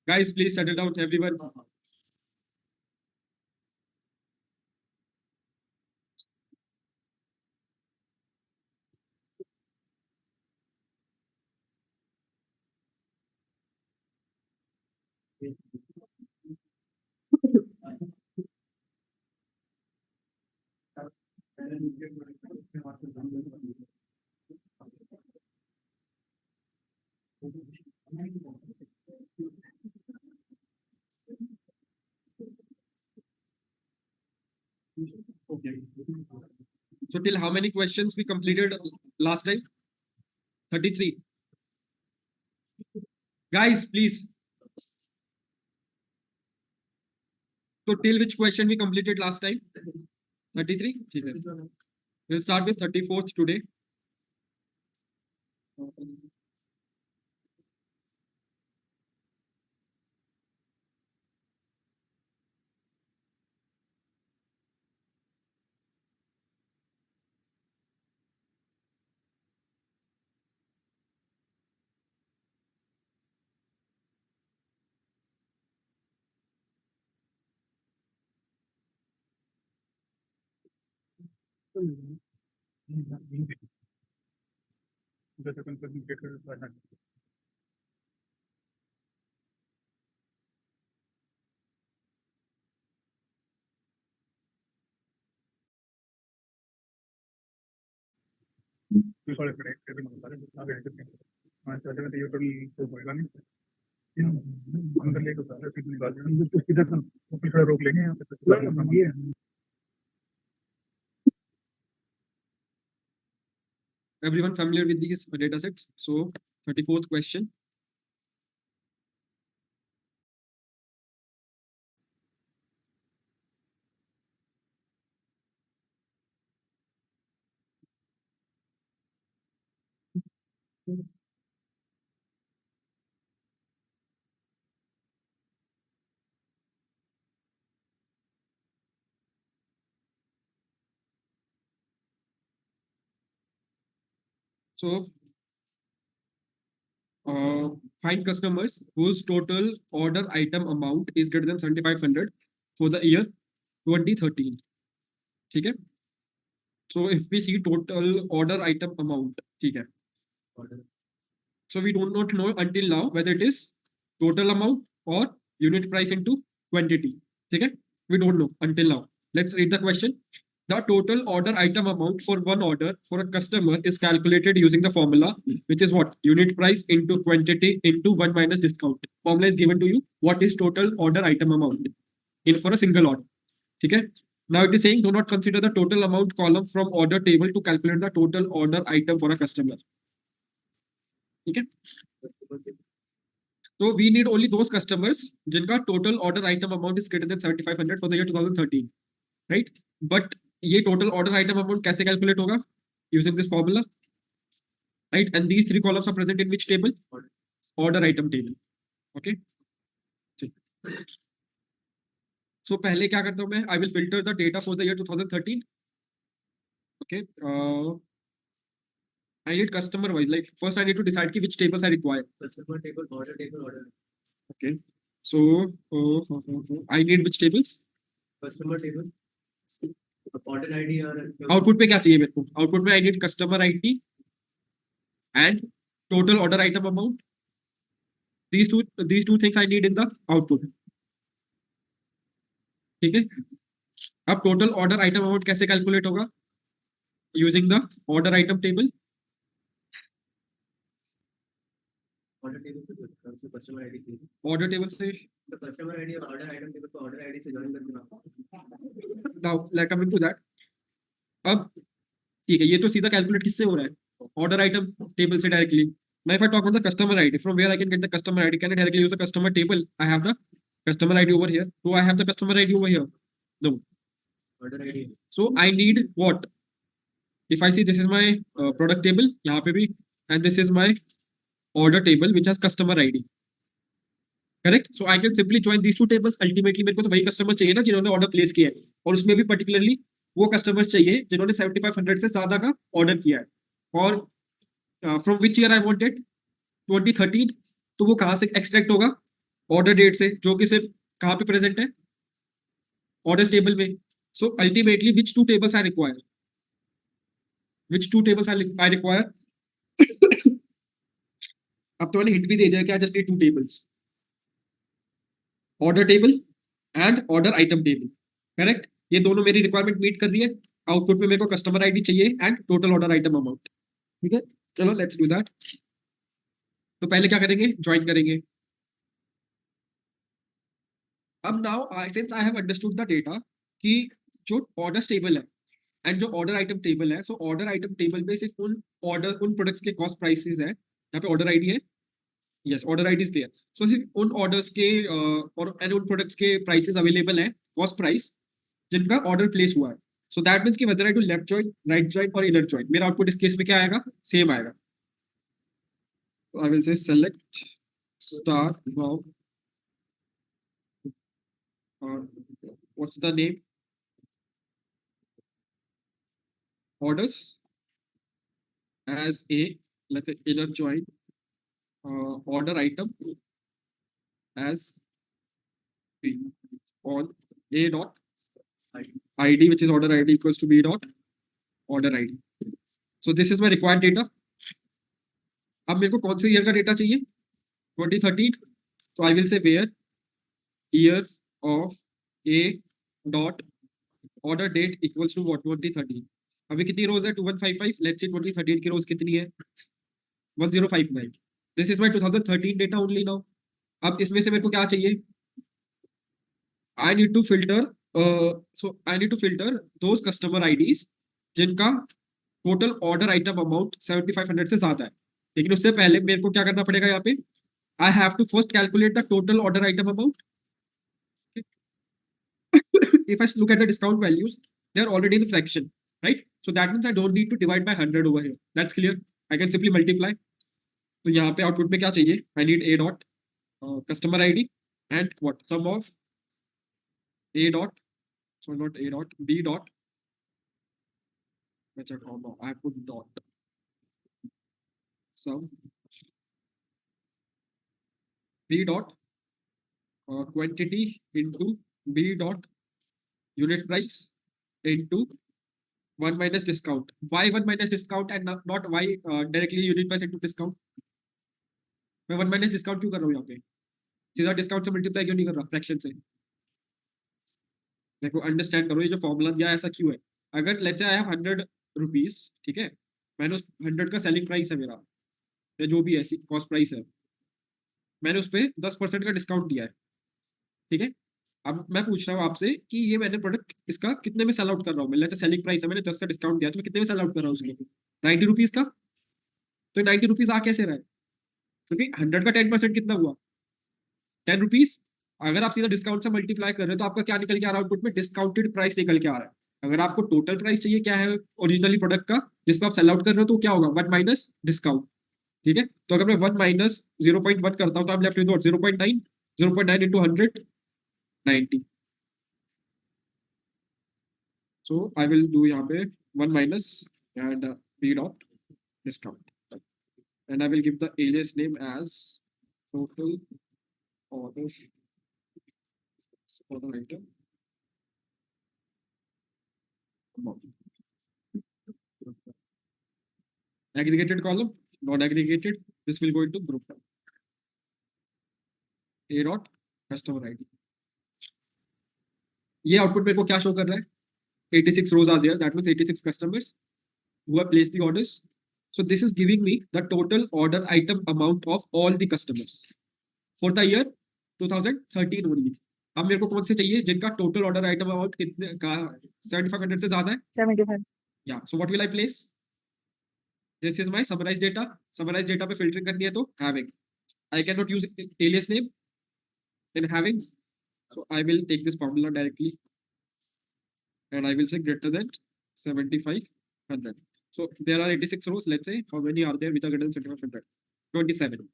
Guys, please settle down, everyone. Okay. So till how many questions we completed last time? 33. Guys, please. So till which question we completed last time? 33. We'll start with 34th today. Everyone familiar with these data sets? So 34th question. So find customers whose total order item amount is greater than 7,500 for the year 2013. Okay. So if we see total order item amount, okay. So we do not know until now whether it is total amount or unit price into quantity. Okay. We don't know until now. Let's read the question. The total order item amount for one order for a customer is calculated using the formula, which is what? Unit price into quantity into 1 minus discount. Formula is given to you. What is total order item amount in for a single order? Okay. Now it is saying do not consider the total amount column from order table to calculate the total order item for a customer. Okay. So we need only those customers जिनका total order item amount is greater than 7,500 for the year 2013, right? But ये total order item amount कैसे calculate होगा? Using this formula, right? And these three columns are present in which table? Order item table. Okay. So पहले क्या करता हूँ मैं? I will filter the data for the year 2013. Okay. I need customer wise. Like first, I need to decide which tables I require. Customer table, order table, order. Okay. So I need which tables? Customer table. Order ID or output पे क्या चाहिए मेरे को? Output में I need customer ID and total order item amount. These two things I need in the output. ठीक है? अब total order item amount कैसे calculate होगा? Using the order item table. Order table से customer ID चाहिए. Order table से तो customer ID और order item table को order ID से join करके ना. Now, like coming to that. अब ठीक है, ये तो सीधा कैलकुलेट किससे हो रहा है? ऑर्डर आइटम टेबल से directly. Now if I talk about the customer ID, from where I can get the customer ID? Can I directly use the customer table? I have the customer ID over here. Do I have the customer ID over here? No. Order ID. So I need what? If I see this is my product table, यहाँ पे भी, and this is my order table which has customer ID. Correct? So I can simply join these two tables. Ultimately मेरे को तो वही customer चाहिए ना जिन्होंने ऑर्डर प्लेस किया है, और उसमें भी पर्टिकुलरली वो कस्टमर्स चाहिए जिन्होंने 7500 से ज्यादा का ऑर्डर किया है. और from which year I wanted? 2013. तो वो कहाँ से एक्सट्रैक्ट होगा? ऑर्डर डेट से, जो कि सिर्फ कहाँ पे प्रेजेंट है, ऑर्डर टेबल में. So ultimately which two tables I require, which two tables I require. अब तो मैंने हिंट भी दे दिया कि I just need two tables, order table and order item table. Correct, ये दोनों मेरी रिक्वायरमेंट मीट कर रही है. आउटपुट में मेरे को कस्टमर आईडी चाहिए and total order item amount. ठीक है, चलो लेट्स डू दैट. तो पहले क्या करेंगे, ज्वाइन करेंगे. अब now since I have understood the data कि जो ऑर्डर टेबल है एंड जो ऑर्डर आइटम टेबल है, सो ऑर्डर आइटम टेबल में सिर्फ उन प्रोडक्ट्स के कॉस्ट प्राइसेस है. यहाँ पे ऑर्डर आईडी है, yes order ID is there. So सिर्फ उन ऑर्डर्स के और एंड उन प्रोडक्ट्स के प्राइसेस अवेलेबल है, कॉस्ट प्राइस जिनका ऑर्डर प्लेस हुआ है. सो दैट मीन्स कि whether I do left join, right join और इनर जॉइन, मेरा आउटपुट इस केस में क्या आएगा, सेम आएगा. I will say select star wow और what's the name, orders as a, let's say inner join, order item as b on a dot id, which is order id equals to b dot order id. So this is my required data. अब मेरे को कौन से year का data चाहिए, 2013. so I will say where year of a dot order date equals to what, 2013. अभी कितनी रोज है, 2155. लेट्स से 2013 की रोज कितनी है, 1059. This is my 2013 data only now. अब इसमें से मेरे को क्या चाहिए, I need to filter, I need to filter those customer IDs जिनका टोटल ऑर्डर आइटम अमाउंट 7500 से ज्यादा है. लेकिन उससे पहले मेरे को क्या करना पड़ेगा, यहाँ पे I have to first calculate the total order item amount. if I look at the discount values, they are already in the fraction, right? So that means I don't need to divide by 100 over here. That's clear. I can simply multiply. तो यहाँ पे output में क्या चाहिए, I need a dot customer ID and what, sum of a dot, so not a dot, b dot, which a comma, I put dot, sum b dot quantity into b dot unit price into 1 minus discount. Why 1 minus discount and not why directly unit price into discount? मैं 1 minus discount क्यों कर रहा हूँ यहाँ पे, सीधा discount से multiply क्यों नहीं कर रहा फ्रैक्शन से. देखो अंडरस्टैंड करो, ये जो फॉर्मूला दिया है ऐसा क्यों है. अगर let's say I have 100 rupees, ठीक है, मैंने उस 100 का सेलिंग प्राइस है मेरा, या जो भी है कॉस्ट प्राइस है, मैंने उस पर 10% का डिस्काउंट दिया है. ठीक है, अब मैं पूछ रहा हूँ आपसे कि ये मैंने प्रोडक्ट इसका कितने में सेल आउट कर रहा हूँ. मैं लेट्स से सेलिंग प्राइस है, मैंने 10 का डिस्काउंट दिया, तो मैं कितने में सेल आउट कर रहा हूँ उसके, 90 रुपीज का. तो 90 रुपीज आ कैसे रहा है, क्योंकि 100 का 10% कितना हुआ, 10 रुपीज. अगर आप सीधा डिस्काउंट से मल्टीप्लाई कर रहे हो तो आपका क्या निकल के आ रहा है, आउटपुट में डिस्काउंटेड प्राइस निकल के आ रहा है. अगर आपको टोटल प्राइस चाहिए क्या है ओरिजिनली प्रोडक्ट का जिस पर आप सेल आउट कर रहे हो, तो क्या होगा, 1 माइनस डिस्काउंट. ठीक है, तो अगर मैं 1 माइनस 0.1 करता हूँ तो आप left with 0.9, 0.9 into 100, 90. So I will do यहाँ पे 1 minus and B dot discount and I will give the alias name as total order item amount. Aggregated column, not aggregated, this will go into group. A dot customer ID. ये output मेरे को क्या show कर रहा है, 86 rows are there, that means 86 customers who have placed the orders. So this is giving me the total order item amount of all the customers for the year 2013 only. अब मेरे को कौन से चाहिए जिनका टोटल ऑर्डर आइटम अमाउंट कितने का 7500 से ज्यादा है, 75. या so what will I place, this is my summarise data. Summarise data पे फिल्टरिंग करनी है तो having, I can not use alias name in having, so I will take this formula directly and I will say greater than 7500. So there are 86 rows, let's say how many are there which are greater than 7500, 27.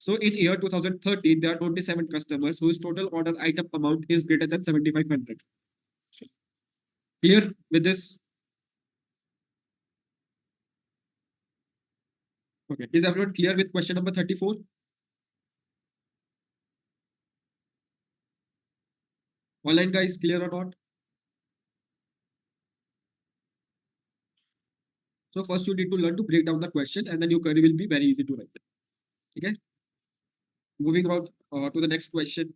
So in year 2013 there are 27 customers whose total order item amount is greater than 7500. Clear with this? Okay, is everyone clear with question number 34? Online guys, clear or not? So first you need to learn to break down the question and then your query will be very easy to write. Okay. Moving on to the next question.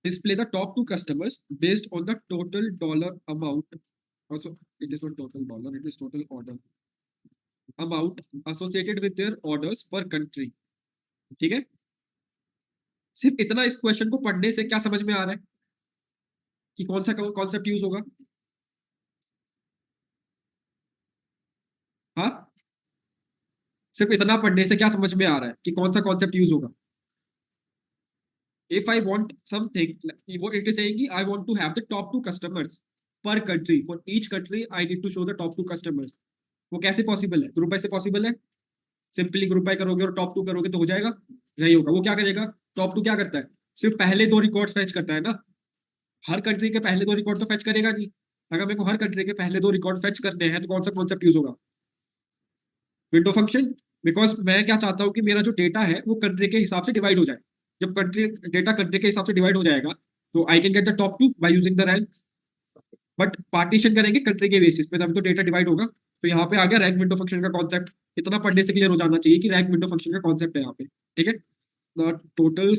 Display the top two customers based on the total dollar amount. Also, it is not total dollar, it is total order amount associated with their orders per country. ठीक है? सिर्फ इतना इस question को पढ़ने से क्या समझ में आ रहा है कि कौन सा कॉन्सेप्ट यूज होगा? हाँ, सिर्फ इतना पढ़ने से क्या समझ में आ रहा है कि कौन सा कॉन्सेप्ट यूज होगा? If I want something, what it is saying, I want to have the top two customers per country. For each country, I need to show the top two customers. वो कैसे possible है? Group by से possible है? Simply group by करोगे और top to करोगे तो हो जाएगा? नहीं होगा। वो क्या करेगा? टॉप टू क्या करता है? सिर्फ पहले दो रिकॉर्ड्स फेच करता है ना। हर कंट्री के पहले दो रिकॉर्ड तो फेच करेगा नहीं। अगर मेरे को हर कंट्री के पहले दो रिकॉर्ड फेच करने हैं तो कौन सा कॉन्सेप्ट यूज होगा? Window function. बिकॉज मैं क्या चाहता हूँ कि मेरा जो डेटा है वो कंट्री के हिसाब से डिवाइड हो जाए। जब कंट्री डेटा कंट्री के हिसाब से डिवाइड हो जाएगा तो I can get the top two by using the rank. But partition करेंगे कंट्री के बेसिस पे, तभी तो डेटा डिवाइड होगा। तो यहाँ पे आ गया रैंक विंडो फंक्शन का कॉन्सेप्ट। इतना पढ़ने से क्लियर हो जाना चाहिए कि रैंक विंडो फंक्शन का कॉन्सेप्ट है यहाँ पे। ठीक है? The total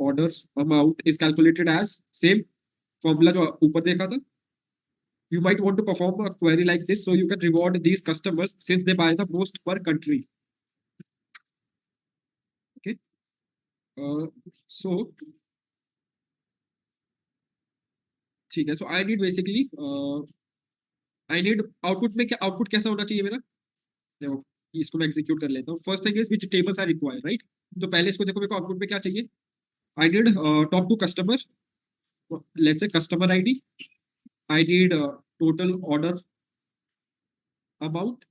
order amount is calculated as same formula जो ऊपर देखा था। You might want to perform a query like this so you can reward these customers since they buy the most per country. Okay. So ठीक है. So I need basically I need output में क्या output कैसा होना चाहिए मेरा? देखो इसको मैं एग्जीक्यूट कर लेता हूँ. First thing is which tables are required, right? तो पहले इसको देखो, मेरे को आउटपुट में क्या चाहिए? I need top two customer, let's say customer ID. I need total order amount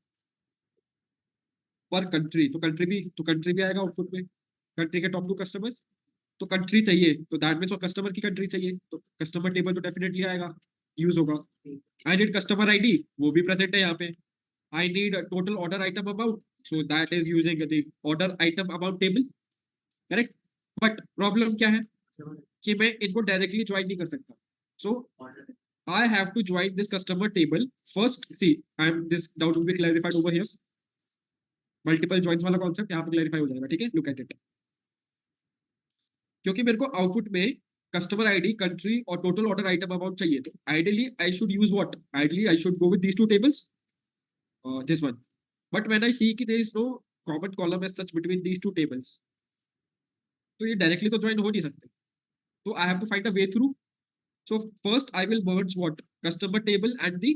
per country. तो कंट्री भी आएगा आउटपुट में. कंट्री के टॉप टू कस्टमर्स. तो कंट्री चाहिए तो दैट मीन्स कस्टमर की कंट्री चाहिए, तो कस्टमर टेबल तो डेफिनेटली आएगा, यूज होगा. आई नीड कस्टमर आईडी, वो भी प्रेजेंट है यहाँ पे. आई need total order item amount, so that is using the order item amount table. Correct. But problem क्या है कि मैं इनको डायरेक्टली ज्वाइन नहीं कर सकता. So I have to join this customer table first. See I am this doubt will be clarified over here. Multiple joins वाला concept यहाँ पे क्लैरिफाई हो जाएगा. ठीक है, लुक एट इट. क्योंकि मेरे को आउटपुट में कस्टमर आईडी, कंट्री और टोटल ऑर्डर आइटम अमाउंट चाहिए, तो ideally I should use what? Ideally I should go with these two tables, this one. But when I see कि there is no common column as such between these two tables, तो ये directly तो join हो नहीं सकते. तो I have to find a way through. So first I will merge what? Customer table and the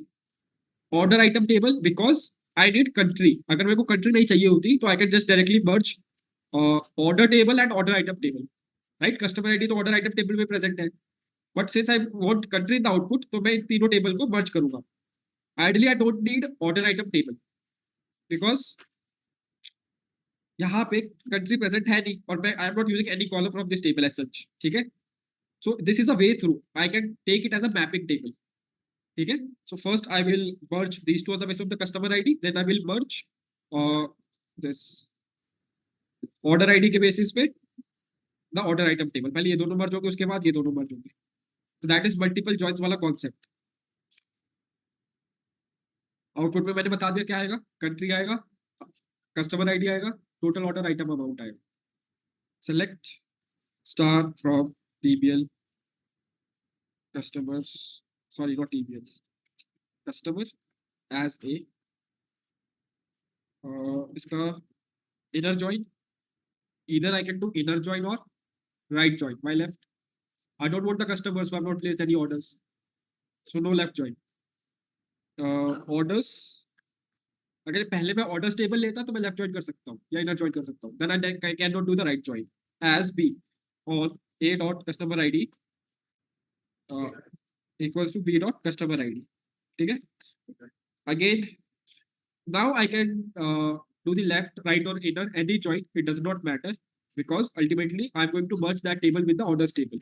order item table, because I need country. अगर मेरे को कंट्री नहीं चाहिए होती तो I can just directly merge order table and order item table, right? Customer ID तो order item table में present है, but since I want country in the output तो मैं इन तीनों टेबल को मर्ज करूंगा. Ideally I don't need order item table because यहाँ पे कंट्री प्रेजेंट है नहीं और मैं I am not using any column from this table as such. ठीक है? So this is a way through. I can take it as a mapping table. ठीक है? So first I will merge these two on the basis of the customer ID, then I will merge this order ID के basis पे the order item table. पहले ये दोनों merge होंगे, उसके बाद ये दोनों मर्ज होंगे. तो दैट इज मल्टीपल जॉइंस वाला कॉन्सेप्ट. आउटपुट में मैंने बता दिया क्या आएगा. कंट्री आएगा, कस्टमर आईडी आएगा, टोटल ऑर्डर आइटम अमाउंट आएगा. Select star from TBL customers, sorry not TBL, customer as a इसका inner join. either I can do inner join or right join. My left, I don't want the customers, so I have not placed any orders, so no left join. Orders, अगर पहले मैं orders table लेता तो मैं left join कर सकता हूँ या इनर ज्वाइन कर सकता हूँ. Then I can not do the right join as B on A dot customer ID equals to B dot customer ID. ठीक है? Again now I can do the left, right or inner, any join, it does not matter because ultimately I'm going to merge that table with the orders table.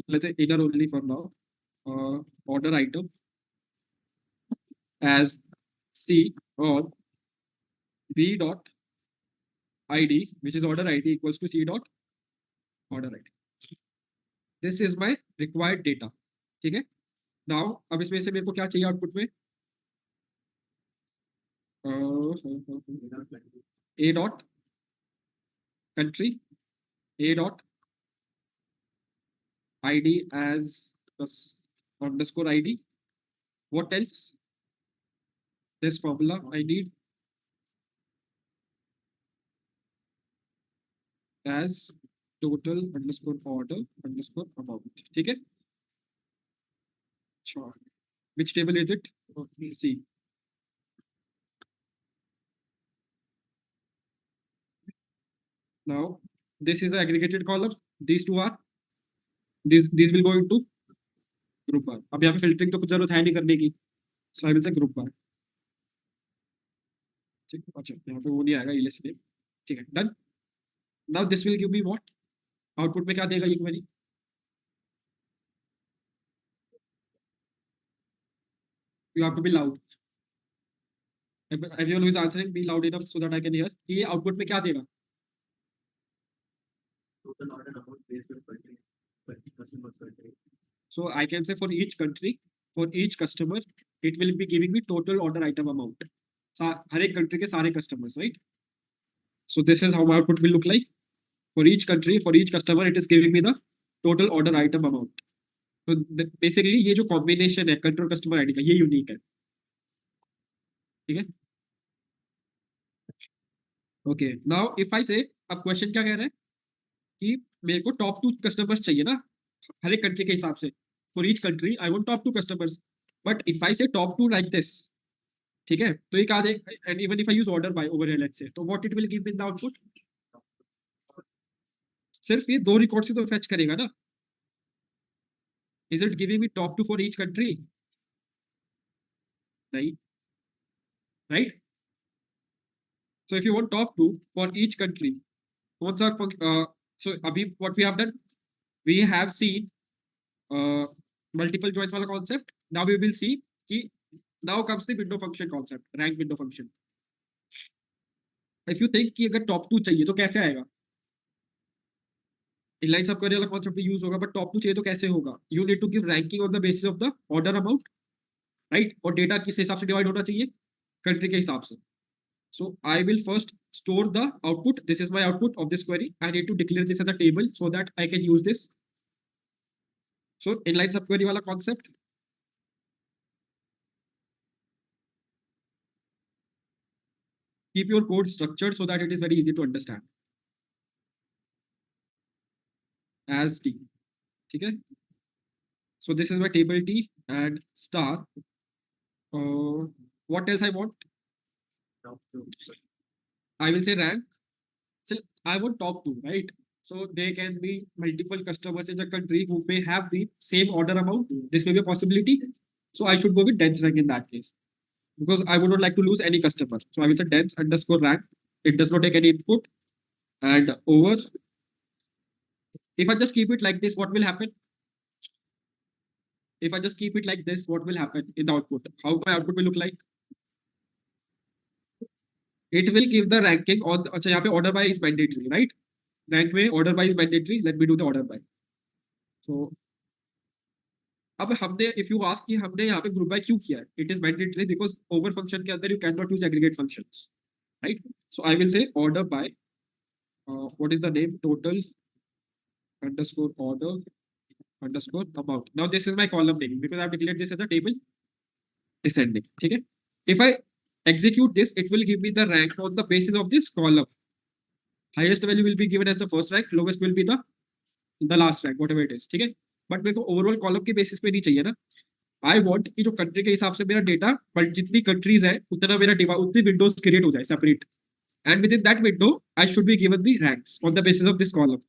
let's say inner only for now. Order item as C or B dot ID, which is order ID equals to C dot order ID. This is my required data. ठीक है. Now अब इसमें से मेरे को क्या चाहिए output में? A dot country, A dot ID as underscore ID. What else? This formula I need as total underscore order underscore amount. ठीक है. Sure. Which table is it? C. Now this is the aggregated column. These two are these will go into group bar. अब यहाँ पे filtering तो कुछ जरूरत है नहीं करने की. So I will say group bar. ठीक है. अच्छा यहाँ पे वो नहीं आएगा इलेस में. ठीक है. Done. Now this will give me what? Output में क्या देगा ये query? You have to be loud. Everyone who is answering, be loud enough so that I can hear. कि ये output में क्या देगा? Total order amount based on country. So I can say for each country, for each customer, it will be giving me total order item amount. हर एक country के सारे customers, right? So this is how my output will look like. For each country, for each customer, it is giving me the total order item amount. So basically ये जो combination है country और customer ID का ये unique है. ठीक है? Okay. Now if I say अब question क्या कह रहा है कि मेरे को top 2 customers चाहिए ना हर एक country के हिसाब से. For each country, I want top 2 customers. But if I say top 2 like this, ठीक है, तो ये क्या दे, and even if I use order by over here, let's say, तो what it will give in the output? सिर्फ ये दो record से तो फेच करेगा ना. Is it giving me top 2 for each country? नहीं, right? So if you want top 2 for each country, कौन सा so अभी what we have done, we have seen multiple joins वाला concept. Now we will see कि now comes the window function concept, rank window function. If you think कि अगर top 2 चाहिए तो कैसे आएगा? इनलाइन सब क्वेरी वाला कॉन्सेप्ट यूज होगा, बट टॉप 2 चाहिए तो कैसे होगा? You need to give ranking on the basis of the order amount, right? और डेटा किस हिसाब से डिवाइड होना चाहिए? कंट्री के हिसाब से. So I will first store the output. This is my output of this query. I need to declare this as a table so that I can use this. So inline subquery वाला concept. Keep your code structured so that it is very easy to understand. As T. ठीक है? So this is my table T and star. What else I want? I will say rank. So I want top 2, right? So there can be multiple customers in the country who may have the same order amount. This may be a possibility. So I should go with dense rank in that case, because I would not like to lose any customer. So I will say dense underscore rank. It does not take any input. And over, if I just keep it like this, what will happen? If I just keep it like this, what will happen in the output? How my output will look like? It will give the ranking on. अच्छा यहाँ पे order by is mandatory, right? Rank में order by is mandatory. Let me do the order by. So अब हमने if you ask कि हमने यहाँ पे group by क्यों किया है? It is mandatory because over function के अंदर you cannot use aggregate functions, right? So I will say order by what is the name? Total underscore order underscore amount. Now this is my column name because I've declared this as a table descending. ठीक है? If I execute this, it will give me the rank on the basis of this column. Highest value will be given as the first rank, lowest will be the last rank, whatever it is. ठीक है? But मेरे को overall column के basis पे नहीं चाहिए ना. I want कि जो कंट्री के हिसाब से मेरा डेटा, बट जितनी कंट्रीज है उतना मेरा उतनी विंडोज क्रिएट हो जाए separate, and with in that window I should be given the ranks on the basis of this column.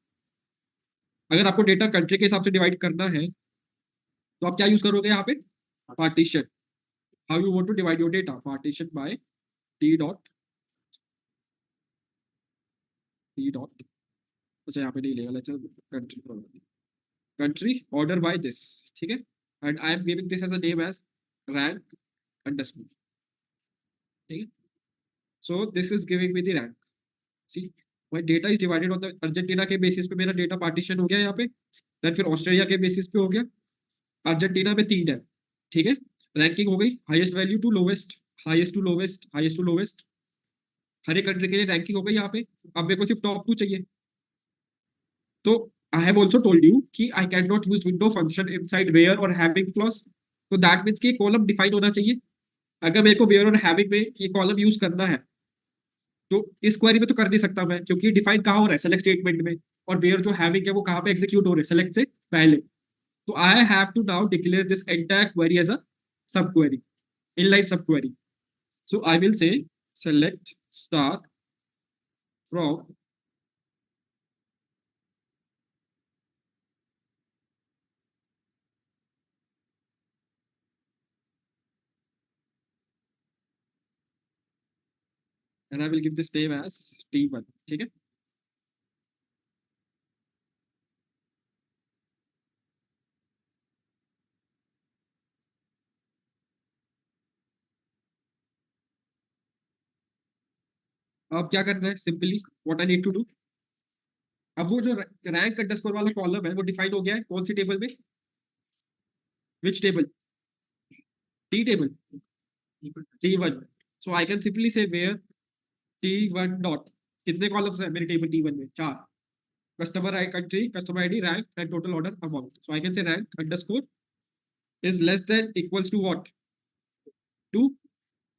अगर आपको डेटा कंट्री के हिसाब से डिवाइड करना है तो आप क्या यूज करोगे यहाँ पे? Partition. How you want to divide your data? Partition by T dot अच्छा यहाँ पे नहीं लेगा, let's country. country order by this, ठीक है, and I am giving this as a name as rank underscore, ठीक है, so this is giving me the rank. See, my data is divided on the Argentina के basis पे मेरा data partition हो गया यहाँ पे, देन फिर ऑस्ट्रेलिया के बेसिस पे हो गया, अर्जेंटीना में 3 है, ठीक है, रैंकिंग हो गई highest value to lowest, highest to lowest, highest to lowest, हर एक कंट्री के लिए रैंकिंग हो गई यहाँ पे। अब मेरे को सिर्फ टॉप 2 चाहिए, तो I have also told you कि I can not use window function inside where और हैविंग क्लॉज, तो दैट मीन्स कि कॉलम डिफाइन होना चाहिए। अगर मेरे को वेयर और हैविंग में ये कॉलम यूज करना है तो इस क्वेरी में तो कर नहीं सकता मैं, क्योंकि डिफाइन कहाँ हो रहा है, सेलेक्ट स्टेटमेंट में, और वेयर जो हैविंग है वो कहाँ पे एग्जीक्यूट हो रहे हैं, सेलेक्ट से पहले। तो I have to now declare this entire query as a sub query, inline sub query. So I will say select star from and I will give this name as T1, ठीक है। अब क्या करना है, simply what I need to do, अब वो जो rank underscore वाला कॉलम है वो डिफाइन हो गया है कौन सी टेबल में, which table, T table, T1। So I can simply say where T1 dot, कितने कॉलम्स है मेरे टेबल T1 में, 4, customer I country, customer ID, rank and total order amount. So I can say rank underscore is less than equals to what, 2।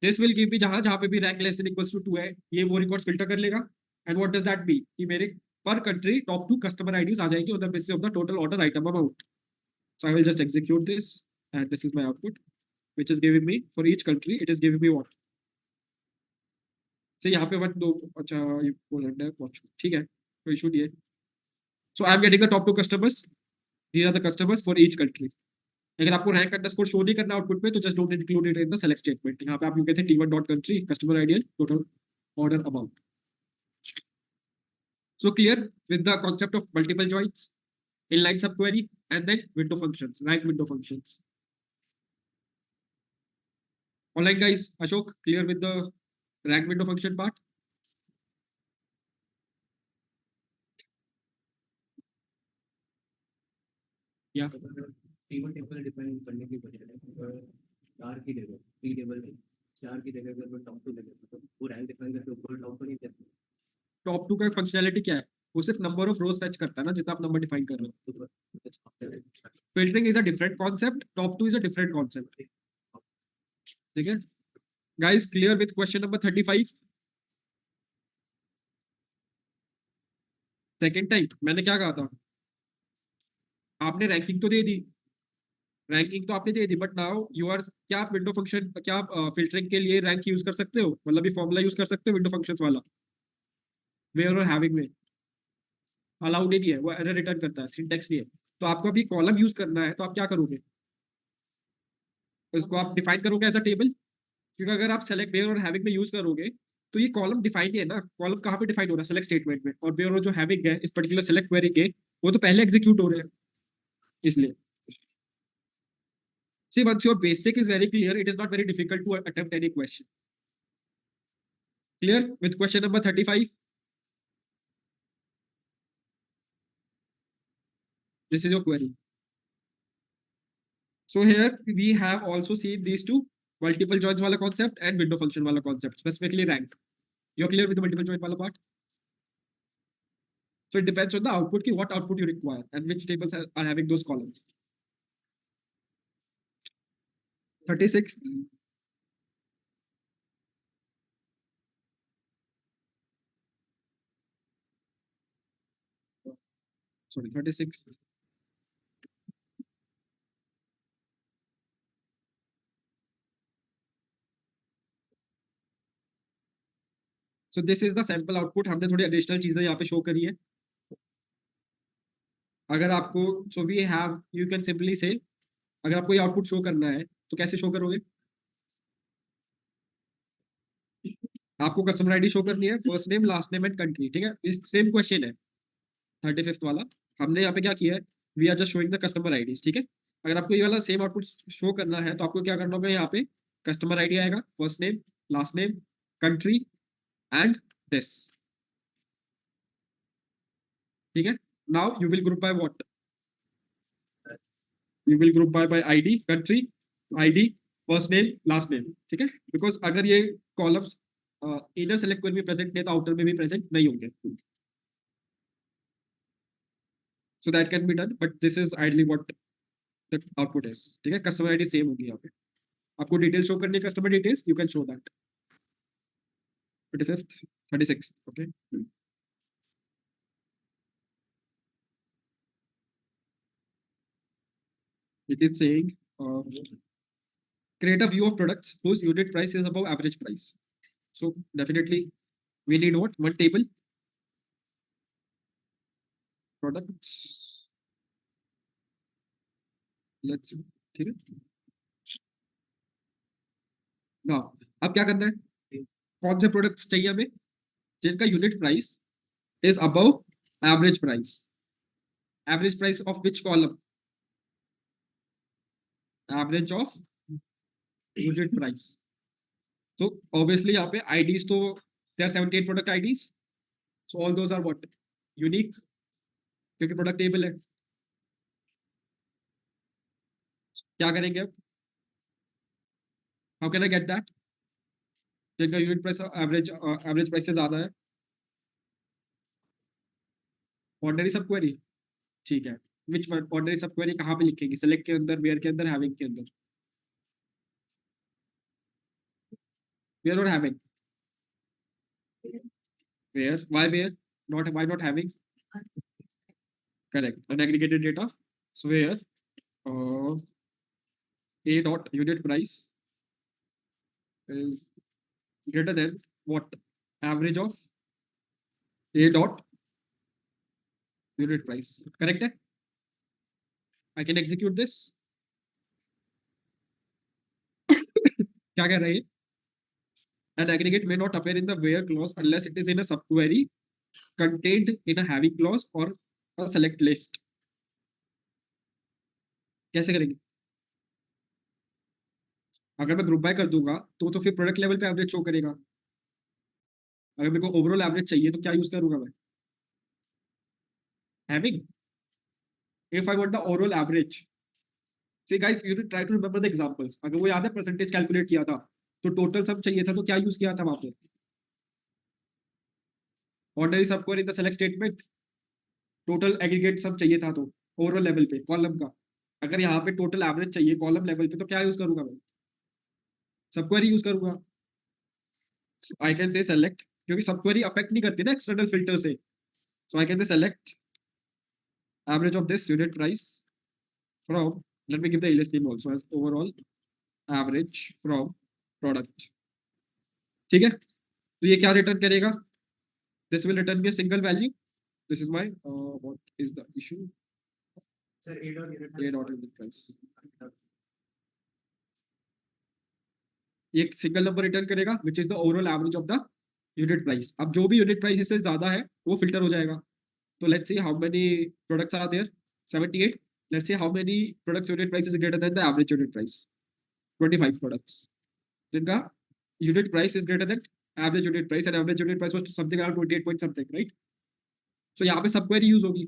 This will give me जहां जहां पे भी rank less than equals to 2 है, ये वो record filter कर लेगा। And what does that mean कि मेरे पर कंट्री टॉप 2 कस्टमर आईडीज आ जाएंगी on the basis of the total order item amount. So I will just execute this and this is my output which is giving me for each country, it is giving me what, से यहाँ पे one दो, अच्छा ये Poland है, Portugal, ठीक है, कोई इशू नहीं है। So I am getting the top 2 customers, these are the customers for each country. अगर आपको रैंक अंडरस्कोर शो नहीं करना आउटपुट में तो just don't include it in the select statement, यहाँ पे आप कहते हैं T1 dot country customer ID total order amount. So clear with the concept of multiple joins, inline subquery, and then window functions, rank window functions. All right, guys. Ashok, clear with the rank window function part? Yeah. Table table define करने की बजाय चार की जगह tea table में चार की जगह अगर मैं टॉप टू लगे तो वो रैंक डिफाइन करके ऊपर टॉप पर नहीं कैसे टॉप 2 का फंक्शनैलिटी क्या है, वो सिर्फ नंबर ऑफ रोज फेच करता है ना, जितना आप नंबर डिफाइन कर रहे हो। Filtering is a different concept, top 2 is a different concept, ठीक है guys. Clear with question number 35। Second time मैंने क्या कहा था, आपने रैंकिंग तो दे दी, रैंकिंग तो आपने दे दी, बट नाउ यू आर, क्या आप विंडो फंक्शन, क्या आप फिल्टरिंग के लिए रैंक यूज कर सकते हो, मतलब ये फॉर्मूला यूज कर सकते हो विंडो फंक्शंस वाला, वेयर और हैविंग में अलाउड ही नहीं है, वो एरर रिटर्न करता है, सिंटैक्स नहीं है। तो आपको अभी कॉलम यूज करना है, तो आप क्या करोगे, तो इसको आप डिफाइन करोगे एज अ टेबल, क्योंकि अगर आप सेलेक्ट वेयर और हैविंग में यूज करोगे तो ये कॉलम डिफाइन ही है ना, कॉलम कहाँ पे डिफाइन हो रहा है, सेलेक्ट स्टेटमेंट में, और वेयर और जो हैविंग है इस पर्टिकुलर सेलेक्ट क्वेरी के, वो तो पहले एग्जीक्यूट हो रहे हैं, इसलिए। See, once your basic is very clear, it is not very difficult to attempt any question. Clear with question number 35? This is your query. So here we have also seen these two, multiple joins wala concept and window function wala concept, specifically rank. You're clear with the multiple join wala part? So it depends on the output, ki what output you require and which tables are having those columns. 36th. Sorry, 36th. So this is the sample output. हमने थोड़ी additional चीजें यहाँ पे show करी है। अगर आपको, so we have, you can simply say, अगर आपको ये आउटपुट शो करना है तो कैसे शो करोगे, आपको कस्टमर आईडी शो करनी है, first name, last name and country, ठीक है। इस सेम क्वेश्चन है 35th वाला, हमने यहाँ पे क्या किया है, we are just showing the customer IDs, ठीक है। अगर आपको ये वाला सेम आउटपुट शो करना है तो आपको क्या करना होगा, यहाँ पे कस्टमर आईडी आएगा, first name, last name, country and this, ठीक है। Now you will group by what, you will group by ID, country, ID, first name, last name, ठीक है। बिकॉज अगर ये कॉलम्स इनर सेलेक्ट क्वेरी में present नहीं तो आउटर में भी प्रेजेंट नहीं होंगे, so that can be done, but this is ideally what the output is, ठीक है। कस्टमर आईडी सेम होगी यहाँ पे, आपको डिटेल शो करनी है, customer details, you can show that 25th 36th, okay. It is saying create a view of products whose unit price is above average price. So definitely we need what, one table, products, let's see, ठीक है। now अब क्या करना है, कौन से products चाहिए हमें जिनका unit price is above average price, average price of which column, average of unit price. तो ऑब्वियसली यहाँ पे आईडीज तो there 78 product IDs, so all those are what, unique, क्योंकि प्रोडक्ट टेबल है। क्या करेंगे अब, how can I get that, जिनका यूनिट प्राइस एवरेज प्राइस से ज्यादा है, ऑर्डिनरी सब क्वेरी, ठीक है। विच ऑर्डिनरी सब क्वेरी कहाँ पे लिखेंगे, सेलेक्ट के अंदर, वेयर के अंदर, हैविंग के अंदर, वेयर और having, where, why where, not why not having, correct, unaggregated data, so where a dot unit price is greater than what, average of a dot unit price, correct है। I can execute this क्या कह रहा है ये, an aggregate may not appear in the where clause unless it is in a subquery contained in a having clause or a select list। कैसे करेंगे, अगर मैं ग्रुप बाय कर दूंगा तो फिर प्रोडक्ट लेवल पे एवरेज शो करेगा, अगर मेरे को ओवरऑल एवरेज चाहिए तो क्या यूज करूंगा मैं, having, if I want the overall average, see guys you try to remember the examples, अगर वो याद है परसेंटेज कैलकुलेट किया था तो टोटल सब चाहिए था तो क्या यूज किया था वहां पे, ऑर्डिनरी सब query in the select statement, total aggregate सब चाहिए था तो ओवरऑल लेवल पे कॉलम का, अगर यहाँ पे टोटल एवरेज चाहिए कॉलम लेवल पे तो क्या यूज करूंगा मैं, सब क्वेरी यूज करूंगा। आई कैन से सेलेक्ट, क्योंकि सब क्वेरी अफेक्ट नहीं करती ना एक्सटर्नल फिल्टर से, so I can say select average of this unit price from, let me give the alias name also as overall average from product, ठीक है। तो ये क्या रिटर्न करेगा, this will return be a single value, this is my what is the issue, sir a dot unit ये dot unit price, ये एक single number return करेगा which is the overall average of the unit price. अब जो भी unit price से ज्यादा है वो फिल्टर हो जाएगा, तो let's see how many products are there, 78, let's see how many products unit price is greater than the average unit price, 25 products जिनका unit price is greater than average unit price, and average unit price was something around 28 point something, right. So यहाँ पे सब query use होगी,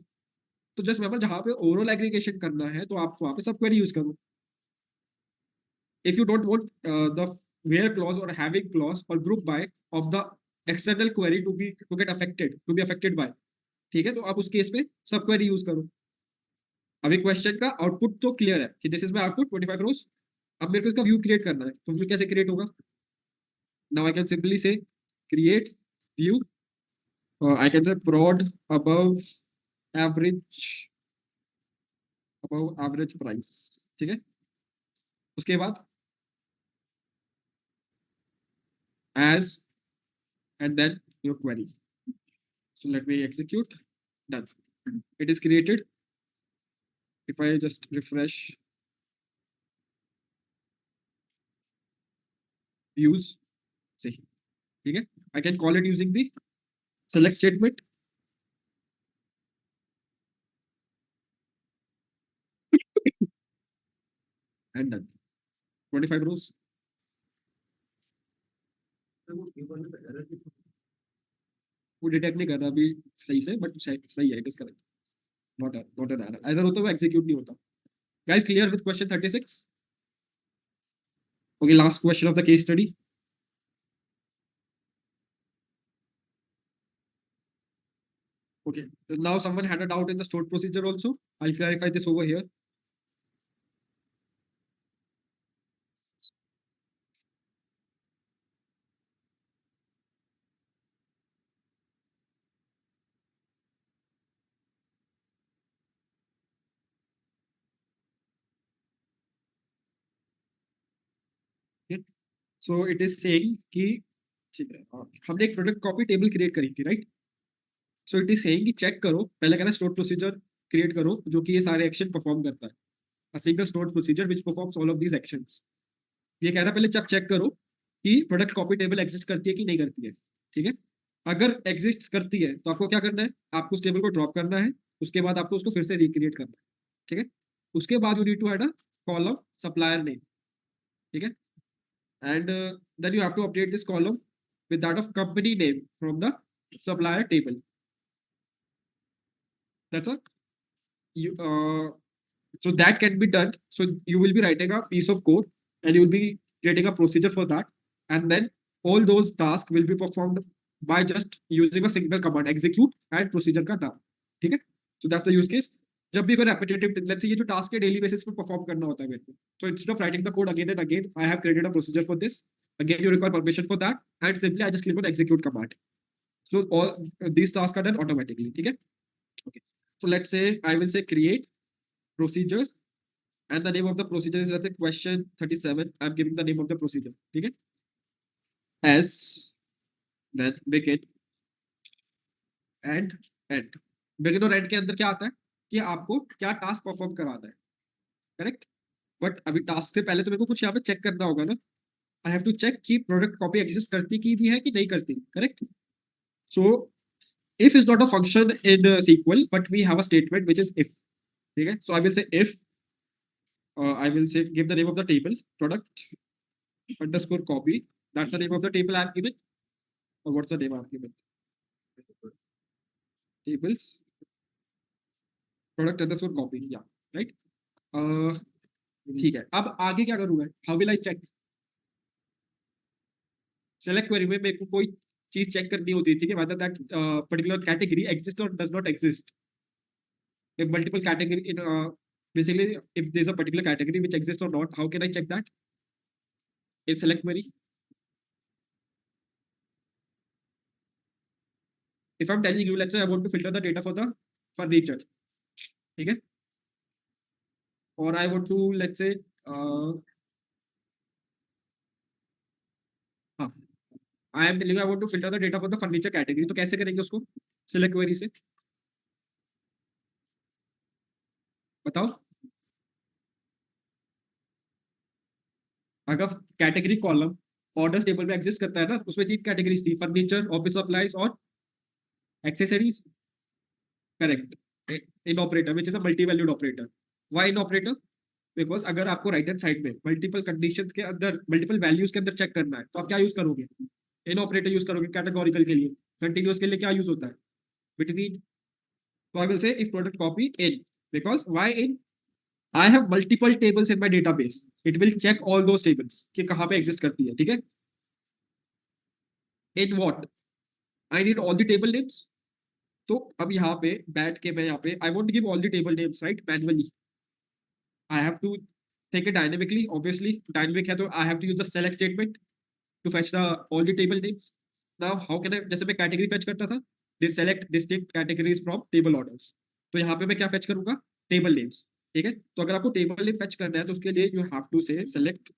तो just मैं जहाँ पे overall aggregation करना है तो आप वहाँ पे सब क्वेरी यूज करो। If you don't want the where clause or having clause or group by of the external query to get affected, to be affected by, ठीक है, तो आप उस केस में सब क्वेरी यूज करो। अभी क्वेश्चन का आउटपुट तो क्लियर है कि दिस इज माय आउटपुट 25 रोज, अब मेरे को इसका व्यू क्रिएट करना है, तो व्यू कैसे क्रिएट होगा, नाउ आई कैन सिंपली से क्रिएट व्यू, आई कैन से prod average above average price, ठीक है। उसके बाद as and then your query, so let me execute, done, it is created। if I just refresh views, see, ठीक है, I can call it using the select statement, and done 25 रोज वो table में error की वो detect नहीं कर रहा अभी सही से बट सही है it is correct not an error error होता है वो एग्जीक्यूट नहीं होता guys clear with question 36 okay last question of the case study okay now someone had a doubt in the stored procedure also I'll clarify this over here so it is saying कि ठीक है हमने एक product copy table create करी थी right so it is saying कि check करो पहले कहना स्टोर प्रोसीजर क्रिएट करो जो कि ये सारे एक्शन परफॉर्म करता है a single store procedure which performs all of these actions ये कह रहा है पहले जब चेक करो कि प्रोडक्ट कॉपी टेबल एग्जिस्ट करती है कि नहीं करती है ठीक है अगर एग्जिस्ट करती है तो आपको क्या करना है आपको उस टेबल को ड्रॉप करना है उसके बाद आपको उसको फिर से रिक्रिएट करना है ठीक है उसके बाद you need to add a column supplier name ठीक है and then you have to update this column with that of company name from the supplier table that's all you so that can be done so you will be writing a piece of code and you will be creating a procedure for that and then all those tasks will be performed by just using a single command execute and procedure का नाम ठीक है so that's the use case जब भी कोई repetitive let's say ये जो task है daily basis पे perform करना होता है मेरे को so instead of writing the code again and again I have created a procedure for this again you require permission for that and simply I just click on execute command so all these tasks are done automatically ठीक है okay so let's say I will say create procedure and the name of the procedure is let's say question 37 I'm giving the name of the procedure ठीक है as then begin and end begin और end के अंदर क्या आता है कि आपको क्या टास्क परफॉर्म कराना है करेक्ट बट अभी टास्क से पहले तो मेरे को कुछ यहाँ पे चेक करना होगा ना आई हैव टू चेक कि प्रोडक्ट कॉपी एग्जिस्ट करती की भी है कि नहीं करती correct so if is not a function in SQL but we have a statement which is if ठीक है so I will say if I will say give the name of the table product underscore copy that's the name of the table I have given or what's the name I have given tables product underscore copy yeah right ठीक है अब आगे क्या करूंगा how will I check select query में मेरे को कोई चीज चेक करनी होती थी कि whether that particular category exists or does not exist if multiple category in basically if there's a particular category which exists or not how can I check that in select query if I'm telling you let's say I want to filter the data for the furniture ठीक है और I want to let's say हाँ I am telling you I want to filter the data for the furniture category तो कैसे करेंगे उसको select query से बताओ अगर कैटेगरी कॉलम ऑर्डर्स टेबल में एग्जिस्ट करता है ना उसमें तीन कैटेगरीज थी फर्नीचर ऑफिस सप्लाईज और accessories correct in operator which is a multi valued operator why in operator because अगर आपको राइट हैंड साइड में मल्टीपल कंडीशंस के अंदर मल्टीपल वैल्यूज के अंदर चेक करना है तो आप क्या यूज करोगे इन ऑपरेटर यूज करोगे कैटेगोरिकल के लिए कंटिन्यूअस के लिए क्या यूज होता है बिटवीन तो I will say if product copy in because why in I have multiple tables in my database it will check all those tables कि कहाँ पे एग्जिस्ट करती है ठीक है in what I need all the table names तो अब यहाँ पे बैठ के मैं यहाँ पे I want give all the table names right manually I have to take it dynamically obviously dynamic है तो I have to use the select statement to fetch the all the table names now how can I जैसे मैं category fetch करता था this select distinct categories from table orders तो यहाँ पे मैं क्या fetch करूंगा table names ठीक है तो अगर आपको table name fetch करना है तो उसके लिए you have to say select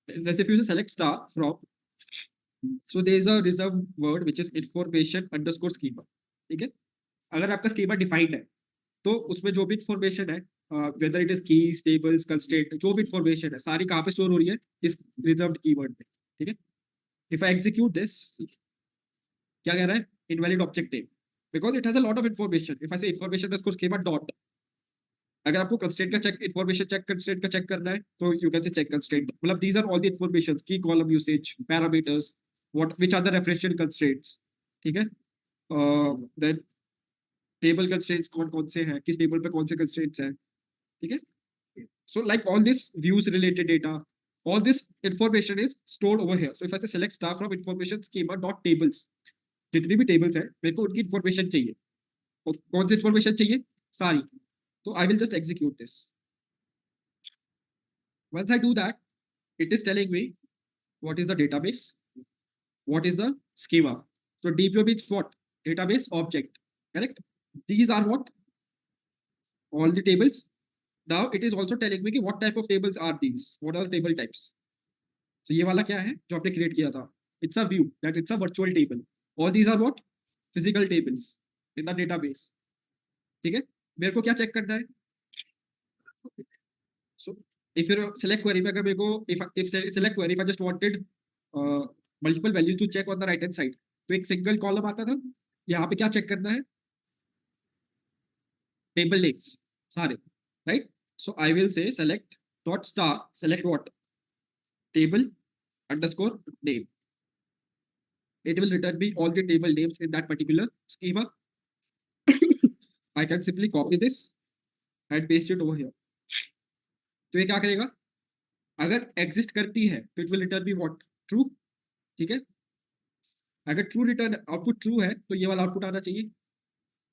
जैसे if you say select star from so there is a reserved word which is information underscore schema ठीक है अगर आपका schema defined है तो उसमें जो भी इंफॉर्मेशन है whether it is keys tables constraint जो भी इंफॉर्मेशन है सारी कहाँ पे स्टोर हो रही है इस रिजर्व्ड कीवर्ड में ठीक है इफ आई एग्जीक्यूट दिस क्या कह रहा है invalid object name because it has a lot of information if I say information underscore schema dot अगर आपको कंस्ट्रेंट का चेक इन्फॉर्मेशन चेक कंस्ट्रेंट का चेक करना है तो you can say check constraint, मतलब these are all the information, की column usage, parameters, what which are the referential constraints, ठीक है। देन टेबल कंस्ट्रेंट्स कौन कौन से हैं, किस टेबल पे कौन से कंस्ट्रेंट्स हैं, ठीक है। So like all this views related data, all this information is stored over here. So if I say select star from information schema dot tables, जितनी भी tables है मेरे को उनकी information चाहिए, और कौन सी information चाहिए, सारी। तो I will just execute this. Once I do that, it is telling me what is the database, what is the schema. So DPO means what? Database object, correct? These are what? All the tables. Now it is also telling me कि what type of tables are these, what are the table types. तो ये वाला क्या है जो आपने create किया था, it's a view that it's a virtual table, all these are what, physical tables in the database, ठीक है। मेरे को क्या चेक करना है, so if you select query में अगर मेरे को if select query if I just wanted multiple values to check on the right hand side, तो एक सिंगल कॉलम आता था, यहाँ पे क्या चेक करना है, टेबल नेम्स सारे, right. So I will say select dot star select what, table underscore name, it will return me all the table names in that particular schema. I can simply copy this and paste it over here. तो ये क्या करेगा, अगर exist करती है तो it will return be what, true, ठीक है। अगर ट्रू रिटर्न आउटपुट ट्रू है तो ये वाला आउटपुट आना चाहिए,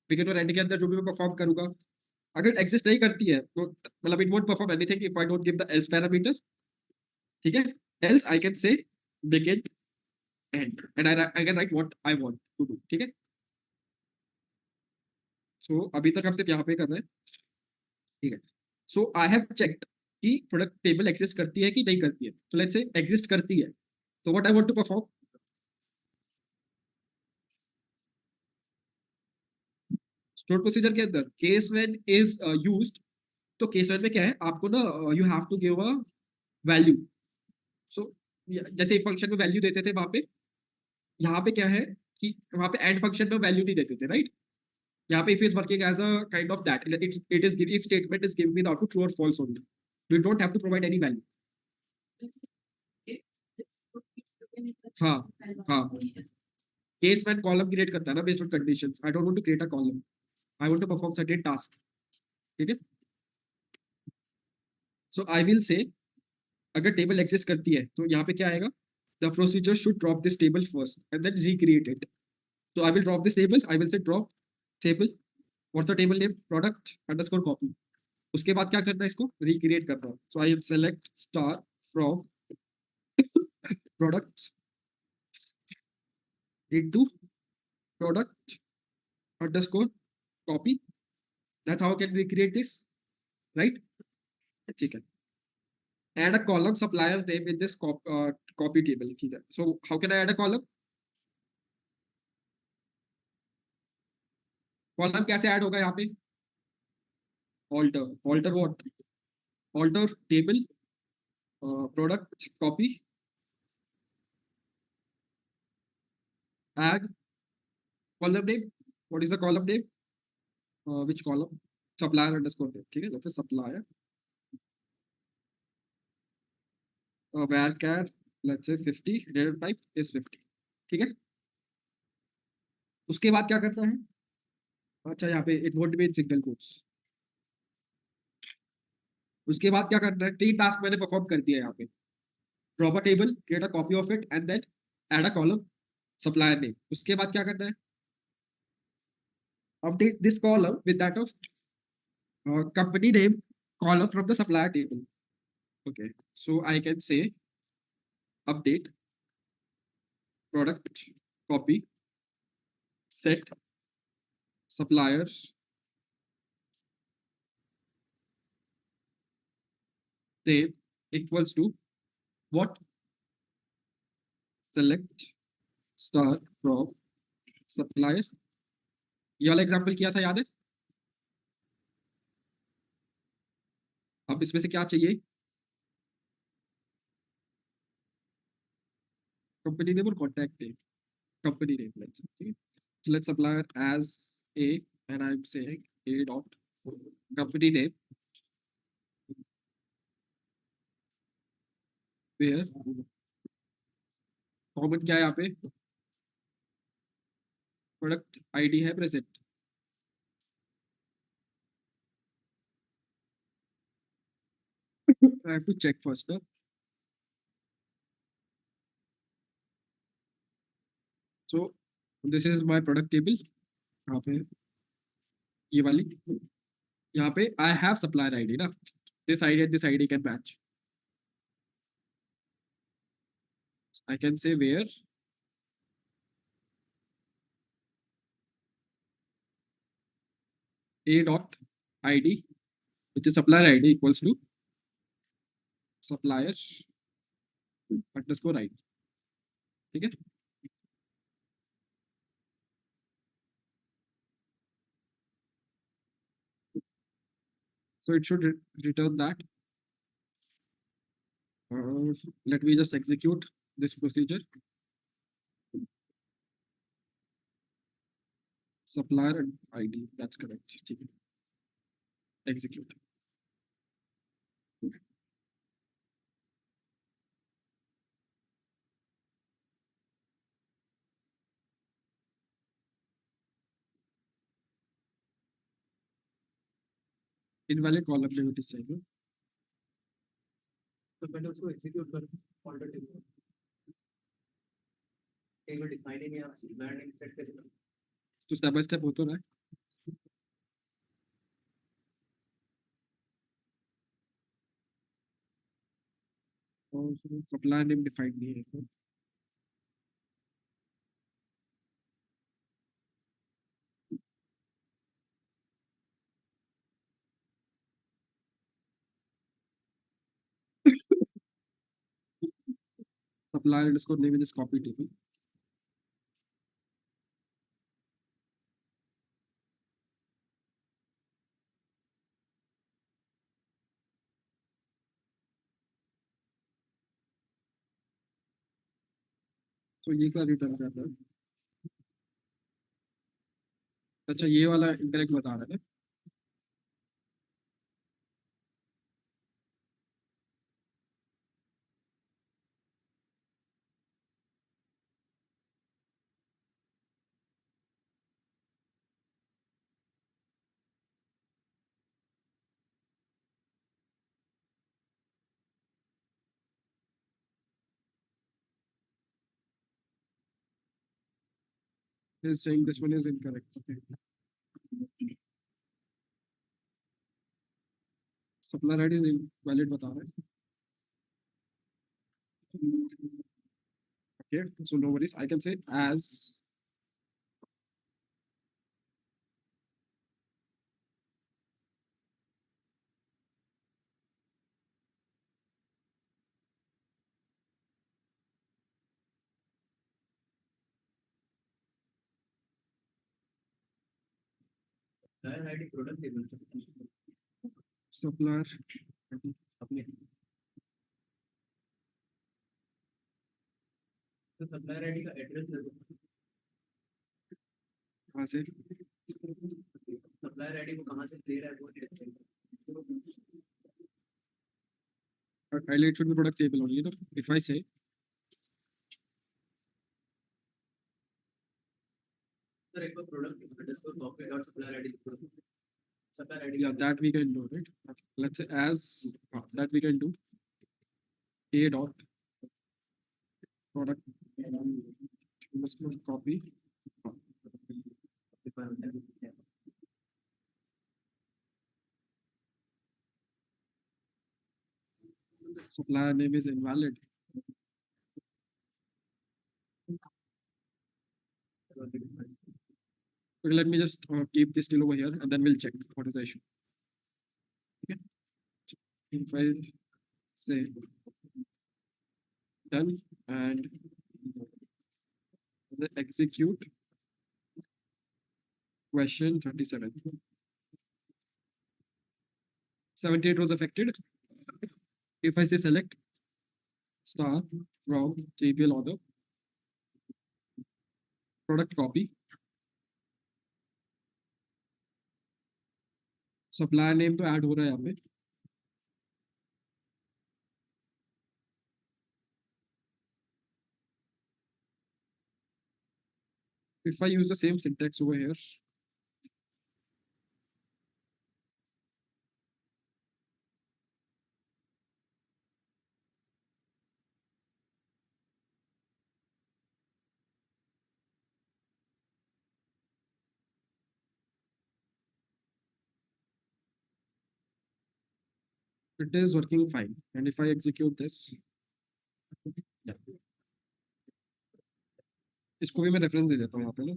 बिगिन और एंड के अंदर जो भी मैं परफॉर्म करूंगा। अगर एग्जिस्ट नहीं करती है तो मतलब it won't perform anything if I don't give the else parameter, ठीक है। Else I can say begin and I can write what I want to do, ठीक है। सो अभी तक हम सिर्फ यहाँ पे कर रहे हैं, ठीक है। सो आई हैव चेक्ड कि प्रोडक्ट टेबल एग्जिस्ट करती है कि नहीं करती है, तो लेट्स से एग्जिस्ट करती है, तो what I want to perform, store procedure के अंदर केस व्हेन इज यूज्ड, तो केस व्हेन में क्या है, आपको ना you have to give a value. So जैसे एक फंक्शन में वैल्यू देते थे वहां पे, यहाँ पे क्या है कि वहां पे एंड फंक्शन में वैल्यू नहीं देते थे, राइट। यहाँ पे if is working as a kind of that, it is giving statement is giving me the output true और false only, you don't have to provide any value. हाँ, हाँ, case when column create करता है ना based on conditions, I don't want to create a column, I want to perform certain task, ठीक है। So I will से अगर table exist करती है तो यहाँ पे क्या आएगा, the procedure should drop this table first and then recreate it. So I will drop this table. I will say drop table. What's the table name? Product underscore copy. उसके बाद क्या करना है, इसको recreate करना है. So I will select star from products into product underscore copy. That's how I can recreate this, right? ठीक है. Add a column supplier name in this copy table. ठीक है. So how can I add a column? Column कैसे add होगा यहाँ पे? Alter what? Alter table product copy, add column name. What is the column name? Which column? Supplier underscore name. ठीक है, let's say supplier varchar, let's say 50, data type is 50, ठीक है। उसके बाद क्या करता है, अच्छा यहाँ पे it won't be in single quotes. उसके बाद क्या करना है, तीन टास्क मैंने परफॉर्म कर दिया यहाँ पे, drop a table, create a copy of it and then add a column, supplier name. उसके बाद क्या करना है, update this column with that of company name column from the supplier table. Okay, so I can say update product copy set supplier name equals to what, select star from supplier। ये वाला example किया था, याद है। अब इसमें से क्या चाहिए, कंपनी नेम और contact name, company name let's, ठीक है। Select supplier as a and I'm saying a dot company name where common क्या है यहाँ पे, प्रोडक्ट आईडी है present. I have to check first ना। So this is my product table। यहाँ पे ये वाली, यहाँ पे I have supplier ID ना, this ID and this ID can match। I can say where a dot id, which is supplier ID, equals to supplier underscore ID। ठीक है। So it should return that। Let me just execute this procedure। Supplier ID, that's correct। ठीक है, execute। Invalid column name it is saying। तो पहले उसको execute करो, order table define ही नहीं, आप सप्लायर नेम सेट कैसे करोगे? तो स्टेप बाय स्टेप होता रहा है। और सप्लायर नेम डिफाइन नहीं है। Supplier underscore name in this copy table। तो ये क्या रिटर्न करता है? अच्छा ये वाला इंटरेक्ट बता रहा है। Is saying this one is incorrect। Okay। Supplier ID is invalid बता रहा है। Okay, so no worries, I can say as supplier ID product table से supplier अपने, तो सप्लायर आईडी का एड्रेस दे दो। कहाँ से, सप्लायर आईडी को कहाँ से दे रहा है वो address. ideally it should be product table only। तो if I say सर एक बार product underscore copy dot supplier ID supplier ID, yeah, that we can do it। Let's say as that we can do a dot product underscore copy supplier name is invalid। Okay, let me just keep this till over here and then we'll check what is the issue। Okay, if I say done and the execute question 37, 78 was affected। If I say select star from JPL order product copy, supplier name तो add हो रहा है यहाँ पे। If I use the same syntax over here, it is working fine. And if I execute this, yeah, इसको भी मैं reference दे देता हूँ यहाँ पे ना.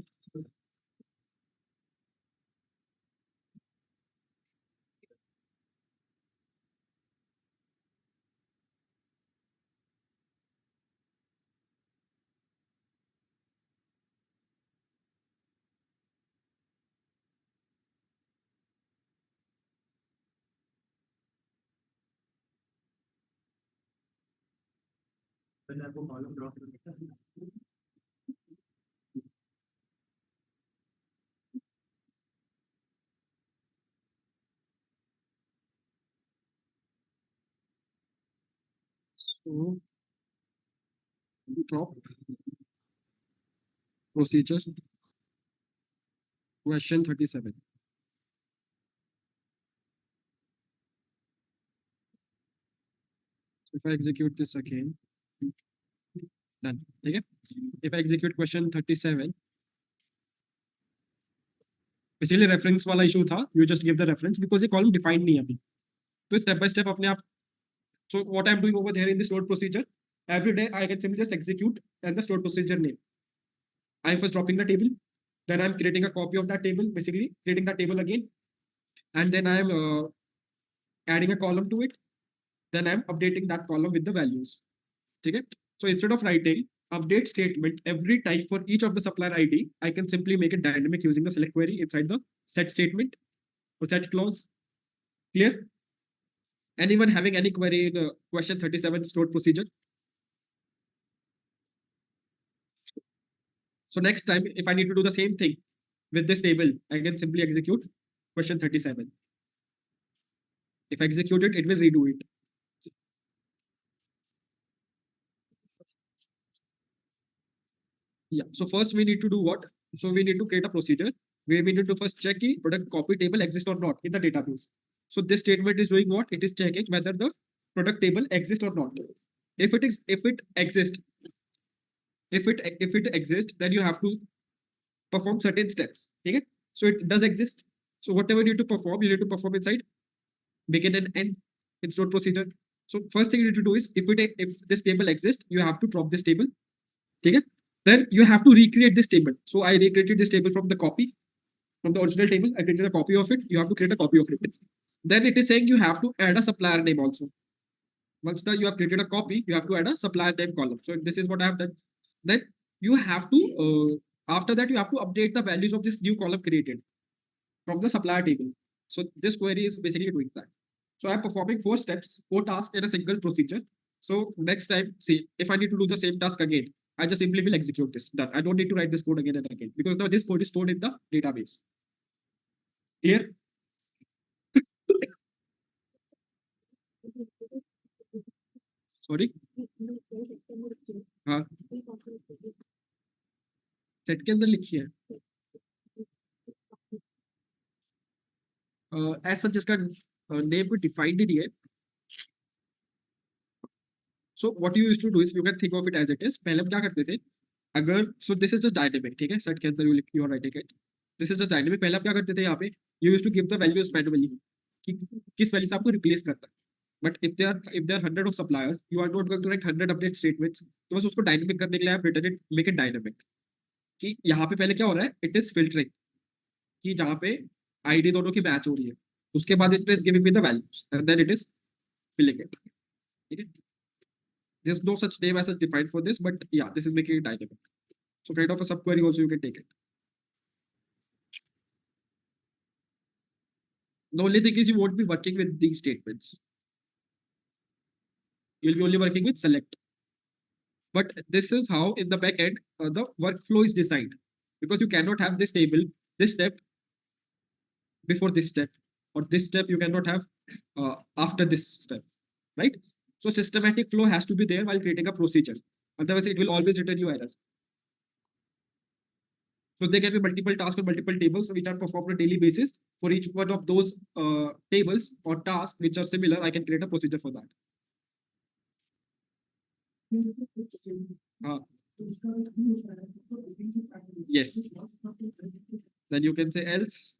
पहले आपको कॉलम ड्रॉ कर देता है. So drop procedure question 37. So if I execute this again, done. Okay. If I execute question 37, basically reference वाला issue था. You just give the reference because ये column defined नहीं है अभी. तो step by step अपने आप. So what I'm doing over here in the stored procedure, every day I can simply just execute and the stored procedure name. I'm first dropping the table, then I'm creating a copy of that table, basically creating that table again, and then I'm adding a column to it. Then I'm updating that column with the values. Okay. So instead of writing update statement every time for each of the supplier ID, I can simply make it dynamic using the select query inside the set statement or set clause. Clear? Anyone having any query in question 37 stored procedure? So next time, if I need to do the same thing with this table, I can simply execute question 37. If I execute it, it will redo it. Yeah. So first we need to do what? So we need to create a procedure where we need to first check the product copy table exists or not in the database. So this statement is doing what? It is checking whether the product table exists or not. If it exists, if it exists, then you have to perform certain steps. Okay? So it does exist. So whatever you need to perform, you need to perform inside begin and end in stored procedure. So first thing you need to do is if this table exists, you have to drop this table. Okay? Then you have to recreate this table. So I recreated this table from the copy, from the original table. I created a copy of it. You have to create a copy of it. Then it is saying you have to add a supplier name also. Once you have created a copy, you have to add a supplier name column. So this is what I have done. Then you have to, after that, you have to update the values of this new column created from the supplier table. So this query is basically doing that. So I'm performing 4 steps, 4 tasks in a single procedure. So next time, see, if I need to do the same task again, I just simply will execute this. Done. I don't need to write this code again and again because now this code is stored in the database. Clear? Sorry? हाँ set के अंदर लिखी है ऐसा जिसका name कोई defined ही नहीं है. So what you used to do is you can think of it as it is. पहले हम क्या करते थे अगर so this is just dynamic. ठीक है. सेट के अंदर you are writing it. This is just dynamic. पहले आप क्या करते थे यहाँ पे you used to give the values manually कि किस वैल्यू से आपको रिप्लेस करना है. But if there are 100 of suppliers, you are not going to write 100 update statements. तो बस उसको डायनेमिक करने के लिए आप return it make it dynamic कि यहाँ पे पहले क्या हो रहा है इट इज फिल्टरिंग कि जहाँ पे आईडी दोनों की मैच हो रही है उसके बाद it is giving me the values and then it is filling it. ठीक है. There's no such name as such defined for this, but yeah, this is making it dynamic. So kind of a subquery also you can take it. The only thing is you won't be working with these statements. You'll be only working with select. But this is how in the back end the workflow is designed because you cannot have this table, this step before this step, or this step you cannot have after this step, right? So systematic flow has to be there while creating a procedure. Otherwise, it will always return you error. So there can be multiple tasks or multiple tables which are performed on a daily basis. For each one of those tables or tasks which are similar, I can create a procedure for that. Uh, yes. Then you can say else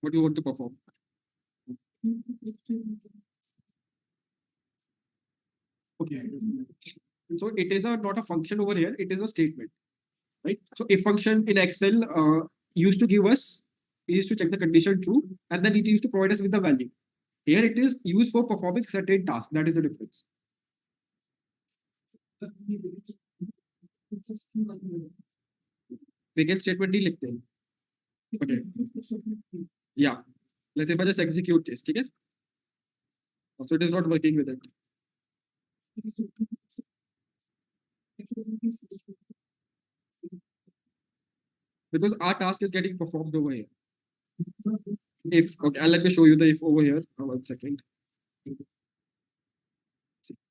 what you want to perform. Okay. So it is not a function over here, it is a statement, right? So if function in Excel used to give us, used to check the condition true, and then it used to provide us with the value. Here it is used for performing certain tasks. That is the difference. Begin statement ही लिखते हैं. Okay. Yeah. Let's say if I just execute this, ठीक है? So it is not working with it. Because our task is getting performed over here. If okay, let me show you the if over here. 1 second.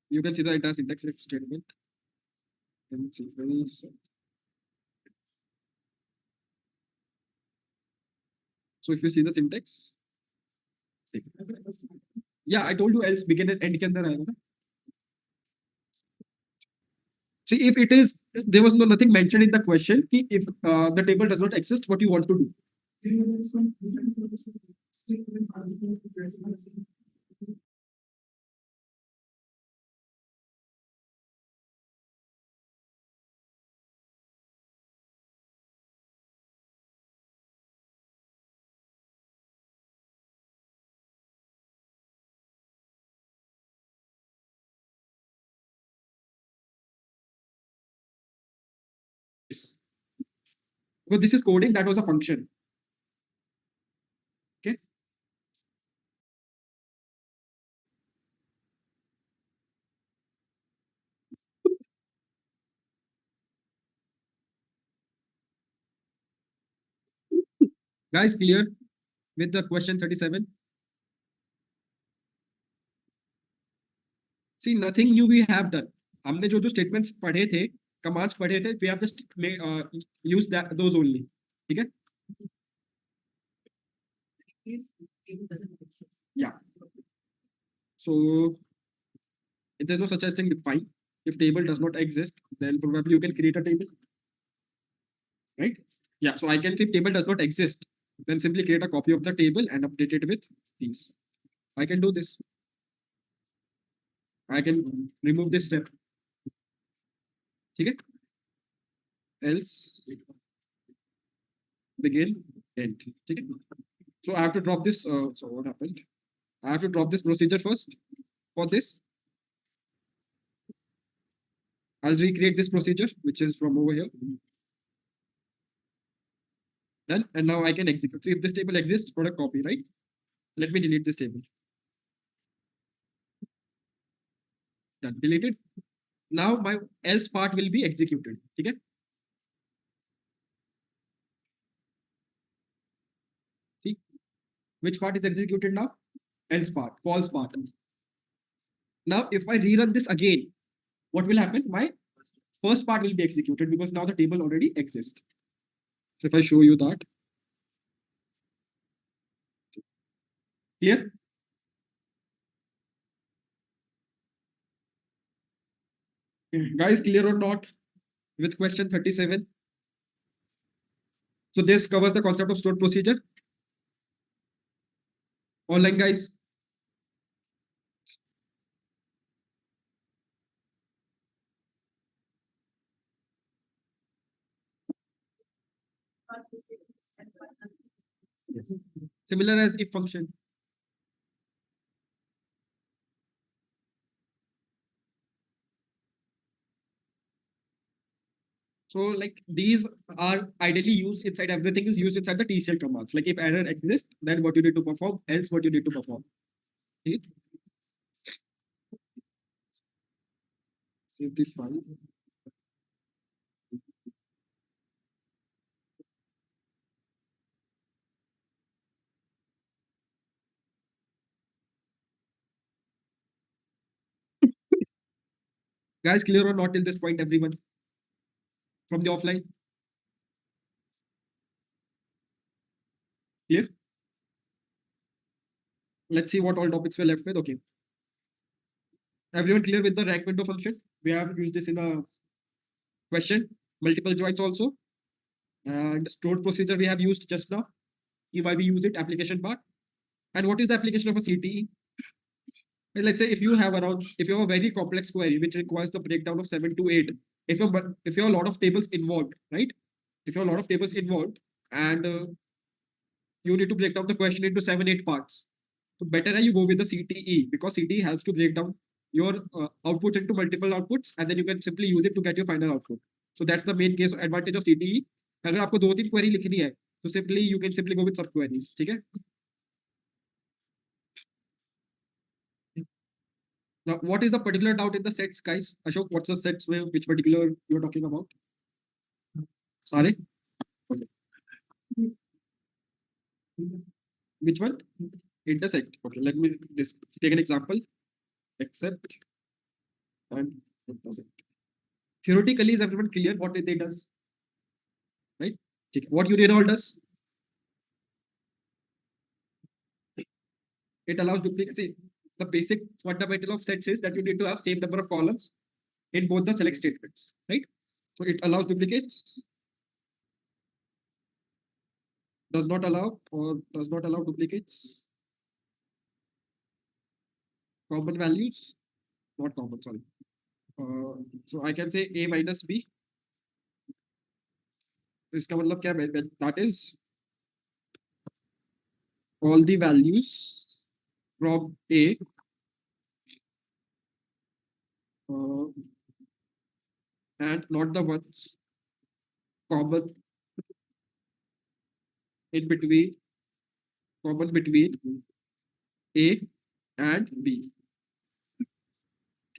You can see the entire syntax if statement. So if you see the syntax, yeah, I told you else begin and end के अंदर आएगा ना. See, if it is, there was nothing mentioned in the question कि if the table does not exist, what you want to do. Because this is coding, that was a function. Okay. Guys, clear with the question 37? See, nothing new we have done. हमने जो statements पढ़े थे, commands पढ़े थे, we have just used those only. ठीक है? Yeah. So if there's no such as thing defined. If table does not exist, then probably you can create a table. Right? Yeah. So I can say if table does not exist, then simply create a copy of the table and update it with these. I can do this. I can remove this step. Okay? Else begin end. Okay? So I have to drop this. So what happened? I have to drop this procedure first. For this, I'll recreate this procedure, which is from over here. Done. And now I can execute. See if this table exists, product copy, right? Let me delete this table. Done. Deleted. Now my else part will be executed. Okay? See which part is executed now? Else part, false part. Now if I rerun this again, what will happen? My first part will be executed because now the table already exists. So if I show you that, clear? Guys, clear or not with question 37? So this covers the concept of stored procedure. Online, guys. Yes. Similar as if function. So like these are ideally used inside, everything is used inside the TCL commands. Like if error exists, then what you need to perform, else what you need to perform. Okay? Save this file. Guys, clear or not till this point, everyone? From the offline? Clear? Let's see what all topics we're left with. Okay. Everyone clear with the rank window function? We have used this in a question, multiple choice also. And stored procedure we have used just now. Why we use it, application part. And what is the application of a CTE? Let's say if you have a very complex query which requires the breakdown of 7 to 8, if you have a lot of tables involved, right? If you have a lot of tables involved and you need to break down the question into 7, 8 parts. So better you go with the CTE because CTE helps to break down your outputs into multiple outputs and then you can simply use it to get your final output. So that's the main case advantage of CTE. अगर आपको 2-3 query लिखनी है तो you can simply go with sub queries. ठीक है? Now, what is the particular doubt in the sets, guys? Ashok, what's the sets which particular you're talking about? Sorry? Okay. Which one? Intersect. Okay, let me take an example. Except and intersect. Theoretically, is everyone clear what they does? Right? What urinol does? It allows duplicate. The basic fundamental of sets is that you need to have same number of columns in both the select statements, right? So it allows duplicates, does not allow duplicates, common values, not common, sorry. So I can say A minus B. इसका मतलब क्या है? That is all the values from A and not the ones common in between, common between A and B.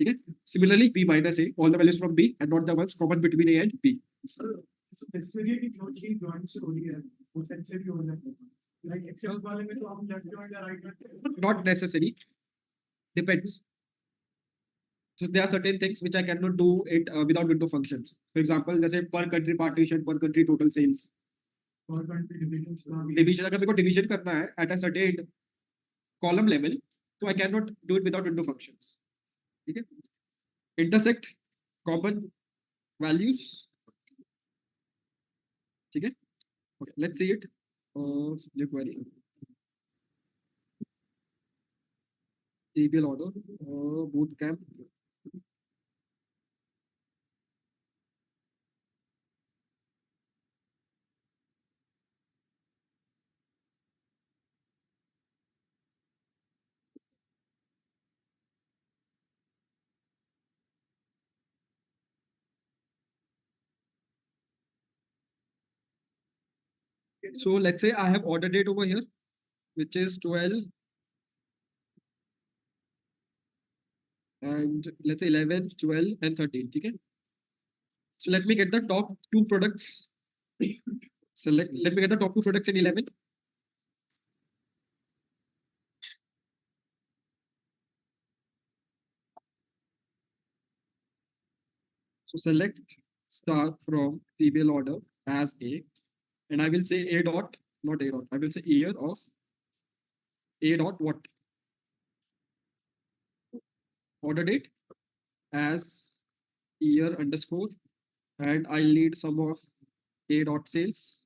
Okay. Similarly, B minus A, all the values from B and not the ones common between A and B. So necessary कि joint से हो रही है वो set से भी हो जाता है like Excel वाले में तो हम left joint या right joint Not necessary. Depends. So there are certain things which I cannot do it without window functions. For example, जैसे per country partition, per country total sales. per country Division अगर मेरे को division करना है at a certain column level, so I cannot do it without window functions. ठीक है? Intersect common values. ठीक है? Okay, let's see it. The query. TBL order, bootcamp. So let's say I have order date over here, which is 12 and let's say 11, 12 and 13. Okay. So let me get the top two products. So let me get the top two products in 11. So select star from TBL order as A, and I will say A dot, not A dot. I will say year of A dot what? Order date as year underscore, and I'll need some of A dot sales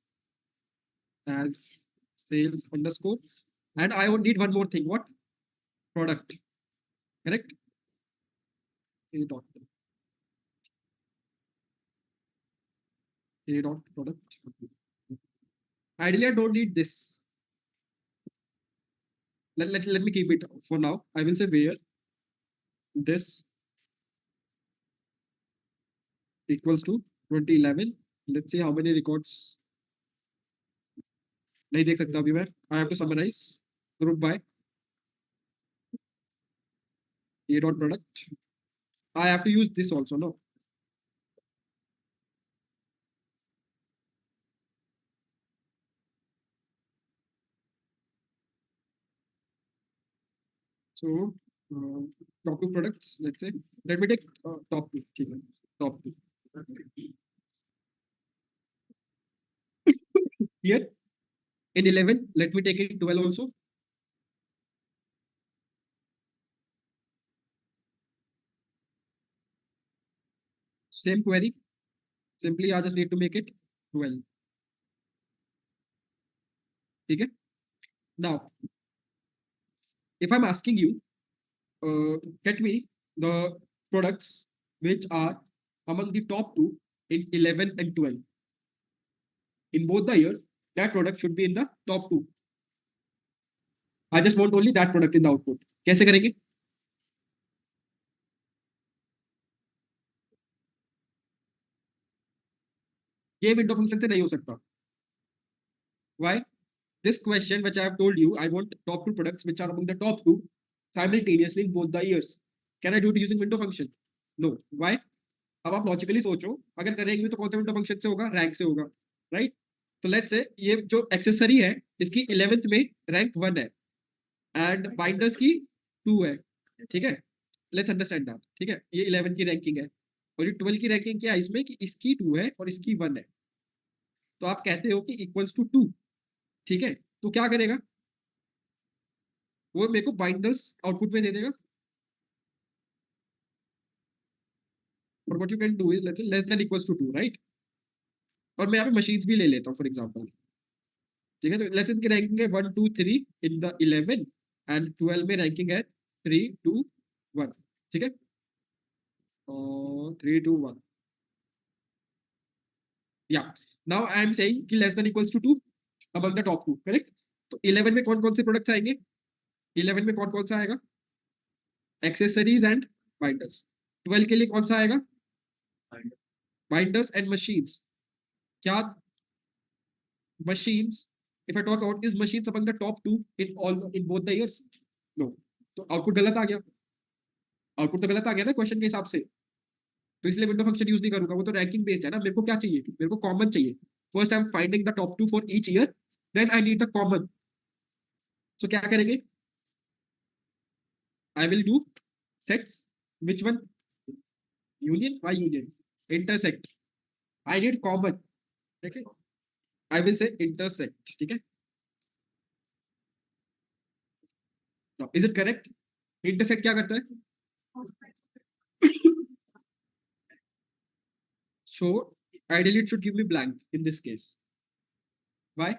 as sales underscore, and I would need one more thing. What? Product. Correct? A dot. A dot product. Ideally, I don't need this. Let me keep it for now. I will say where this equals to 2011. Let's see how many records. नहीं देख सकता अभी मैं. I have to summarize. Group by A dot product. I have to use this also, no? So top two products, let's say. Let me take top two. ठीक है. Top two. Clear? In 11, let me take it 12 also. Same query. Simply I just need to make it 12. Okay. Now, if I'm asking you, get me the products which are among the top two in 11 and 12. In both the years, that product should be in the top two. I just want only that product in the output. कैसे करेंगे? ये window function से नहीं हो सकता. Why? This question which I have told you, I want top two products which are among the top two simultaneously in both the years. Can I do it using window function? No. Why? अब आप logically सोचो, अगर करेंगे तो कौन सा window function से होगा? रैंक से होगा, राइट? तो लेट्स से ये जो एक्सेसरी है इसकी 11th में रैंक 1 है एंड बाइंडर्स की 2 है. ठीक है, लेट्स अंडरस्टैंड दैट. ठीक है, ये 11 की रैंकिंग है और ये 12 की रैंकिंग क्या है इसमें कि इसकी 2 है और इसकी 1 है. तो आप कहते हो कि इक्वल्स टू 2. ठीक है, तो क्या करेगा वो? मेरे को बाइंडर्स आउटपुट में दे देगा. और what you can do is let's say less than equals to 2, right? और मैं यहाँ पे मशीन्स भी ले लेता हूँ फॉर एग्जांपल. ठीक है, तो लेट्स इनकी रैंकिंग है 1 2 3 इन द 11 एंड 12 में रैंकिंग है 3 2 1. ठीक है, और 3 2 1. या नाउ आई एम सेइंग कि less than equals to 2 among the top two, correct? तो 11 में कौन कौन से प्रोडक्ट्स आएंगे? 11 में कौन कौन सा आएगा? Accessories and binders. 12 के लिए कौन सा आएगा? Binders and machines. क्या machines, if I talk about is machines among the top two in both the years? No. तो आउटपुट गलत आ गया. आउटपुट तो गलत आ गया ना क्वेश्चन के हिसाब से. तो इसलिए विंडो फंक्शन यूज नहीं करूंगा, वो तो रैंकिंग बेस्ड है ना. मेरे को क्या चाहिए? मेरे को कॉमन चाहिए. First I am finding the top two for each year, then I need the common. So क्या करेंगे? I will do sets. Which one? Union. Why union? Intersect. I need common. ठीक है, आई विल से intersect. ठीक है, is it correct? Intersect क्या करता है? So ideally it should give me blank in this case. Why?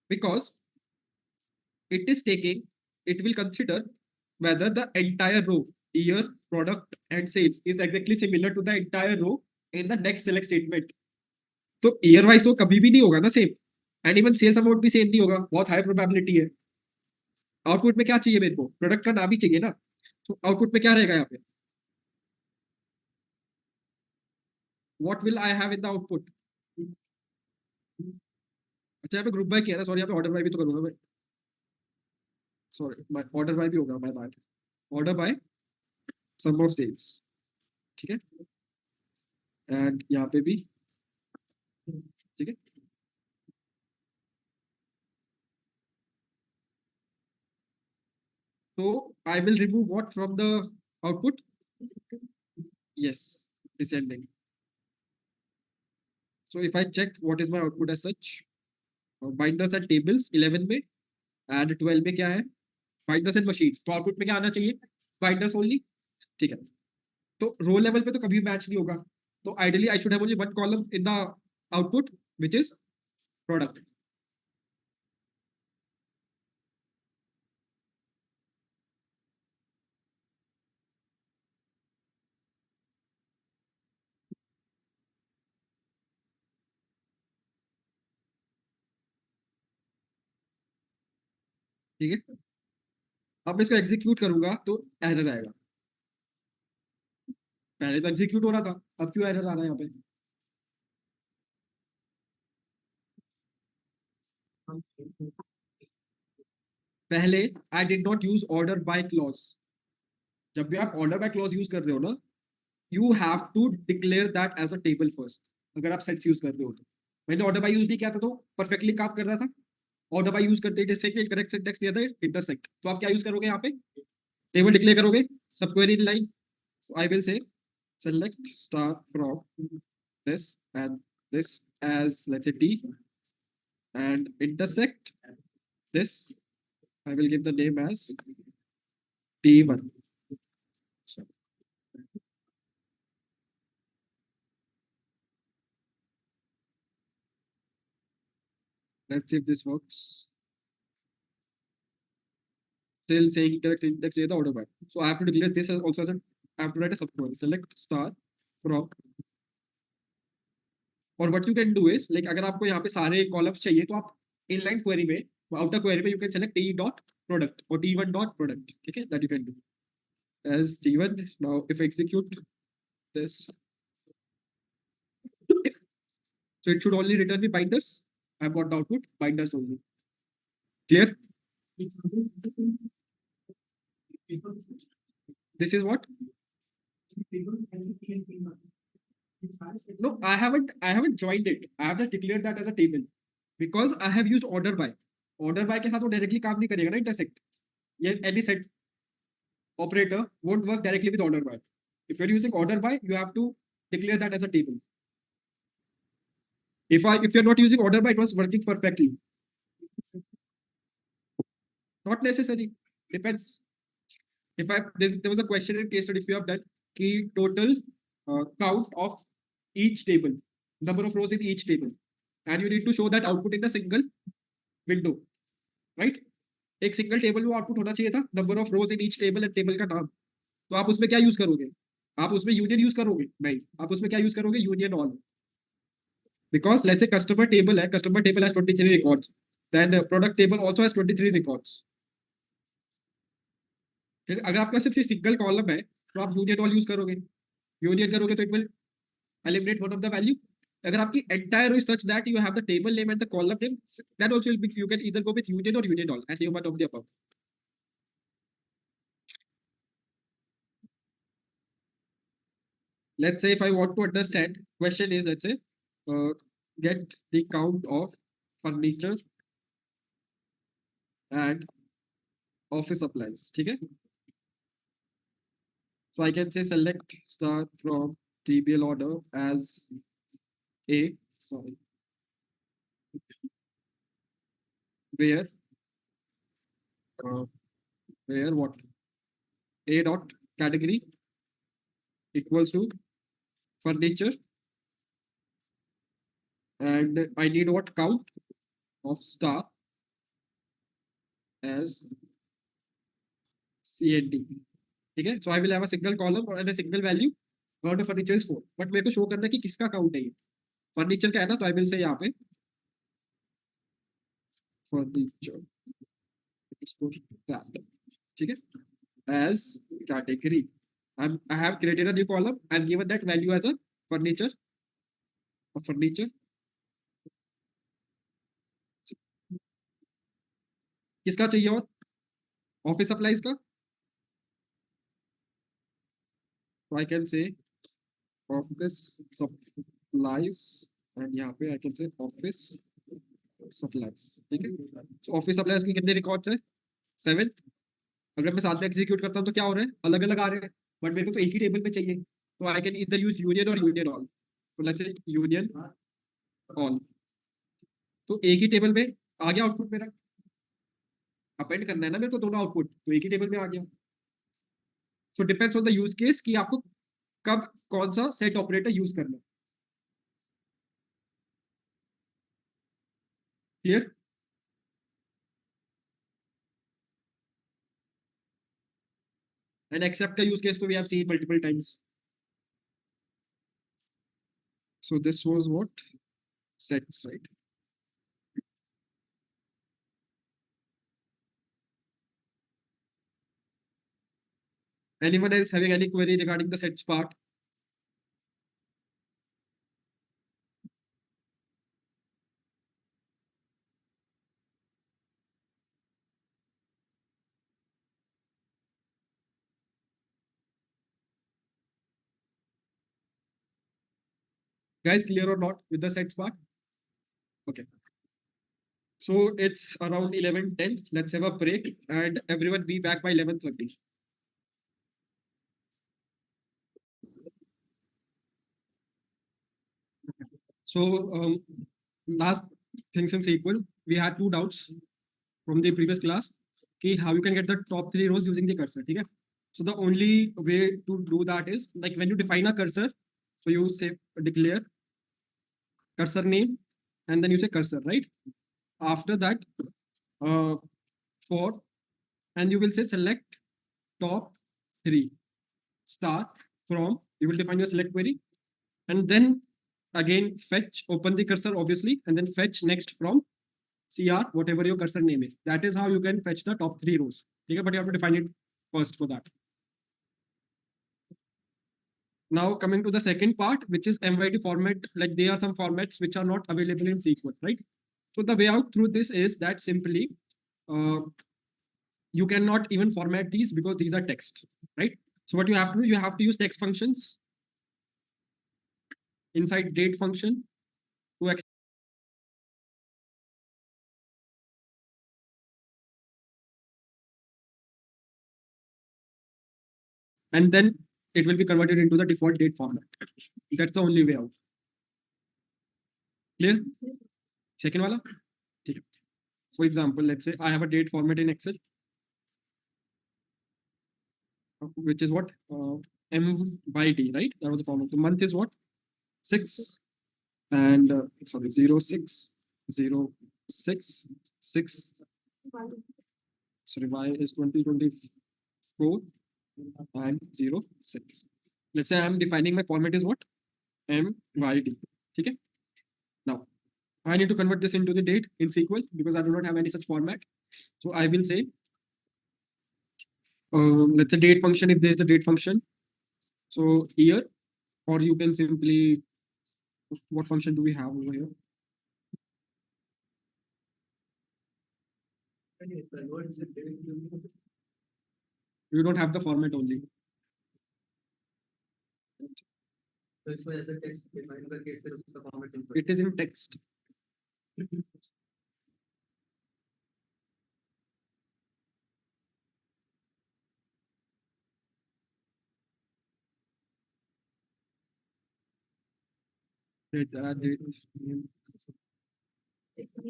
Because it will consider whether the entire row, year, product and sales is exactly similar to the entire row in the next select statement. तो year wise तो कभी भी नहीं होगा ना same, and even sales amount भी same नहीं होगा. बहुत हाई प्रोबेबिलिटी है. आउटपुट में क्या चाहिए मेरे को? प्रोडक्ट का नाम ही चाहिए ना. तो आउटपुट में क्या रहेगा यहाँ पे? What will I have in the output? अच्छा, यहाँ पे ग्रुप बाय किया ना, सॉरी. यहाँ पे ऑर्डर बाय भी तो करूंगा मैं. सॉरी, ऑर्डर बाय भी होगा, my bad. Order by sum of sales. ठीक है, एंड यहाँ पे भी. ठीक है, तो I will remove what from the output? Yes, descending. So if I check what is my output as such, binders and tables 11 में एंड 12 में क्या है? Binders and machines. तो आउटपुट में क्या आना चाहिए? Binders only. ठीक है, तो रो लेवल पे तो कभी मैच नहीं होगा. तो ideally I should have only one column in the output which is product. ठीक है, अब मैं इसको एग्जीक्यूट करूंगा तो एरर आएगा. पहले तो एग्जीक्यूट हो रहा था, अब क्यों एरर आ रहा है यहाँ पे? पहले I did not use order by clause. जब भी आप ऑर्डर बाय क्लॉज यूज कर रहे हो ना, you have to declare that as a table first. अगर आप सेट्स यूज कर रहे हो तो. मैंने ऑर्डर बाय यूज नहीं किया था तो परफेक्टली काम कर रहा था. ऑर्डर बाय यूज करते जैसे कि करेक्ट सिंटैक्स दिया था इंटरसेक्ट, तो आप क्या यूज करोगे यहाँ पे? टेबल डिक्लेयर करोगे, सब query in line. I will say select star from this and this as let's say t, and intersect this. I will give the name as T1. So let's see if this works. Still saying index the order by. So I have to declare this as also as an I have to write a subquery. Select star from, और what you can do is like अगर आपको यहाँ पे सारे columns चाहिए तो आप inline query में आउटर क्वेरी में you can select t dot product or t1 dot product. ठीक है, that you can do as t1. Now if I execute this, so it should only return me binders. I have got the output binders only. Clear? This is what? No, I haven't joined it. I have just declared that as a table because I have used order by. Order by के साथ वो directly काम नहीं करेगा ना intersect. ये any set operator won't work directly with order by. If you're using order by, you have to declare that as a table. If you're not using order by, it was working perfectly. Not necessary. Depends. If I there was a question in case study if you have done key total count of each table, number of rows in each table, and you need to show that output in a single window, right? एक single table में output होना चाहिए था, number of rose in each table and table का नाम. तो आप उसमें क्या यूज करोगे? आप उसमें यूनियन यूज करोगे? नहीं, आप उसमें क्या यूज करोगे? Union all. Because let's say customer table है, customer table has 23 records, then product table also has 23 records. अगर आपका सिर्फ सिंगल कॉलम है तो आप यूनियन ऑल यूज करोगे. यूनियन करोगे तो it will eliminate one of the value. अगर आपकी entire is such that you have the table name and the column name, that also will be, you can either go with union or union all and name one of the above. Let's say if I want to understand, question is let's say get the count of furniture and office supplies. ठीक है? So I can say select start from TBL order as A. Sorry. Where where what? A dot category equals to furniture, and I need what count of star as CND. ठीक है, so I will have a single column and a single value. Count of furniture is 4. But मेरे को show करना है कि किसका count है ये. फर्नीचर का है ना, तो आई विल से यहाँ पे फर्नीचर ठीक है, as category. I have created a new column and given that value as a furniture. Furniture किसका चाहिए और ऑफिस सप्लाईज का. तो आई कैन से ऑफिस सप्लाईज एंड यहाँ पे आई कैन से ऑफिस सप्लाईज. ठीक है, तो ऑफिस सप्लाईज के कितने रिकॉर्ड्स है? 7. अगर मैं साथ में एग्जीक्यूट करता हूँ तो क्या हो रहा है? अलग अलग आ रहे हैं, बट मेरे को तो एक ही टेबल में चाहिए. तो आई कैन इधर यूज यूनियन और यूनियन ऑल. तो लेट्स से यूनियन ऑल, तो एक ही टेबल में आ गया आउटपुट मेरा. अपेंड करना है ना मेरे को दोनों आउटपुट, तो एक ही टेबल में आ गया. So depends on the use case कि आपको कब कौन सा सेट ऑपरेटर यूज करना है. क्लियर? एंड एक्सेप्ट का यूज केस तो we have seen multiple times. So this was what sets, right? Anyone else having any query regarding the sets part? Guys, clear or not with the sets part? Okay. So it's around 11:10. Let's have a break and everyone be back by 11:30. So last things in SQL. We had 2 doubts from the previous class. Okay, how you can get the top 3 rows using the cursor. Okay. So the only way to do that is like when you define a cursor, so you say declare cursor name and then you say cursor, right? After that, for and you will say select top 3 start from, you will define your select query, and then again fetch, open the cursor obviously, and then fetch next from CR, whatever your cursor name is. That is how you can fetch the top 3 rows. Okay, but you have to define it first for that. Now coming to the second part, which is MYD format. Like there are some formats which are not available in SQL, right? So the way out through this is that simply you cannot even format these because these are text, right? So what you have to do, you have to use text functions inside date function to and then it will be converted into the default date format. That's the only way out. Clear? Second wala? For example, let's say I have a date format in Excel, which is what? M by D, right? That was the format. The month is what? 6 and sorry, 06, 06, 6. Sorry, Y is 2024 and 06. Let's say I'm defining my format is what? MYD. Okay. Now, I need to convert this into the date in SQL because I do not have any such format. So I will say, let's say date function, if there is a date function. So year, or you can simply, what function do we have over here? You don't have the format only. तो इसको ऐसे text define करके फिर उसका format It is in text.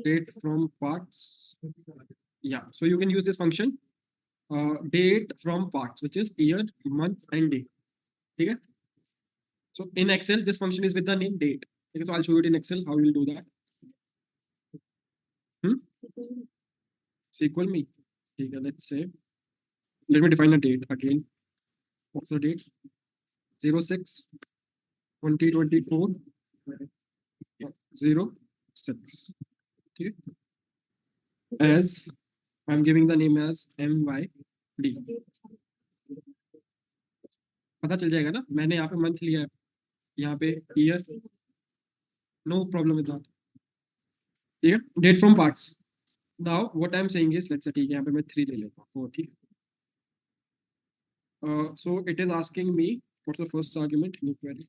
Date from parts. Yeah, so you can use this function, date from parts, which is year, month, and day. Okay. So in Excel, this function is with the name date. Okay, so I'll show you it in Excel how you'll do that. SQL me. Okay, let's say, let me define a date again. What's the date? 06 2024 06. Okay. As I'm giving the name as MYD. पता चल जाएगा ना, मैंने यहाँ पे month लिया है, यहाँ पे year, no problem with that. ठीक है, date from parts. Now what I am saying is, let's say, ठीक है, यहाँ पे मैं 3 ले लेता हूँ. ठीक है. So it is asking me what's the first argument in query,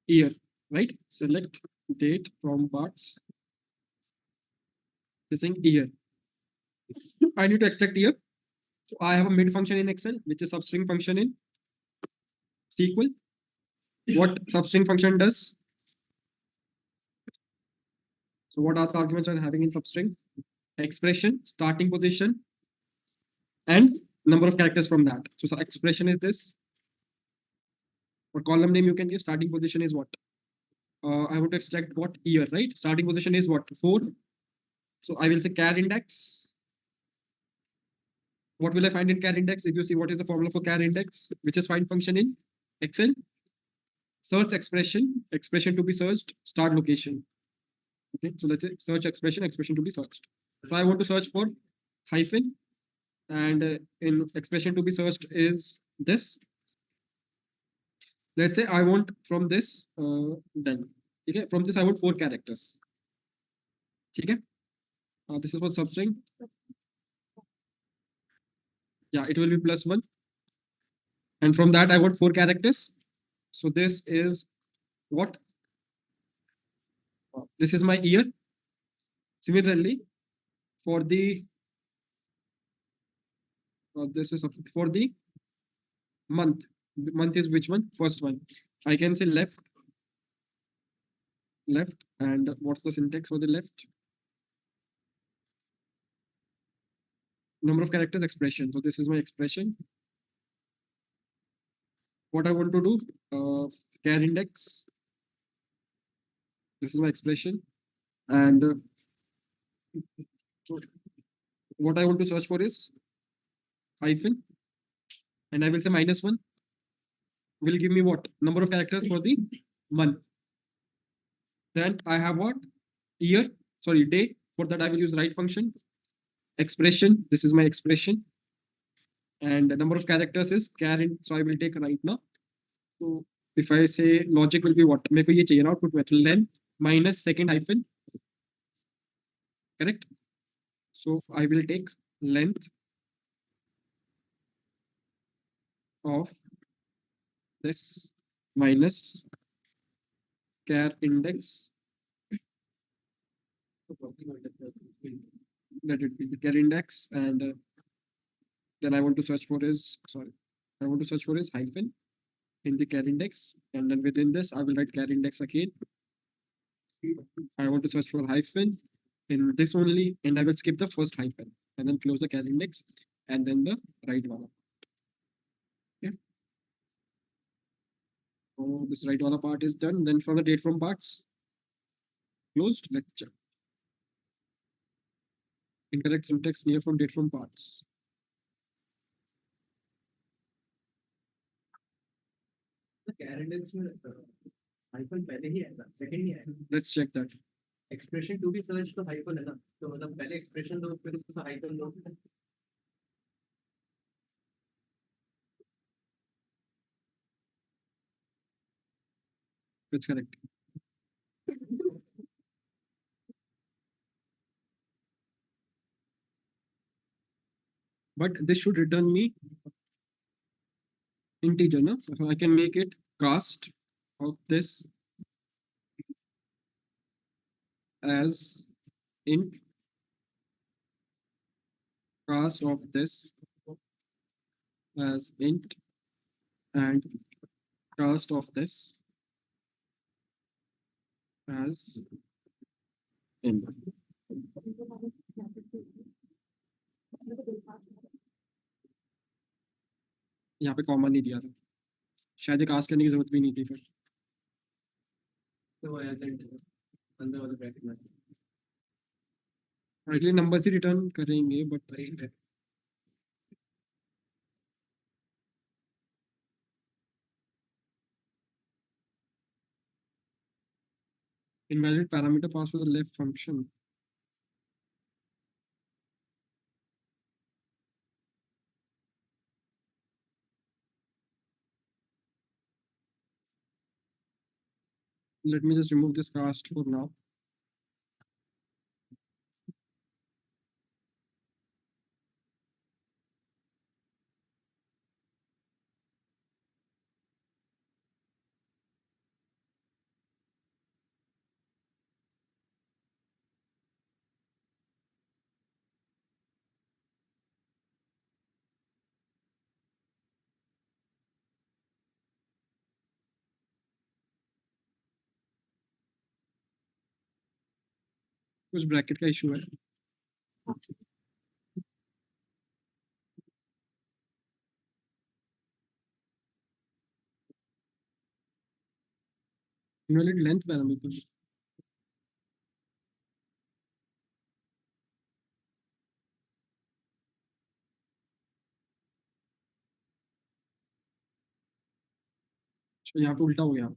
year, right? Select date from parts, saying year. I need to extract year, so I have a mid function in Excel, which is substring function in SQL. What substring function does? So what are the arguments I'm having in substring? Expression, starting position, and number of characters from that. So expression is this. For column name, you can give starting position is what? I want to extract what year, right? Starting position is what? 4. So I will say char index. What will I find in char index? If you see what is the formula for char index, which is find function in Excel. Search expression, expression to be searched, start location. Okay, so let's say search expression, expression to be searched. So I want to search for hyphen, and in expression to be searched is this. Let's say I want from this, then. Okay, from this I want 4 characters. Okay, this is what substring. Yeah, it will be +1. And from that I want 4 characters. So this is what? This is my year. Similarly, for the this is for the month. The month is which one? First one. I can say left left, and what's the syntax for the left? Number of characters expression. So this is my expression. What I want to do, char index. This is my expression, and so what I want to search for is hyphen, and I will say -1 will give me what number of characters for the month. Then I have what year, sorry day. For that I will use right function. Expression. This is my expression, and the number of characters is char in. So I will take right now. So if I say logic will be what? मेरे को ये चाहिए ना output में then minus second hyphen, correct? So I will take length of this minus char index. Let it be the char index, and then I want to search for is I want to search for is hyphen in the char index, and then within this I will write char index again. I want to search for hyphen in this only, and I will skip the first hyphen and then close the char index and then the right one. Okay. So this right wala part is done. Then from the date from parts closed, let's check. Incorrect syntax near from date from parts. char index में hyphen पहले ही आएगा, second ही आएगा. Let's check that. Expression two भी search तो hyphen है ना, तो मतलब पहले एक्सप्रेशन दो फिर उसका हाइफन दो. It's correct. But this should return me integer, no? So I can make it cast of this as int, cast of this as int, and cast of this as int. यहाँ पे comma नहीं दिया था, शायद ये cast करने की जरूरत भी नहीं थी फिर. तो एज अंदर वाले ब्रैकेट में अगले नंबर से रिटर्न करेंगे but invalid parameter passed for the left function. Let me just remove this cast for now. कुछ ब्रैकेट का इशू है. Invalid length parameter. यहाँ पे उल्टा हो गया.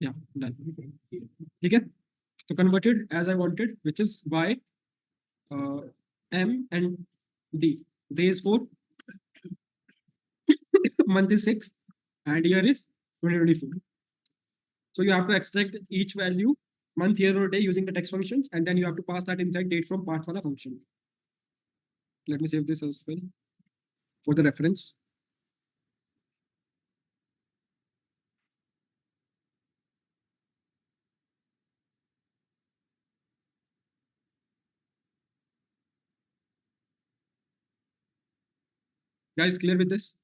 Yeah, done. ठीक है, तो converted as I wanted, which is y, uh, m and d. Day is 4, month is 6, and year is 2024. So you have to extract each value, month, year, or day using the text functions, and then you have to pass that inside date from part wala function. Let me save this as well for the reference. Guys, clear with this?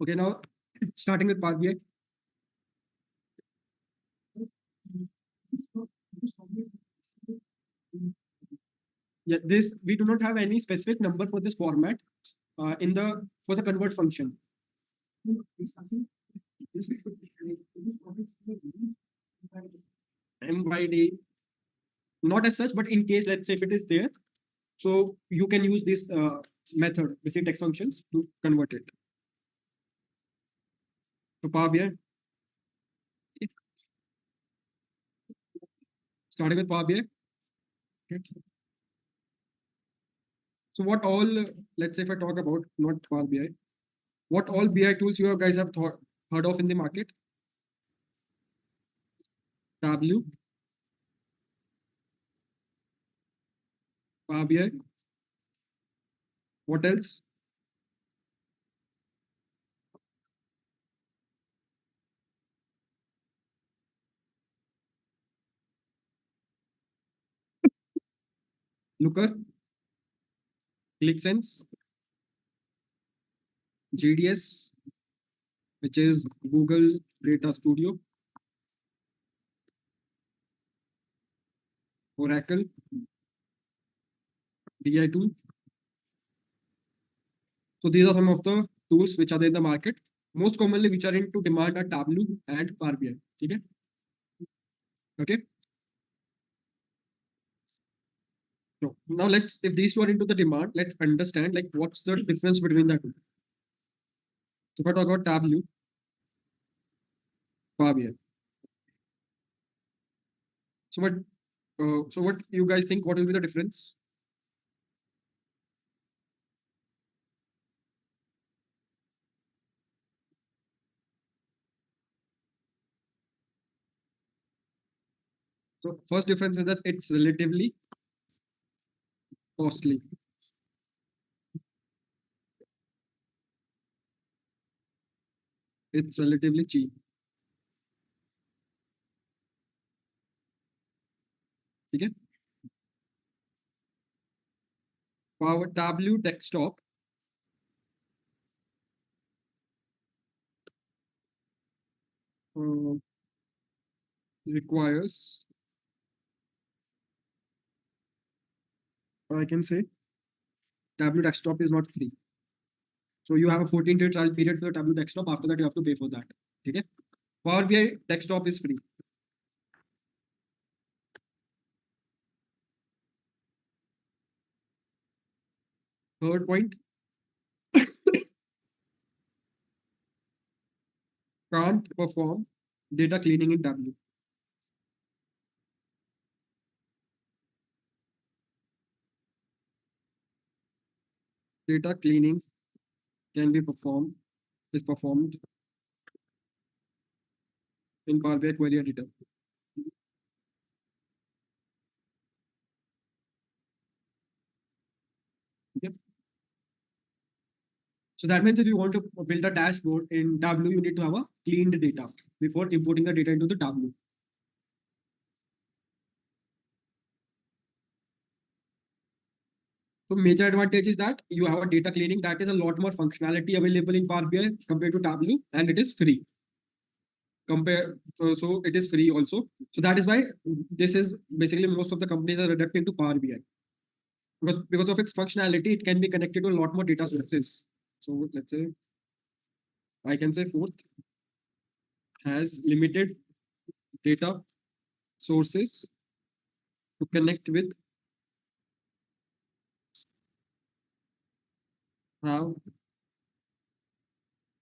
Okay, now starting with Power BI. Yeah, this we do not have any specific number for this format in the for the convert function. M by day, not as such, but in case let's say if it is there, so you can use this method, basic text functions, to convert it. So Power BI, starting with Power BI. Okay. So what all, let's say if I talk about not Power BI, what all BI tools you guys have heard of in the market? Tableau, Power BI. What else? Looker, ClickSense, GDS, which is Google Data Studio, Oracle, DI tool. So these are some of the tools which are there in the market. Most commonly which are into demand are Tableau and Power BI. Okay. Okay. So now let's, if these two are into the demand, let's understand like what's the difference between the two. So if I talk about Tableau, Power BI. So what you guys think? What will be the difference? So first difference is that it's relatively costly. It's relatively cheap. Okay. Power Tableau desktop uh, requires, or I can say, Tableau desktop is not free. So you have a 14-day trial period for the Tableau desktop. After that, you have to pay for that. Okay. Power BI desktop is free. Third point, can't perform data cleaning in Tableau. Data cleaning can be performed, is performed in Power BI query editor. Okay. So that means if you want to build a dashboard in Tableau, you need to have a cleaned data before importing the data into the Tableau. So major advantage is that you have a data cleaning that is a lot more functionality available in Power BI compared to Tableau, and it is free. So it is free also. So that is why this is basically most of the companies are adapting to Power BI because of its functionality, it can be connected to a lot more data sources. So let's say I can say fourth. has limited data sources to connect with, have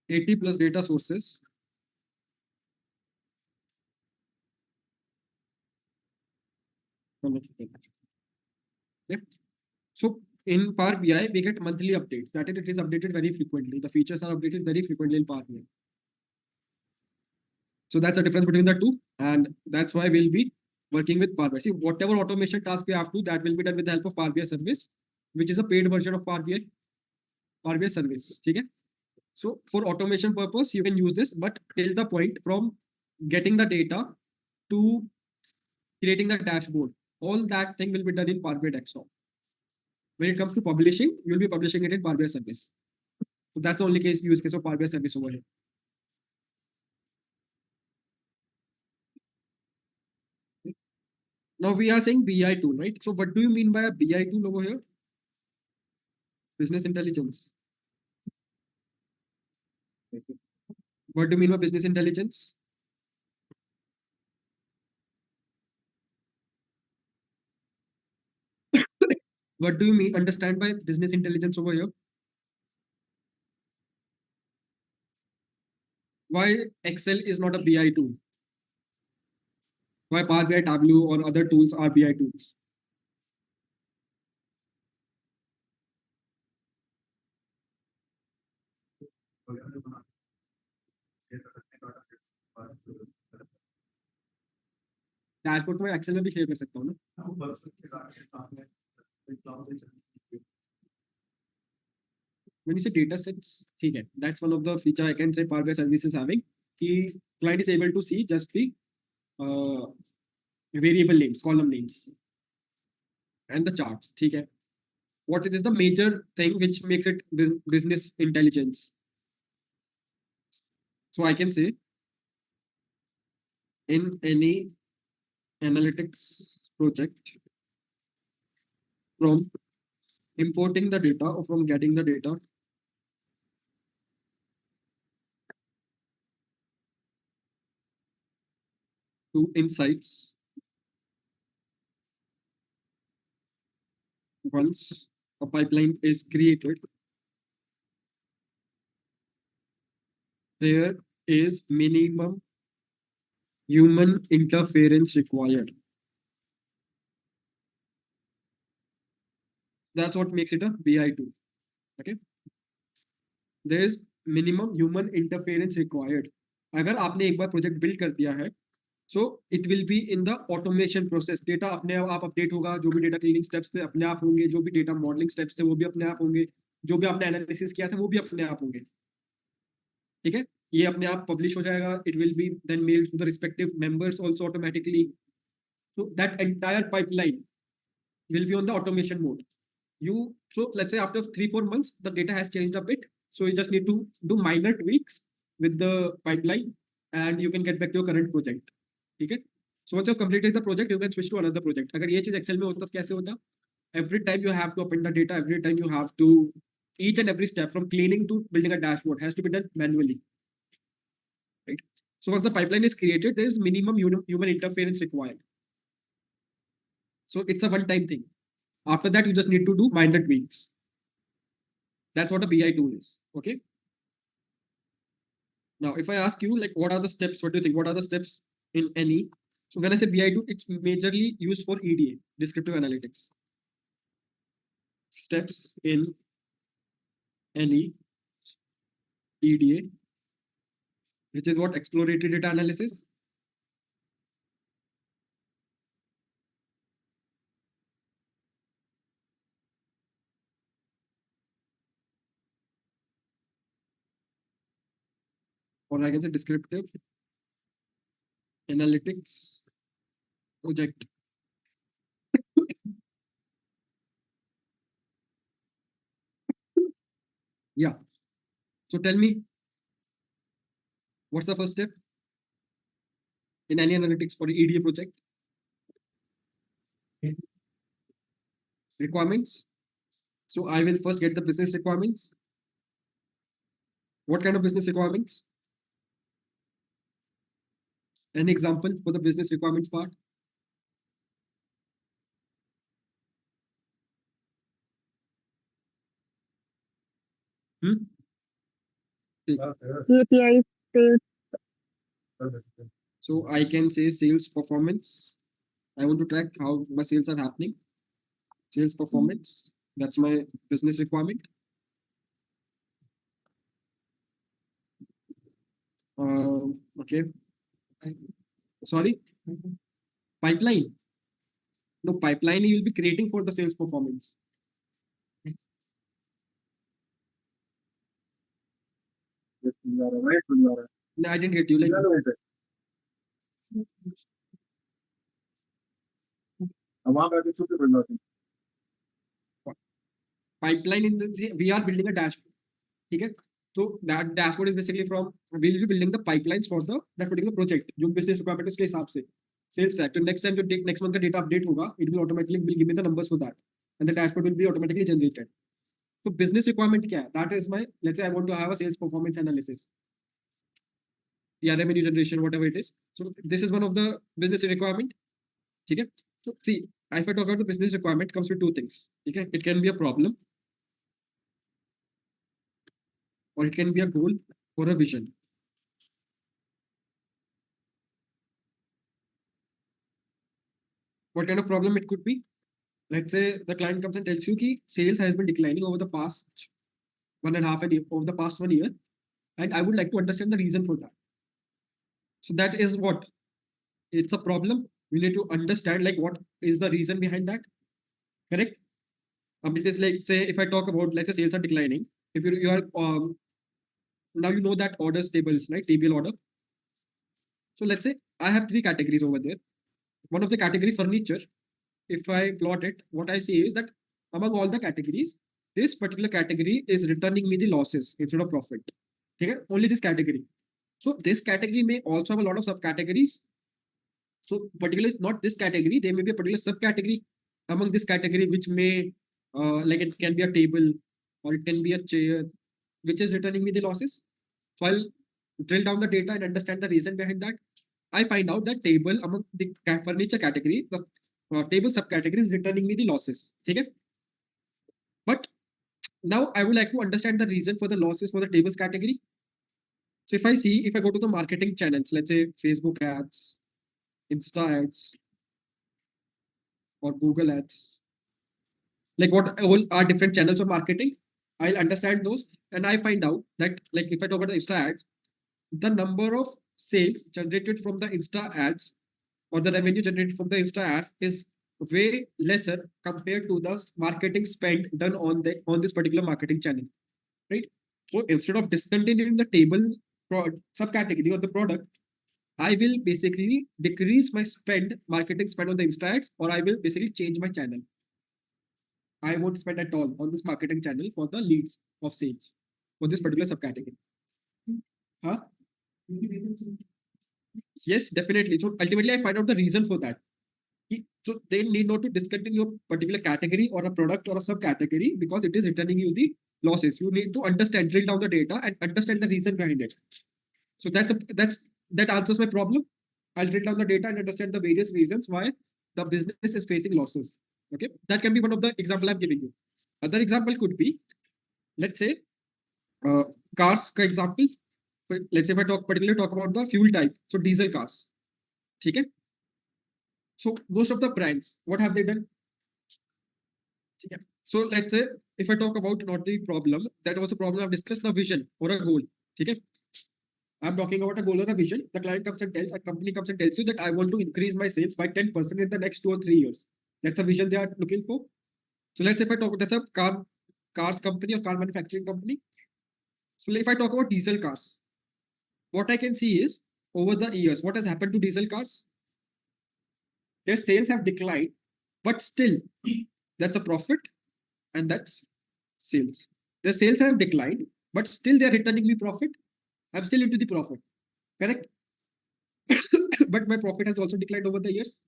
80 plus data sources. Okay. So in Power BI, we get monthly updates. That is, it is updated very frequently. The features are updated very frequently in Power BI. So that's the difference between the two, and that's why we'll be working with Power BI. See, whatever automation task we have to, that will be done with the help of Power BI service, which is a paid version of Power BI service. Okay. So for automation purpose, you can use this, but till the point from getting the data to creating the dashboard, all that thing will be done in Power BI desktop. When it comes to publishing, you'll be publishing it in Power BI service. So that's the only use case of Power BI service over here. Now we are saying BI tool, right? So what do you mean by a BI tool over here? Business intelligence. What do you mean by business intelligence? What do you mean understand by business intelligence over here? Why Excel is not a BI tool? Why Power BI, Tableau, or other tools are BI tools? Dashboard में Excel में भी share कर सकता हूँ ना. When you say data sets, ठीक है, that's one of the feature I can say Power BI service is having. कि client is able to see just the variable names, column names, and the charts. ठीक है. What is the major thing which makes it business intelligence? So I can say in any analytics project, from importing the data or from getting the data to insights, once a pipeline is created, there is minimum human interference required. That's what makes it a BI tool. Okay. There is minimum human interference required. अगर आपने एक बार project build कर दिया है, so it will be in the automation process. Data अपने आप update होगा, जो भी डेटा क्लीनिंग स्टेप्स थे अपने आप होंगे, जो भी डेटा मॉडलिंग स्टेप्स थे वो भी अपने आप होंगे, जो भी आपने एनालिसिस किया था वो भी अपने आप होंगे. ठीक है. ये अपने आप पब्लिश हो जाएगा. It will be then mailed to the respective members also automatically. So that entire pipeline will be on the automation mode. So let's say after 3-4 months the data has changed a bit, so you just need to do minor tweaks with the pipeline and you can get back to your current project. ठीक है. So once you've completed the project, you can switch to another project. अगर ये चीज Excel में होता तो कैसे होता? Every time you have to append the data, every time you have to, each and every step from cleaning to building a dashboard has to be done manually, right? So once the pipeline is created, there is minimum human interference required. So it's a one-time thing. After that, you just need to do minor tweaks. That's what a BI tool is. Okay. Now, if I ask you, like, what are the steps? What do you think? What are the steps in any? So when I say BI tool, it's majorly used for EDA, descriptive analytics. Steps in any EDA, which is what exploratory data analysis. Or I can say descriptive analytics project. Yeah. So tell me, what's the first step in any analytics for EDA project? Requirements. So I will first get the business requirements. What kind of business requirements? An example for the business requirements part? Hmm? KPIs, sales. So I can say sales performance. I want to track how my sales are happening. Sales performance. That's my business requirement. Okay. Sorry. Pipeline. No, pipeline you will be creating for the sales performance. No, I didn't get you. Like pipeline in the we are building a dashboard. Okay. So that dashboard is basically from we will be building the pipelines for the that particular project. जो business requirement है उसके हिसाब से sales track. So next time जो next month का data update होगा, it will automatically will give me the numbers for that, and the dashboard will be automatically generated. So business requirement क्या है? That is my, let's say I want to have a sales performance analysis. Yeah, revenue generation, whatever it is. So this is one of the business requirement. Okay. So see, if I talk about the business requirement, comes with two things. Okay, it can be a problem, or it can be a goal or a vision. What kind of problem it could be? Let's say the client comes and tells you that sales has been declining over the past 1.5 year, over the past 1 year, and I would like to understand the reason for that. So that is what it's a problem. We need to understand like what is the reason behind that. Correct? It is like, say if I talk about, let's say sales are declining. If you are now you know that orders table, right? Table order. So let's say I have three categories over there. One of the category furniture. If I plot it, what I see is that among all the categories, this particular category is returning me the losses instead of profit. Okay, only this category. So this category may also have a lot of subcategories. So particularly not this category, there may be a particular subcategory among this category which may like it can be a table or it can be a chair, which is returning me the losses. So I'll drill down the data and understand the reason behind that. I find out that table among the furniture category, the table subcategory is returning me the losses. Okay? But now I would like to understand the reason for the losses for the tables category. So if I go to the marketing channels, let's say Facebook ads, Insta ads, or Google ads, like what all are different channels of marketing, I'll understand those and I find out that like if I talk about the Insta ads, the number of sales generated from the Insta ads or the revenue generated from the Insta ads is way lesser compared to the marketing spend done on this particular marketing channel, right? So instead of discontinuing the table subcategory or the product, I will basically decrease my marketing spend on the Insta ads, or I will basically change my channel. I won't spend at all on this marketing channel for the leads of sales for this particular subcategory. Huh? Yes, definitely. So ultimately, I find out the reason for that. So they need not to discontinue a particular category or a product or a subcategory because it is returning you the losses. You need to understand, drill down the data and understand the reason behind it. So that answers my problem. I'll drill down the data and understand the various reasons why the business is facing losses. Okay, that can be one of the example I'm giving you. Other example could be, let's say, cars का example. Let's say if I particularly talk about the fuel type, so diesel cars. Okay. So most of the brands, what have they done? Okay. So let's say if I talk about not the problem, that was a problem I've discussed, the vision or a goal. Okay. I'm talking about a goal or a vision. The client comes and tells, a company comes and tells you that I want to increase my sales by 10% in the next 2 or 3 years. That's a vision they are looking for. So let's say if I talk, that's a cars company or car manufacturing company. So if I talk about diesel cars, what I can see is over the years, what has happened to diesel cars? Their sales have declined, but still that's a profit and that's sales. Their sales have declined, but still they're returning me profit. I'm still into the profit, correct? But my profit has also declined over the years,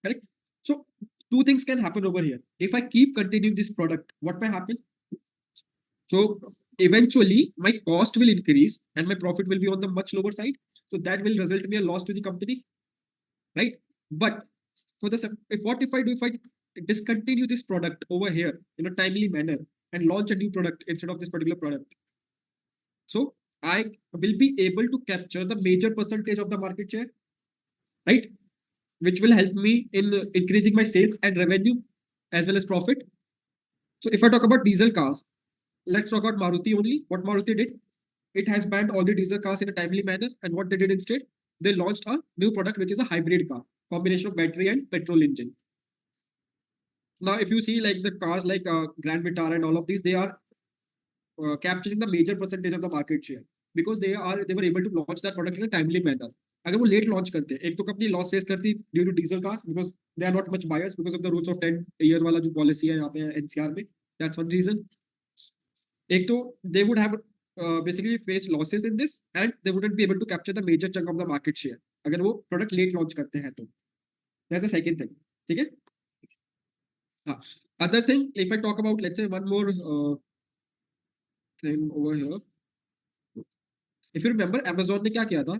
correct? So two things can happen over here. If I keep continuing this product, what may happen? So eventually my cost will increase and my profit will be on the much lower side. So that will result me a loss to the company, right? But for the if what if I do if I discontinue this product over here in a timely manner and launch a new product instead of this particular product, so I will be able to capture the major percentage of the market share, right? Which will help me in increasing my sales and revenue as well as profit. So if I talk about diesel cars, let's talk about Maruti only. What Maruti did, it has banned all the diesel cars in a timely manner. And what they did instead, they launched a new product, which is a hybrid car, combination of battery and petrol engine. Now, if you see like the cars like Grand Vitara and all of these, they are capturing the major percentage of the market share because they were able to launch that product in a timely manner. अगर वो late launch करते हैं, एक तो company loss face करती due to diesel cars because they are not much buyers because of the rules of 10 year वाला जो policy है यहाँ पे एनसीआर में, दैट्स वन रीजन. एक तो they would have basically face losses in this and they wouldn't be able to capture the major chunk of the market share अगर वो प्रोडक्ट लेट लॉन्च करते हैं तो. That's the second thing. ठीक है. हाँ. Other thing if I talk about let's say one more thing over here. If you remember, Amazon ने क्या किया था?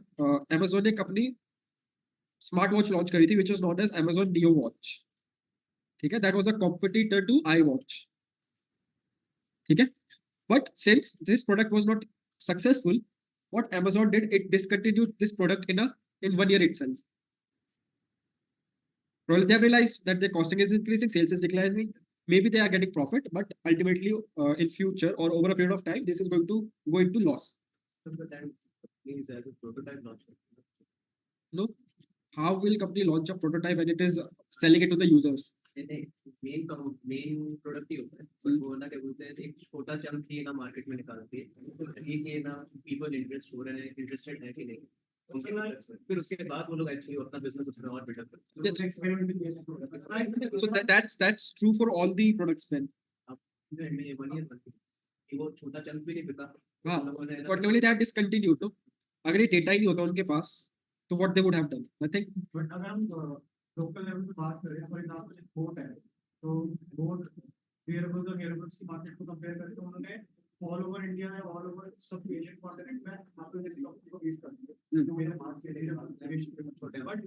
Amazon ने एक अपनी स्मार्ट वॉच लॉन्च करी थी which was known as Amazon Neo Watch. ठीक है. That was a competitor to iWatch. ठीक है. But since this product was not successful, what Amazon did, it discontinued this product in 1 year itself. Probably they have realized that their costing is increasing, sales is declining. Maybe they are getting profit, but ultimately in future or over a period of time, this is going to go into loss. Is as a prototype launch. No, how will company launch a prototype when it is selling it to the users? Main product ही होता है, वो ना क्या बोलते हैं, एक छोटा चंक ही ना मार्केट में निकालती है, ये ना पीपल इंटरेस्ट हो रहे हैं, इंटरेस्टेड है कि नहीं, उसके बाद फिर उसके बाद वो लोग एक्चुअली अपना बिजनेस उसमें और बिल्ड अप करते हैं. So that's true for all the products then. वो छोटा चंक भी नहीं बिका. हाँ, but only they have discontinued. तो अगर ये डेटा ही नहीं होता उनके पास, तो what they would have done? Nothing. But अगर हम लोकल लेवल पे बात करें, फॉर एग्जांपल एक बोट है, तो बोट वेयरेबल्स और वेयरेबल्स की मार्केट को कंपेयर करें तो उन्होंने ऑल ओवर इंडिया में, ऑल ओवर सब एशियन कॉन्टिनेंट में आपको जैसी कंपनी को बीट कर दिया जो मेरे हाथ से लेके छोटे. बट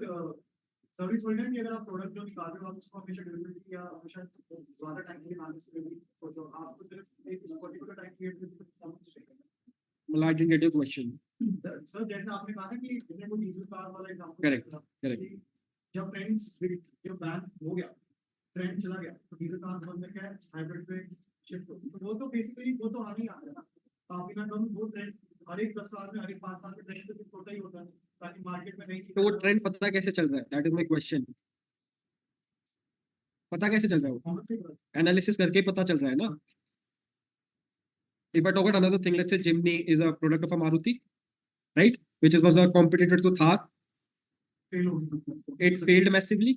सर्विस वर्ल्ड में अगर आप प्रोडक्ट जो निकाल रहे हो, आप उसको हमेशा डिलीवरी या हमेशा ज्यादा टाइम के लिए आने से पहले सोचो, आपको सिर्फ एक पर्टिकुलर टाइम पीरियड में चाहिए. Well, I didn't get your question. Sir जैसे आपने कहा ना कि जैसे वो डीजल कार वाला एग्जांपल, Correct. जब जब बैन हो गया, ट्रेंड चला गया, तो डीजल कार बंद करके हाइब्रिड पे शिफ्ट हो. तो वो तो बेसिकली वो तो आने ही आ रहा है ना. काफी ना कम वो ट्रेंड हर एक 10 साल में, हर एक 5 साल में ट्रेंड तो कुछ होता ही होता है ताकि मार्केट में नहीं. तो वो ट्रेंड पता कैसे चल रहा है? That is my question. पता कैसे चल रहा है वो? एनालिसिस करके पता चल रहा है ना. If I talk about another thing, let's say Jimny is a product of a Maruti, right? Which was a competitor to Thar. It failed massively.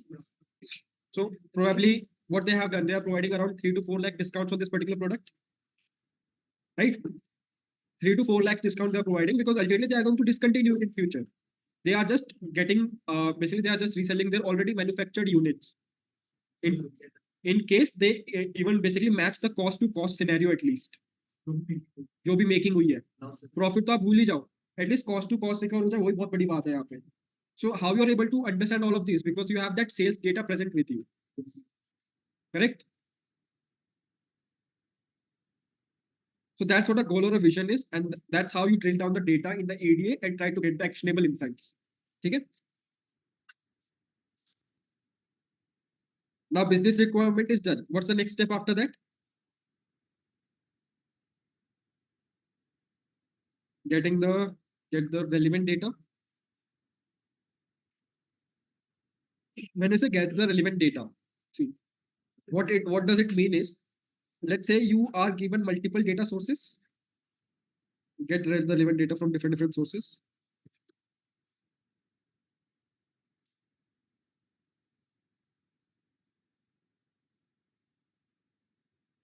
So probably what they have done, they are providing around 3 to 4 lakh discounts on this particular product, right? 3 to 4 lakhs discount they are providing because ultimately they are going to discontinue it in future. They are just getting, basically they are just reselling their already manufactured units. In case they even basically match the cost to cost scenario at least. जो भी making हुई है, profit तो आप भूल ही जाओ, at least cost to cost recover हो जाए, वही बहुत बड़ी बात है यहाँ पे. So how you are able to understand all of this because you have that sales data present with you. Correct. So that's what a goal or a vision is, and that's how you drill down the data in the ADA and try to get the actionable insights. ठीक है. Now business requirement is done. What's the next step after that? Get the relevant data. When I say get the relevant data, see what does it mean is, let's say you are given multiple data sources. Get the relevant data from different sources.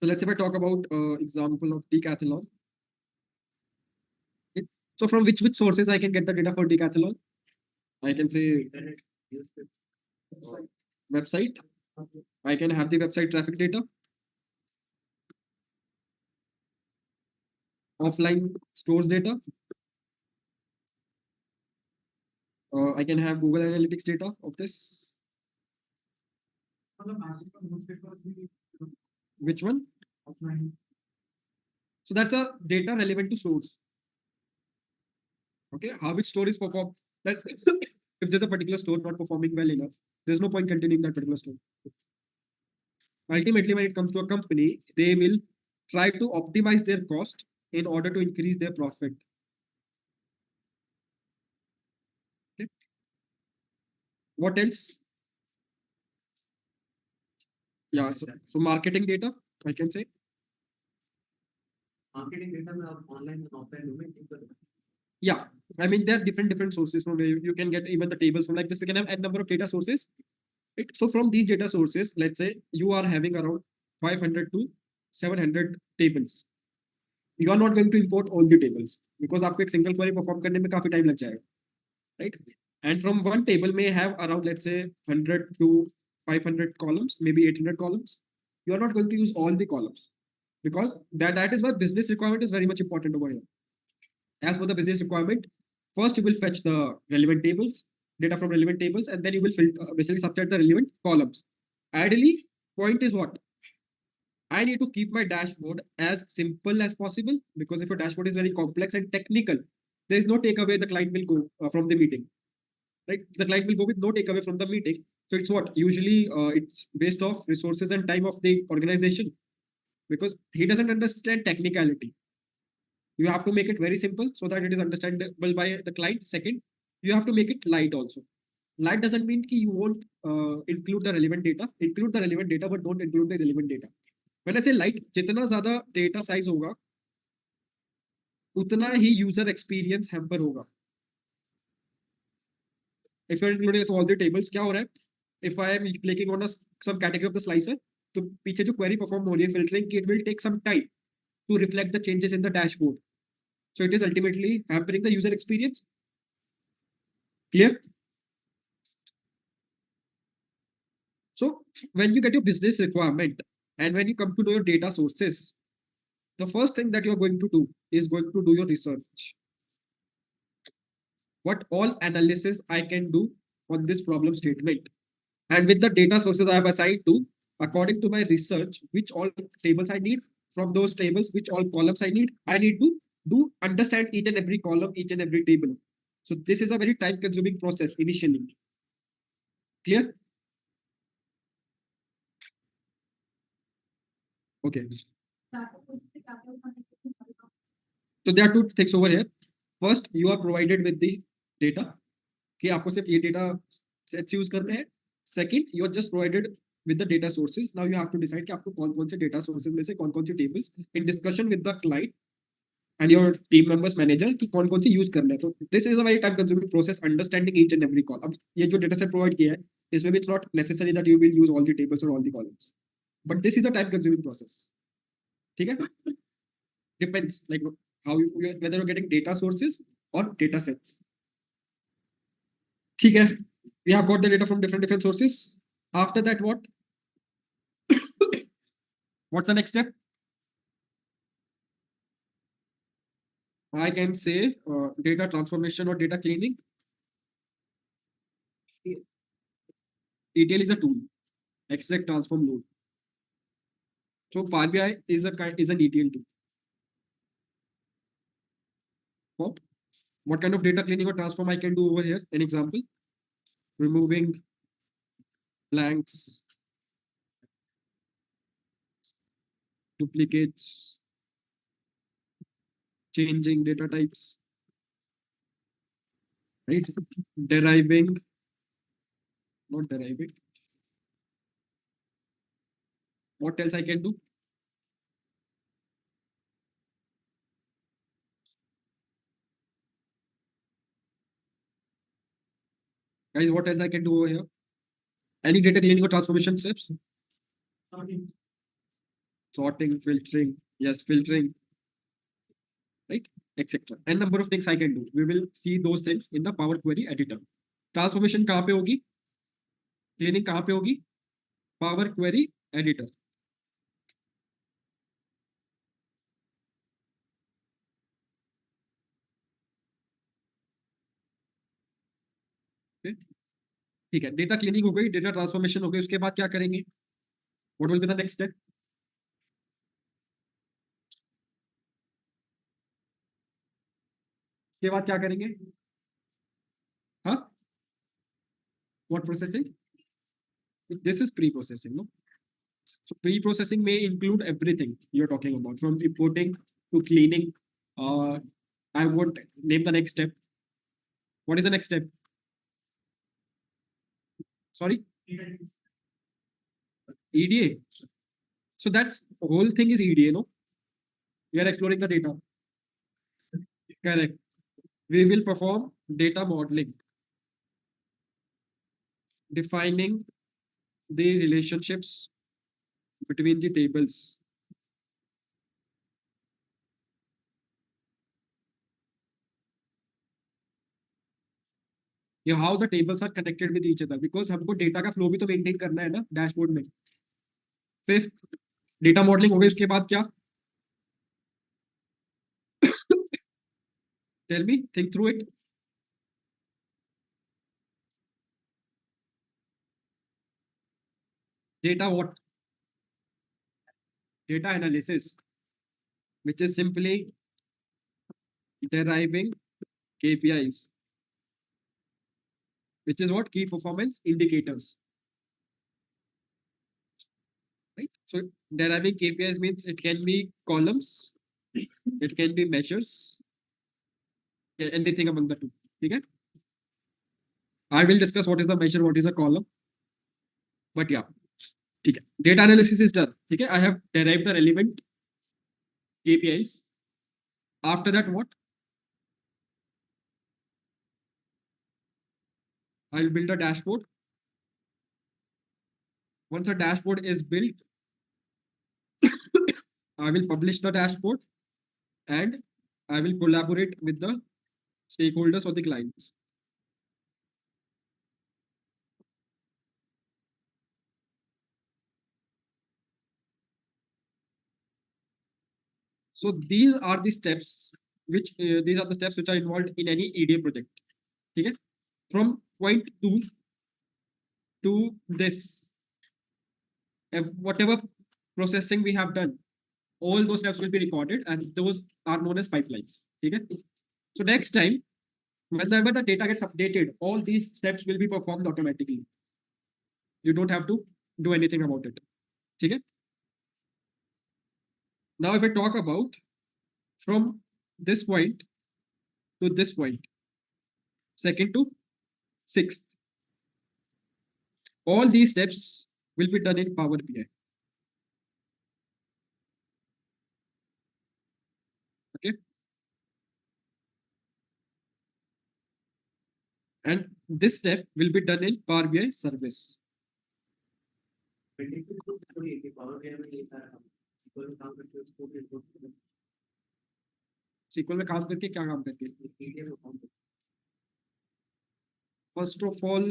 So let's say if I talk about example of decathlon. So from which sources I can get the data for decathlon? I can say website. I can have the website traffic data. Offline stores data. I can have Google Analytics data of this. मतलब maximum newspapers भी Which one? offline. So that's a data relevant to source. Okay, how which store is performed. That's if there's a particular store not performing well enough, there's no point continuing that particular store. Ultimately, when it comes to a company, they will try to optimize their cost in order to increase their profit. Okay. What else? Yeah, so marketing data, I can say. Marketing data में आप online और offline दोनों ही check करते हैं Yeah, I mean there are different sources from where you can get even the tables from like this. We can have a number of data sources. Right? So from these data sources, let's say you are having around 500 to 700 tables. You are not going to import all the tables because आपको एक single query perform करने में काफी time लग जाएगा, right? And from one table may have around let's say 100 to 500 columns, maybe 800 columns. You are not going to use all the columns because that is why business requirement is very much important over here. As per the business requirement, first you will fetch the relevant tables, data from relevant tables, and then you will basically subset the relevant columns. Ideally, point is what? I need to keep my dashboard as simple as possible because if your dashboard is very complex and technical, there is no takeaway the client will go from the meeting. Right? The client will go with no takeaway from the meeting. So it's what? Usually it's based off resources and time of the organization because he doesn't understand technicality. You have to make it very simple so that it is understandable by the client. Second, you have to make it light also. Light doesn't mean कि you won't include the relevant data. Include the relevant data, but don't include the relevant data. When I say light, जितना ज़्यादा data size होगा, उतना ही user experience hamper होगा. If you're including all the tables, क्या हो रहा है? If I am clicking on some category of the slicer, तो पीछे जो query perform हो रही है filtering की, it will take some time to reflect the changes in the dashboard. So it is ultimately hampering the user experience. Clear? So when you get your business requirement and when you come to know your data sources, the first thing that you're going to do is going to do your research. What all analysis I can do on this problem statement. And with the data sources I have assigned to, according to my research, which all tables I need, from those tables, which all columns I need to do understand each and every column, each and every table. So this is a very time consuming process initially. Clear? Okay. So there are two things over here. First, you are provided with the data कि आपको सिर्फ ये data sets use करने हैं. Second, you are just provided with the data sources. Now you have to decide कि आपको कौन कौन से data sources में से कौन कौन से tables in discussion with the client and your team members manager कि कौन कौन से use करना है. तो this is a very time consuming process understanding each and every column. अब ये जो data set provide किया है इसमें भी it's not necessary that you will use all the tables or all the columns. But this is a time consuming process. ठीक है? Depends like how you whether you're getting data sources or data sets. ठीक है? We have got the data from different sources. After that, what? What's the next step? I can say data transformation or data cleaning. ETL is a tool. Extract, transform, load. So PowerBI is an ETL tool. What kind of data cleaning or transform I can do over here? An example: removing blanks, duplicates, changing data types, right? Deriving, not deriving. What else I can do? Guys, what else I can do over here? Any data cleaning or transformation steps? Sorting, filtering, yes, filtering, right, etc. And number of things I can do. We will see those things in the Power Query editor. Transformation कहाँ पे होगी? Cleaning कहाँ पे होगी? Power Query editor. ठीक है, data cleaning हो गई, डेटा ट्रांसफॉर्मेशन हो गई, उसके बाद क्या करेंगे? What will be the next step? उसके बाद क्या करेंगे? हाँ, what processing? This is pre processing, no? So pre-processing may include everything you're talking about, from reporting to cleaning. I would name the next step. What is the next step? Sorry, EDA. So that's whole thing is EDA, no? We are exploring the data. Correct. We will perform data modeling, defining the relationships between the tables. Yeah, how the tables are connected with each other, because हमको data का flow भी तो maintain करना है ना dashboard में. Fifth, data modeling हो गई, उसके बाद क्या? Tell me, think through it. Data what? Data analysis, which is simply deriving KPIs, which is what? Key performance indicators. Right? So deriving KPIs means it can be columns, it can be measures, anything among the two. Okay? I will discuss what is the measure, what is a column. But yeah, okay. Data analysis is done. Okay? I have derived the relevant KPIs. After that, what? I'll build a dashboard. Once a dashboard is built, I will publish the dashboard and I will collaborate with the stakeholders or the clients. So these are the steps which are involved in any EDA project. Okay? From point 2 to this, whatever processing we have done, all those steps will be recorded and those are known as pipelines. Okay? So next time, whenever the data gets updated, all these steps will be performed automatically. You don't have to do anything about it. Okay? Now, if I talk about from this point to this point, second to sixth, all these steps will be done in Power BI. Okay? And this step will be done in Power BI service. SQL में काम करके क्या काम करके? First of all,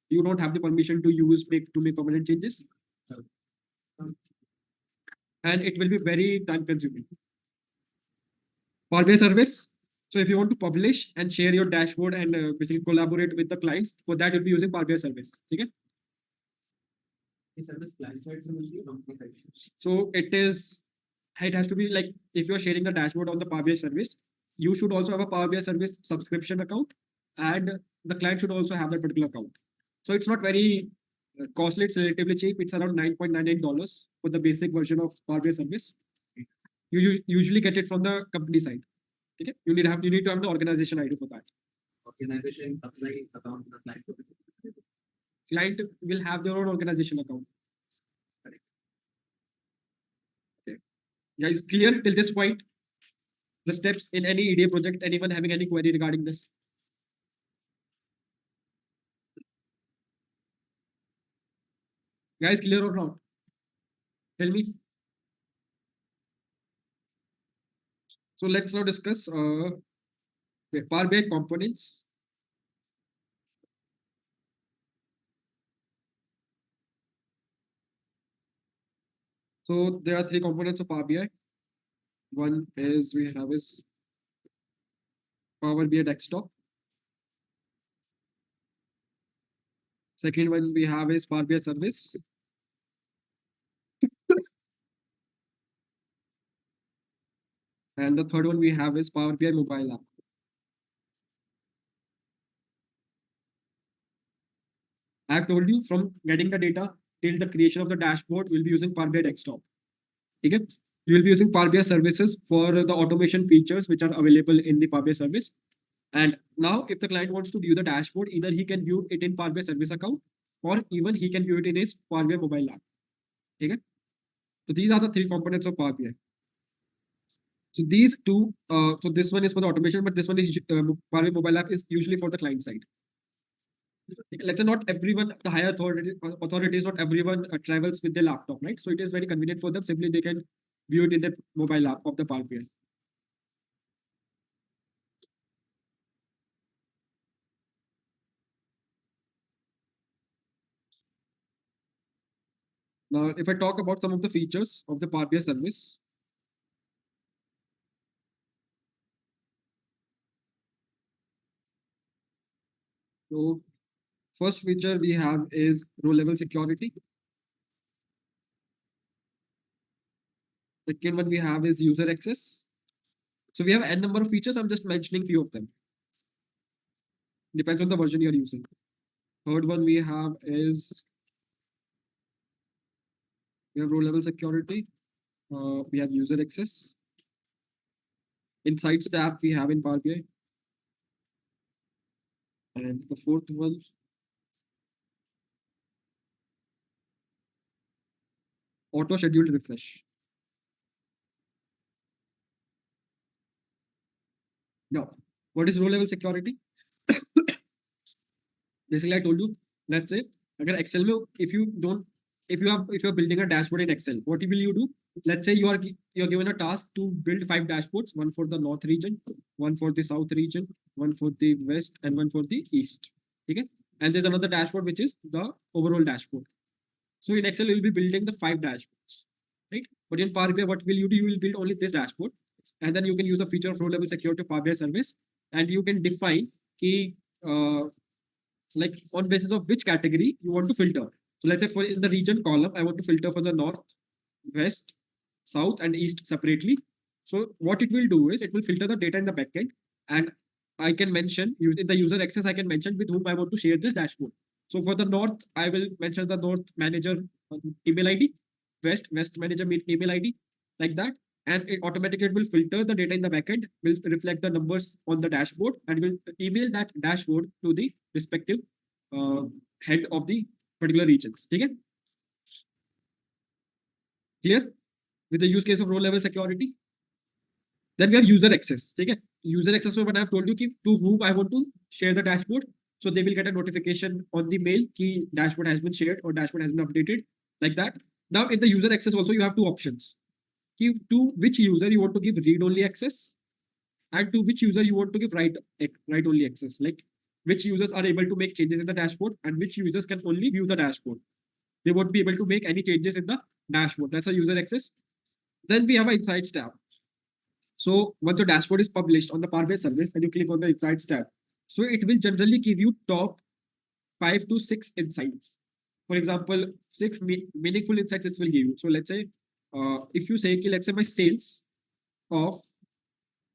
you don't have the permission to make permanent changes, and it will be very time consuming. Power BI service. So if you want to publish and share your dashboard and basically collaborate with the clients, for that you'll be using Power BI service. Okay? So it has to be like, if you're sharing the dashboard on the Power BI service, you should also have a Power BI service subscription account, and the client should also have that particular account. So it's not very costly, it's relatively cheap. It's around $9.99 for the basic version of Power BI service. You usually get it from the company side. Okay? You need to have the organization ID for that. Organization apply account the client. Client will have their own organization account. Correct. Okay. Guys, clear till this point? The steps in any EDA project. Anyone having any query regarding this? Guys, clear or not? Tell me. So let's now discuss Power BI components. So there are three components of Power BI. One is we have is Power BI desktop. Second one we have is Power BI service. And the third one we have is Power BI mobile app. I have told you from getting the data till the creation of the dashboard, we'll be using Power BI desktop. Okay? You will be using Power BI services for the automation features which are available in the Power BI service. And now, if the client wants to view the dashboard, either he can view it in Power BI service account, or even he can view it in his Power BI mobile app. Okay? So these are the three components of Power BI. So these two, so this one is for the automation, but this one is Power BI mobile app is usually for the client side. Let's say not everyone, the higher authorities, not everyone travels with their laptop, right? So it is very convenient for them. Simply they can view it in the mobile app of the Power BI. Now, if I talk about some of the features of the Power BI service, so first feature we have is row level security. Second one we have is user access. So we have n number of features. I'm just mentioning few of them. Depends on the version you're using. Third one we have is we have row level security. We have user access. Insights tab we have in Power BI. And the fourth one, auto scheduled refresh. Now, what is row level security? Basically, I told you, let's say, अगर Excel में, if you're building a dashboard in Excel, what will you do? Let's say you're given a task to build 5 dashboards, one for the north region, one for the south region, one for the west, and one for the east. Okay? And there's another dashboard which is the overall dashboard. So in Excel, you'll be building the 5 dashboards, right? But in Power BI, what will you do? You will build only this dashboard, and then you can use the feature of row level security Power BI service, and you can define key like on basis of which category you want to filter. So let's say for in the region column, I want to filter for the north, west, south, and east separately. So what it will do is it will filter the data in the backend, and I can mention in the user access, I can mention with whom I want to share this dashboard. So for the north, I will mention the north manager email ID, west manager email ID, like that. And it automatically will filter the data in the backend, will reflect the numbers on the dashboard, and will email that dashboard to the respective head of the particular regions. Okay? Clear? With the use case of row level security. Then we have user access. Okay? User access, when I have told you to whom I want to share the dashboard, so they will get a notification on the mail key dashboard has been shared or dashboard has been updated, like that. Now in the user access also you have two options. To which user you want to give read-only access, and to which user you want to give write-only access. Like which users are able to make changes in the dashboard and which users can only view the dashboard. They won't be able to make any changes in the dashboard. That's a user access. Then we have an Insights tab. So once your dashboard is published on the Power BI service and you click on the Insights tab, so it will generally give you top 5 to 6 insights. For example, 6 meaningful insights it will give you. So let's say, if you say, let's say my sales of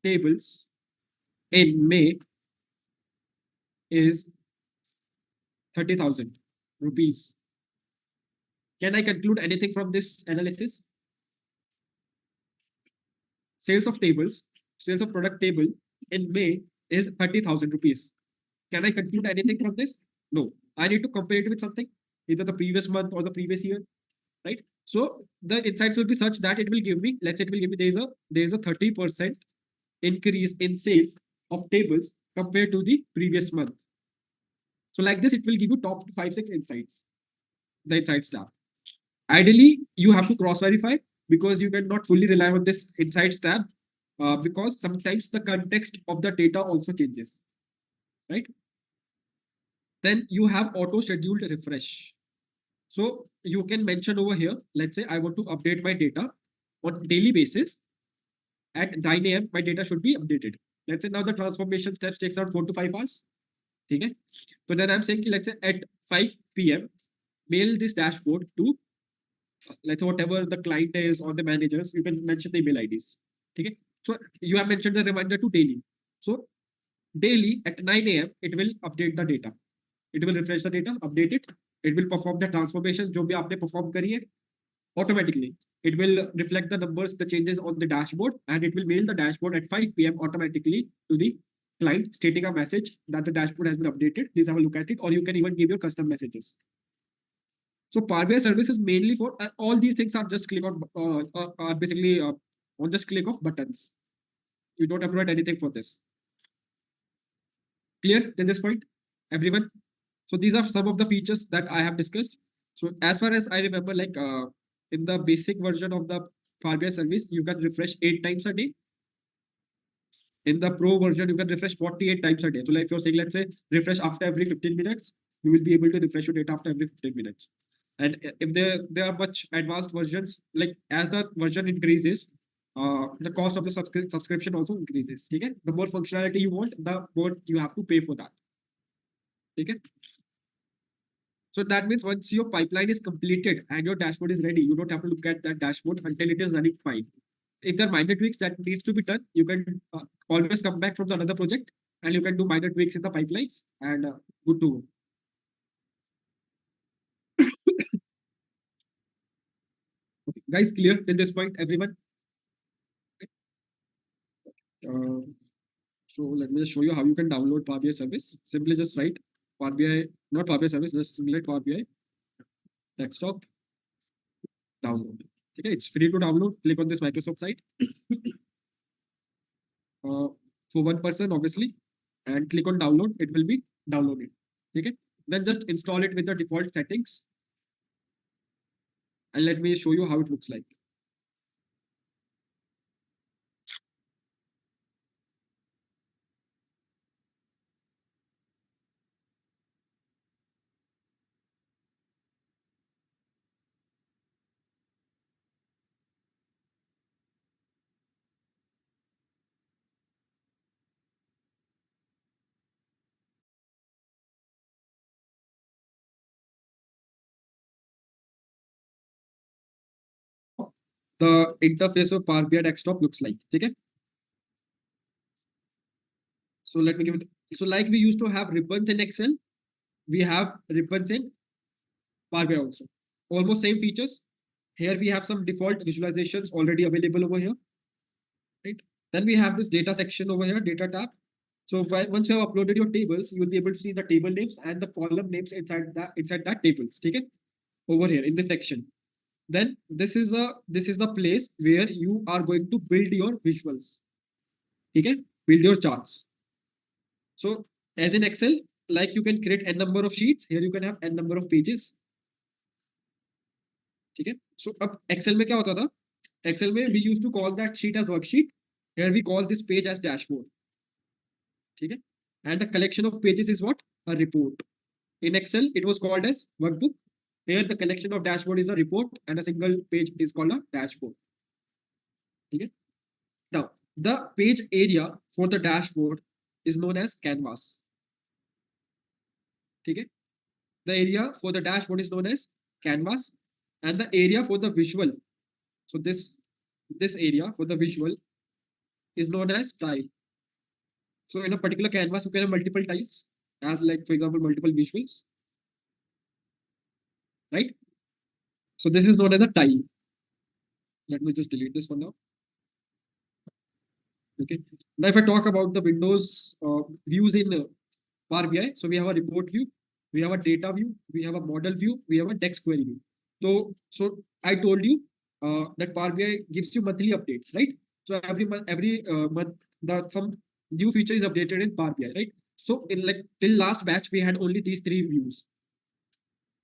tables in May is 30,000 rupees. Can I conclude anything from this analysis? Sales of tables, sales of product table in May is 30,000 rupees. Can I conclude anything from this? No. I need to compare it with something, either the previous month or the previous year, right? So the insights will be such that it will give me, let's say it will give me there's a 30% increase in sales of tables compared to the previous month. So like this, it will give you top 5-6 insights, the Insights tab. Ideally, you have to cross-verify because you cannot fully rely on this Insights tab because sometimes the context of the data also changes, right? Then you have auto-scheduled refresh. So you can mention over here, let's say I want to update my data on daily basis. At 9 a.m., my data should be updated. Let's say now the transformation steps takes around 4 to 5 hours. Okay? So then I'm saying, let's say at 5 p.m., mail this dashboard to, let's say, whatever the client is or the managers. You can mention the email IDs. Okay. So you have mentioned the reminder to daily. So daily at 9 a.m., it will update the data. It will refresh the data, update it. It will perform the transformations जो भी आपने perform करी है automatically. It will reflect the numbers, the changes on the dashboard, and it will mail the dashboard at 5 p.m. automatically to the client, stating a message that the dashboard has been updated. Please have a look at it, or you can even give your custom messages. So Power BI service is mainly for all these things are just click on are basically on just click of buttons. You don't have to write anything for this. Clear till this point, everyone? So these are some of the features that I have discussed. So as far as I remember, like in the basic version of the Power BI service, you can refresh 8 times a day. In the pro version, you can refresh 48 times a day. So like if you're saying, let's say, refresh after every 15 minutes, you will be able to refresh your data after every 15 minutes. And if there are much advanced versions, like as the version increases, the cost of the subscription also increases. Okay? The more functionality you want, the more you have to pay for that. Okay? So that means once your pipeline is completed and your dashboard is ready, you don't have to look at that dashboard until it is running fine. If there are minor tweaks that needs to be done, you can always come back from the another project and you can do minor tweaks in the pipelines and good to go. Okay. Guys, clear till this point, everyone? Okay. So let me just show you how you can download Power BI service. Simply just write Power BI, not Power BI service, just simply write Power BI desktop download. Okay, it's free to download. Click on this Microsoft site. For one person, obviously, and click on download. It will be downloaded. Okay, then just install it with the default settings. And let me show you how it looks like. The interface of Power BI desktop looks like. Okay. So let me give it. So like we used to have ribbons in Excel, we have ribbons in Power BI also. Almost same features. Here we have some default visualizations already available over here. Right. Then we have this data section over here, data tab. So once you have uploaded your tables, you will be able to see the table names and the column names inside that tables. Okay. Over here in this section. Then this is the place where you are going to build your visuals. Okay. Build your charts. So as in Excel, like you can create n number of sheets, here you can have n number of pages. ठीक है? So अब Excel में क्या होता था? Excel में we used to call that sheet as worksheet. Here we call this page as dashboard. ठीक है? And the collection of pages is what? A report. In Excel, it was called as workbook. Here the collection of dashboard is a report and a single page is called a dashboard. ठीक है? Now, the page area for the dashboard is known as canvas. ठीक है? The area for the dashboard is known as canvas, and the area for the visual, so this area for the visual is known as tile. So in a particular canvas, you can have multiple tiles, as like for example multiple visuals, right? So this is known as a tile. Let me just delete this one now. Okay. Now if I talk about the Windows views in Power BI, so we have a report view, we have a data view, we have a model view, we have a text query view. So I told you that Power BI gives you monthly updates, right? So every month, some new feature is updated in Power BI, right? So in like till last batch, we had only these three views: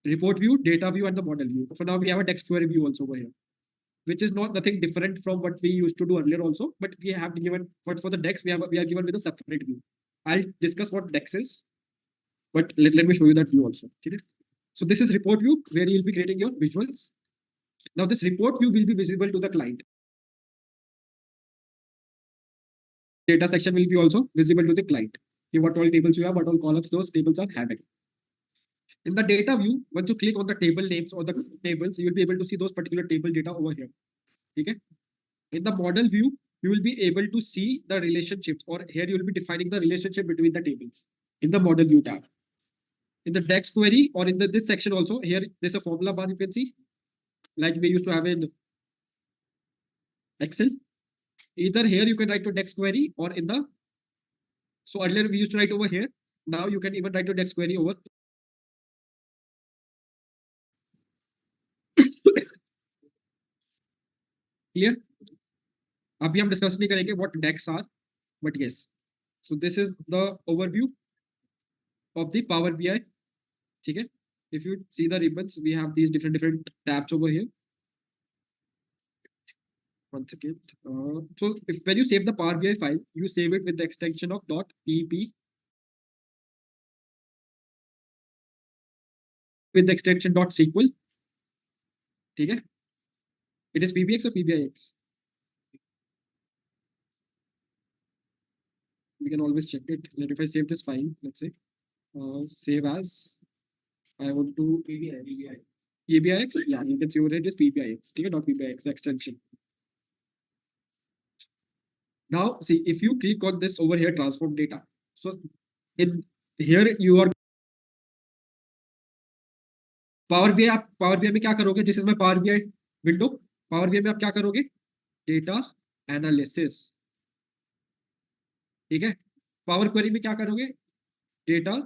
report view, data view, and the model view. So now we have a text query view also over here, which is not nothing different from what we used to do earlier also, but we have given for the DEX, we are given with a separate view. I'll discuss what DEX is, but let me show you that view also. Okay? So this is report view where you'll be creating your visuals. Now this report view will be visible to the client. Data section will be also visible to the client. Okay, what all tables you have, what all columns those tables are having. In the data view, once you click on the table names or the tables, you will be able to see those particular table data over here. Okay. In the model view, you will be able to see the relationships, or here you will be defining the relationship between the tables in the model view tab. In the DEX query or in this section also, here there's a formula bar you can see, like we used to have in Excel. Either here you can write to DEX query or in the, so earlier we used to write over here. Now you can even write to DEX query over. Clear? अभी हम discuss नहीं करेंगे what DEX are, but yes. So this is the overview of the Power BI. ठीक है? If you see the ribbons, we have these different tabs over here. One second. So when you save the Power BI file, you save it with the extension of .pp with the extension .sql. ठीक है? It is PBX or PBIX. We can always check it. Like if I save this file, let's say, save as, I want to PBIX. Yeah, you can see over it is PBIX. ठीक है? .PBIX extension. Now, see, if you click on this over here, transform data. So in here you are Power BI. आप Power BI में क्या करोगे? This is my Power BI window. Power BI में आप क्या करोगे? Data analysis. ठीक है? Power Query में क्या करोगे? Data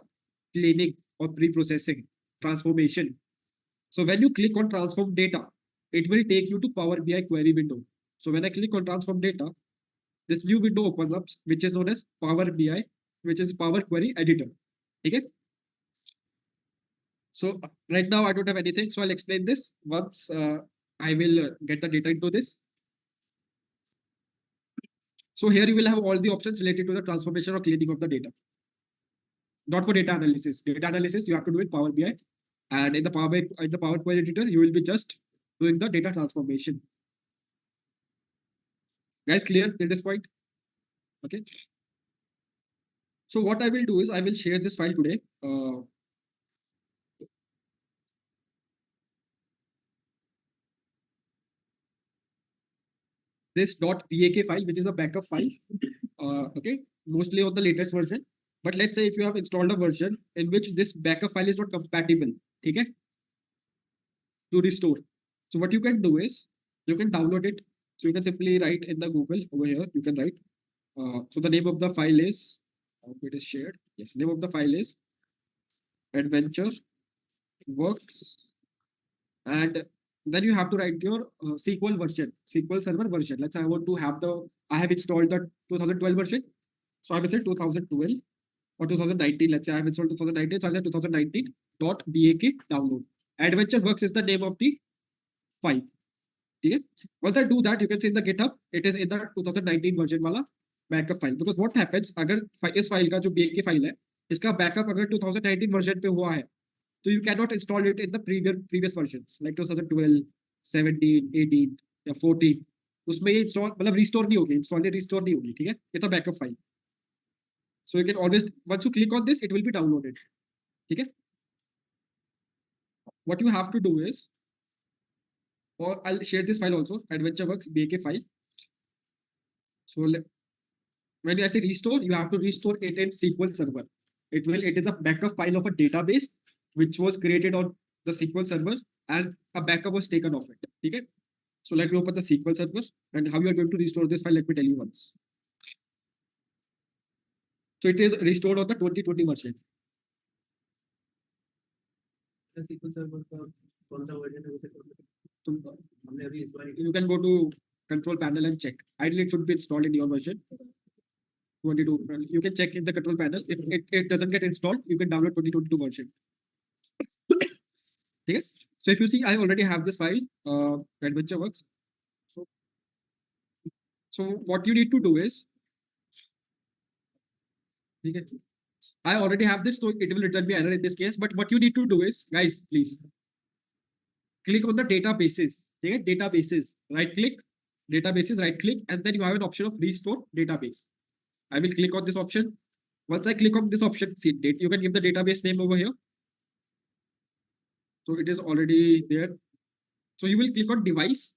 cleaning or pre-processing, transformation. So when you click on transform data, it will take you to Power BI query window. So when I click on transform data, this new window opens up, which is known as Power BI, which is Power Query Editor. Okay. So right now I don't have anything, so I'll explain this once I will get the data into this. So here you will have all the options related to the transformation or cleaning of the data. Not for data analysis. Data analysis you have to do in Power BI, and in the Power Query Editor you will be just doing the data transformation. Guys, clear till this point? Okay. So what I will do is I will share this file today. This .pak file, which is a backup file. Okay, mostly on the latest version. But let's say if you have installed a version in which this backup file is not compatible, okay, to restore. So what you can do is you can download it. So you can simply write in the Google over here. You can write. So the name of the file is. It is shared. Yes, name of the file is Adventure Works, and then you have to write your SQL version, SQL Server version. Let's say I want to have I have installed the 2012 version. So I will say 2012 or 2019. Let's say I have installed 2019. So I'll say 2019.bak download. Adventure Works is the name of the file. Okay? Once I do that, you can see in the GitHub, it is in the 2019 version wala backup file. Because what happens, अगर इस file का जो BAK file है, इसका backup अगर 2019 version पे हुआ है, so you cannot install it in the previous versions like 2012, 17, 18 या 14. उसमें ये install मतलब restore नहीं होगी, restore नहीं होगी, ठीक है? It's a backup file. So you can always, once you click on this, it will be downloaded. ठीक है? What you have to do is, or I'll share this file also, AdventureWorks BAK file. So when you say restore, you have to restore it in SQL Server. It is a backup file of a database which was created on the SQL Server, and a backup was taken of it. Okay? So let me open the SQL Server, and how you are going to restore this file, let me tell you once. So it is restored on the 2020 version. SQL Server का कौन सा version है So हमने अभी इस बार you can go to control panel and check. Ideally, it should be installed in your version. 22. You can check in the control panel. If it doesn't get installed, you can download 2022 version. Okay? So if you see, I already have this file, AdventureWorks. So what you need to do is, okay, I already have this, so it will return me error in this case. But what you need to do is, guys, please click on the databases. Okay? Databases, right click, databases, right click, and then you have an option of restore database. I will click on this option. Once I click on this option, see, you can give the database name over here. So it is already there. So you will click on device,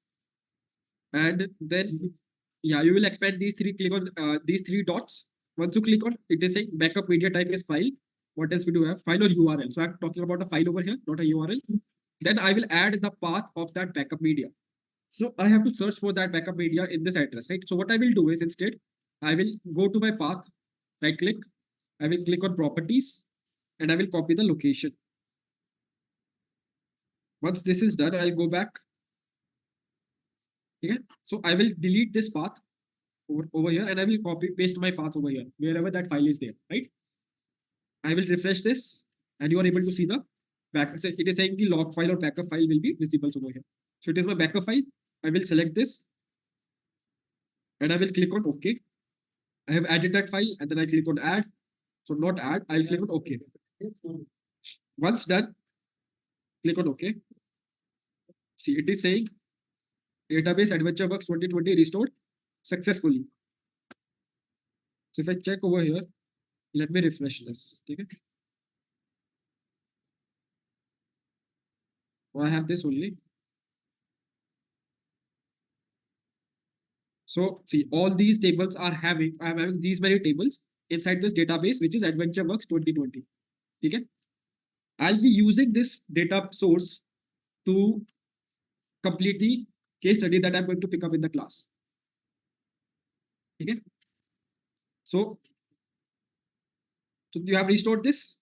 and then yeah, you will expand these three. Click on these three dots. Once you click on, it is saying backup media type is file. What else we do have? File or URL. So I'm talking about a file over here, not a URL. Then I will add the path of that backup media. So I have to search for that backup media in this address, right? So what I will do is instead, I will go to my path, right click, I will click on properties, and I will copy the location. Once this is done, I'll go back. Okay, so I will delete this path over here, and I will copy paste my path over here, wherever that file is there, right? I will refresh this, and you are able to see the back. So it is saying the log file or backup file will be visible over here. So it is my backup file. I will select this, and I will click on OK. I have added that file, and then I click on add. So not add, I will click on OK. Once done, click on OK. See, it is saying database AdventureWorks 2020 restored successfully. So if I check over here, let me refresh this. Okay. I have this only. So see, all these tables are having, I'm having these many tables inside this database, which is AdventureWorks 2020. Okay. I'll be using this data source to complete the case study that I'm going to pick up in the class. Okay. So you have restored this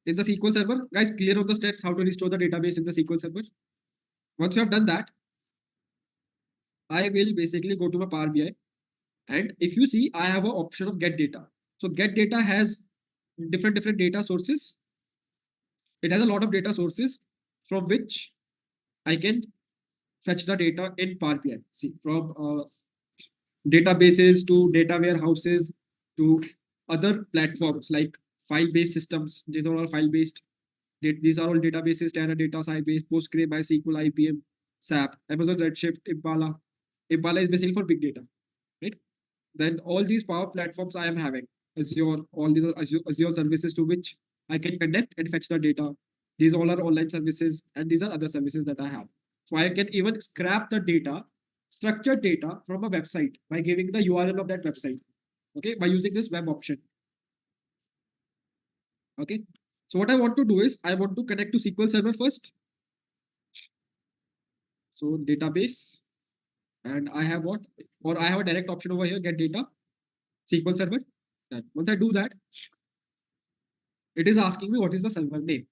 in the SQL Server. Guys, clear on the steps how to restore the database in the SQL Server. Once you have done that, I will basically go to my Power BI. And if you see, I have an option of get data. So get data has different data sources. It has a lot of data sources from which I can fetch the data in Power BI. See, from databases to data warehouses to other platforms like file-based systems. These are all file-based. These are all databases: Teradata, Sybase, Postgre, MySQL, IBM, SAP, Amazon Redshift, Impala. Impala is basically for big data, right? Then all these power platforms I am having, Azure, all these are Azure services to which I can connect and fetch the data. These all are online services, and these are other services that I have. So I can even scrap the data, structured data from a website by giving the URL of that website. Okay, by using this web option. Okay, so what I want to do is I want to connect to SQL Server first. So database, and I have what, or I have a direct option over here, get data, SQL Server. And once I do that, it is asking me what is the server name.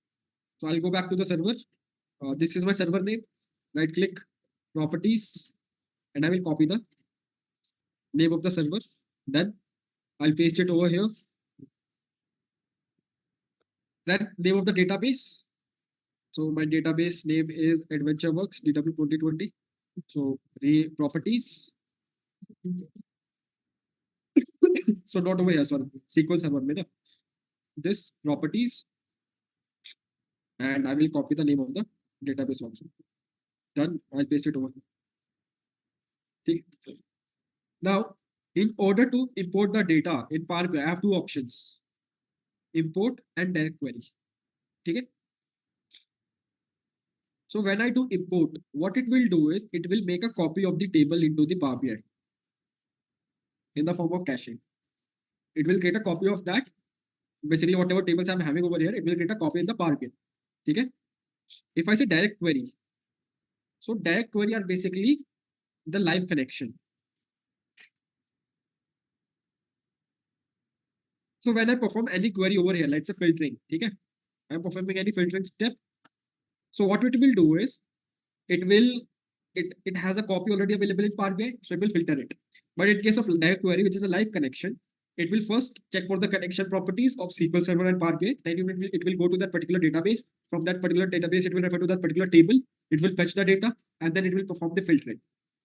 So I'll go back to the server. This is my server name. Right click, properties, and I will copy the name of the server. Then I'll paste it over here. Then name of the database. So my database name is AdventureWorks DW 2020. So the properties. So not over here, sorry. SQL Server mein na. This properties, and I will copy the name of the database also. Done. I'll paste it over here. Now, in order to import the data in Power BI, I have two options: import and direct query. Okay. So when I do import, what it will do is it will make a copy of the table into the Power BI in the form of caching. It will create a copy of that. Basically, whatever tables I'm having over here, it will create a copy in the Power BI. Okay. If I say direct query, so direct query are basically the live connection. So when I perform any query over here, let's say filtering, okay, I'm performing any filtering step. So what it will do is it has a copy already available in Power BI, so it will filter it. But in case of direct query, which is a live connection, it will first check for the connection properties of SQL Server and Power BI. Then it will go to that particular database. From that particular database, it will refer to that particular table. It will fetch the data, and then it will perform the filtering.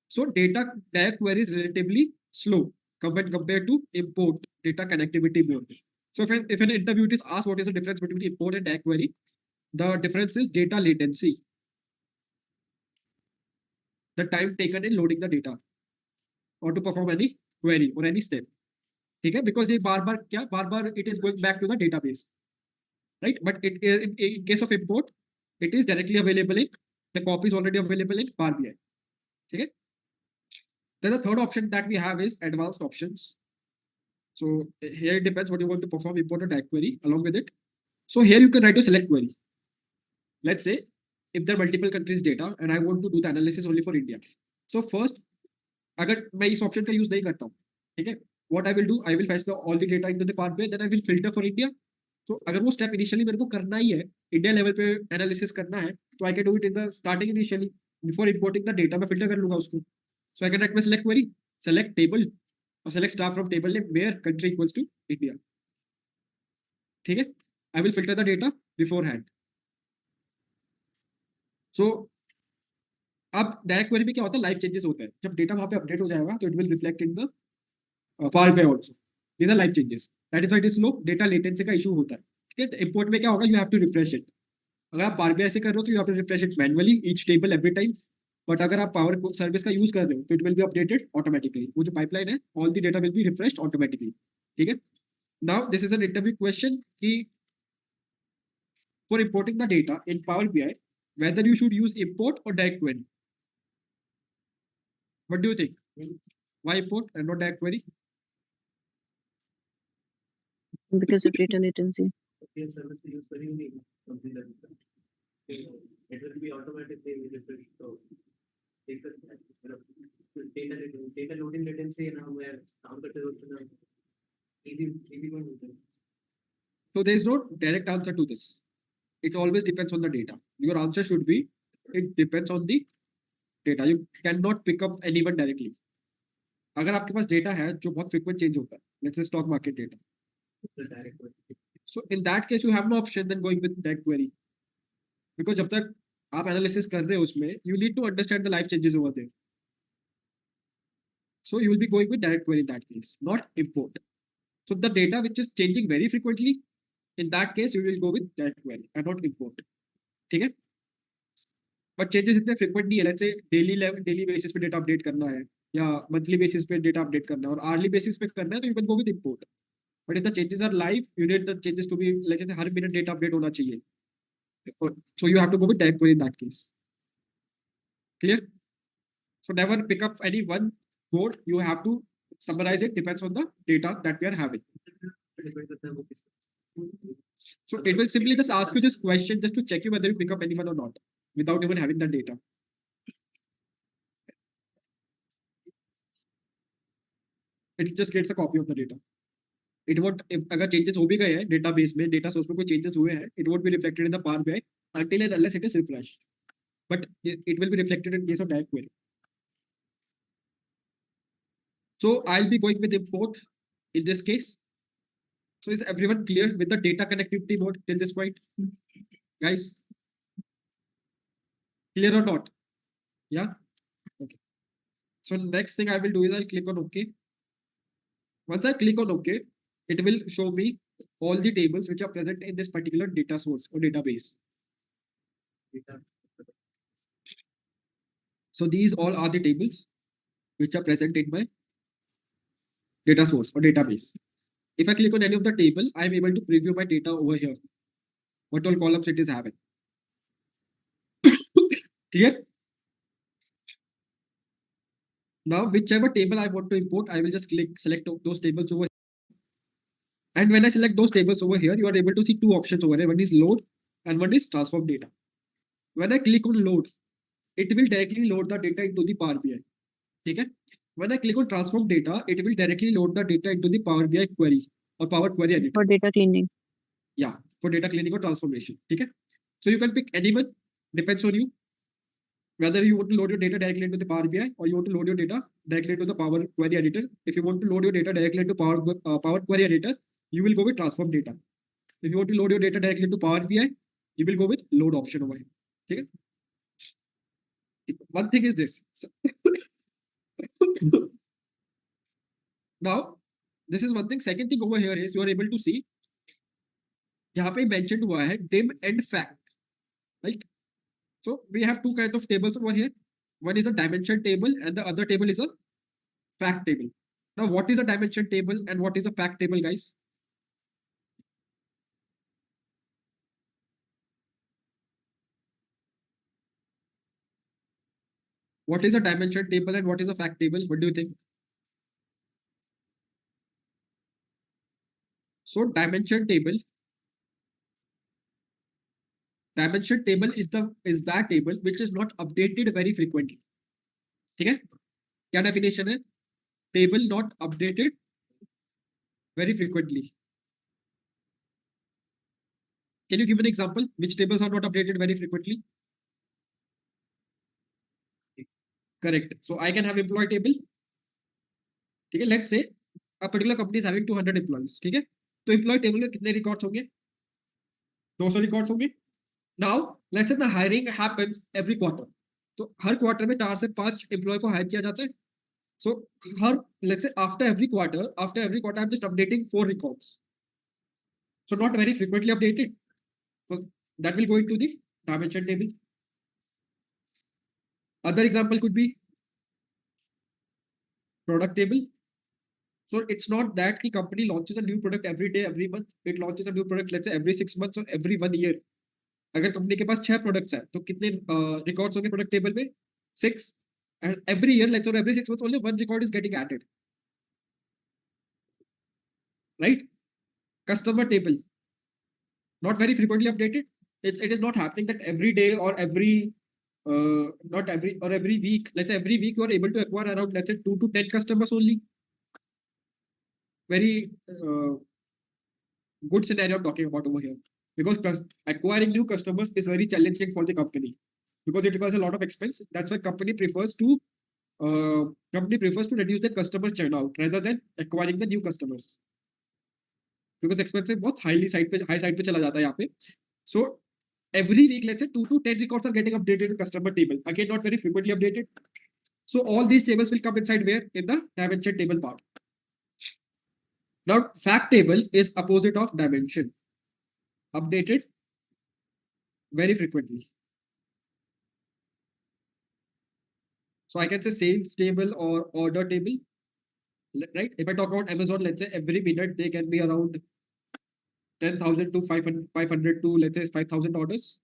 So direct query is relatively slow compared to import data connectivity mode. So if an interview is asked what is the difference between import and direct query, the difference is data latency, the time taken in loading the data or to perform any query or any step. Okay, because ये बार बार it is going back to the database. right? But in case of import, it is directly available in, the copy is already available in Power BI. Okay. Then the third option that we have is advanced options. So here it depends what you want to perform, import or tag query along with it. So here you can write a select query. Let's say if there are multiple countries data and I want to do the analysis only for India. So first, अगर मैं इस option का use नहीं करता हूँ, ठीक है, what I will do, I will fetch the all the data into the Power BI, then I will filter for India. So अगर वो स्टेप इनिशियली मेरे को करना ही है, इंडिया लेवल पे एनालिसिस करना है, तो I can do it in the starting initially before importing the data, मैं फिल्टर कर लूंगा उसको. So I can write my select query, select table और select star from table name where country equals to India. ठीक है, I will filter the data beforehand. So अब direct query में क्या होता है, लाइव चेंजेस होते हैं. जब डेटा वहां पे अपडेट हो जाएगा तो it will reflect in the Power BI also. These are live changes. That is why it is slow. Data latency का issue होता है. ठीक है, इंपोर्ट में क्या होगा, you have to refresh it. अगर आप Power BI से कर रहे हो तो you have to refresh it manually each table every time. But अगर आप पावर सर्विस का यूज कर रहे हो तो it will be updated automatically. वो जो पाइपलाइन है, all the data will be refreshed automatically. ठीक है. Now this is an interview question कि for importing the data in Power BI, whether you should use import or direct query. What do you think? Why import and not direct query? Because of data latency. Okay, service to use करेंगे something like that. It will be automatically refreshed. So data loading latency है ना, हमें काम करते वक्त ना easy one होता है. So there is no direct answer to this. It always depends on the data. Your answer should be, it depends on the data. You cannot pick up anyone directly. अगर आपके पास data है जो बहुत frequent change होता है, let's say stock market data. The direct query. So in that case, you have no option than going with direct query. Because जब तक आप analysis कर रहे हो उसमें, you need to understand the life changes over there. So you will be going with direct query in that case, not import. So the data which is changing very frequently, in that case, you will go with direct query and not import. ठीक है? But changes इतने frequent नहीं है. Let's say daily basis पे data update करना है या monthly basis पे data update करना है और hourly basis पे करना है तो you can go with import. But if the changes are live, you need the changes to be like her minute data update होना चाहिए. So you have to go with direct query in that case. Clear? So never pick up any one code. You have to summarize it. Depends on the data that we are having. So it will simply just ask you this question just to check you whether you pick up anyone or not without even having that data. It just gets a copy of the data. It won't, if अगर changes हो भी गए हैं database में, data source में कोई changes हुए हैं, it won't be reflected in the Power BI until and unless it is refreshed. But it will be reflected in case of direct query. So I'll be going with import in this case. So is everyone clear with the data connectivity mode till this point? Guys? Clear or not? Yeah? Okay. So next thing I will do is I'll click on OK. Once I click on OK, it will show me all the tables which are present in this particular data source or database. So these all are the tables which are present in my data source or database. If I click on any of the table, I am able to preview my data over here. What all columns it is having. Clear? Now, whichever table I want to import, I will just select those tables over here. And when I select those tables over here, you are able to see two options over here. One is load and one is transform data. When I click on load, it will directly load the data into the Power BI. Okay? When I click on transform data, it will directly load the data into the Power BI query or Power Query Editor. For data cleaning. Yeah, for data cleaning or transformation. Okay? So you can pick anyone, depends on you. Whether you want to load your data directly into the Power BI or you want to load your data directly into the Power Query Editor. If you want to load your data directly into Power Query Editor, you will go with transform data. If you want to load your data directly into Power BI, you will go with load option over here. Okay? One thing is this. Now, this is one thing. Second thing over here is you are able to see यहाँ पे mentioned हुआ है dim and fact, right? So we have two kinds of tables over here. One is a dimension table and the other table is a fact table. Now, what is a dimension table and what is a fact table, guys? What is a dimension table and what is a fact table? What do you think? So dimension table is that table which is not updated very frequently. ठीक है? क्या definition है? Table not updated very frequently. Can you give an example? Which tables are not updated very frequently? Correct. So I can have employee table. ठीक है? Let's say a particular company is having 200 employees. ठीक है? तो employee table में कितने records होंगे? 200 records होंगे. Now let's say the hiring happens every quarter. तो हर क्वार्टर में 4 से 5 एम्प्लॉय को हायर किया जाता है. So let's say after every quarter, I'm just updating 4 records. So not very frequently updated. So that will go into the dimension table. Other example could be product table. So it's not that the company launches a new product every day, every month. It launches a new product, let's say every 6 months or every 1 year. अगर company के पास 6 products हैं तो कितने records होंगे product table में? 6. And every year, let's say every 6 months, only 1 record is getting added. Right? Customer table. Not very frequently updated. It is not happening that every day or not every week. Let's say every week you are able to acquire around, let's say 2 to 10 customers only. Very good scenario I'm talking about over here. Because acquiring new customers is very challenging for the company because it requires a lot of expense. That's why company prefers to reduce the customer churn out rather than acquiring the new customers. Because expensive बहुत high side पे चला जाता है यहाँ पे. So every week, let's say 2 to 10 records are getting updated in customer table. Again, not very frequently updated. So all these tables will come inside where? In the dimension table part. Now fact table is opposite of dimension. Updated very frequently. So I can say sales table or order table, right? If I talk about Amazon, let's say every minute they can be around 10,000 to 500 to, let's say, 5,000 orders.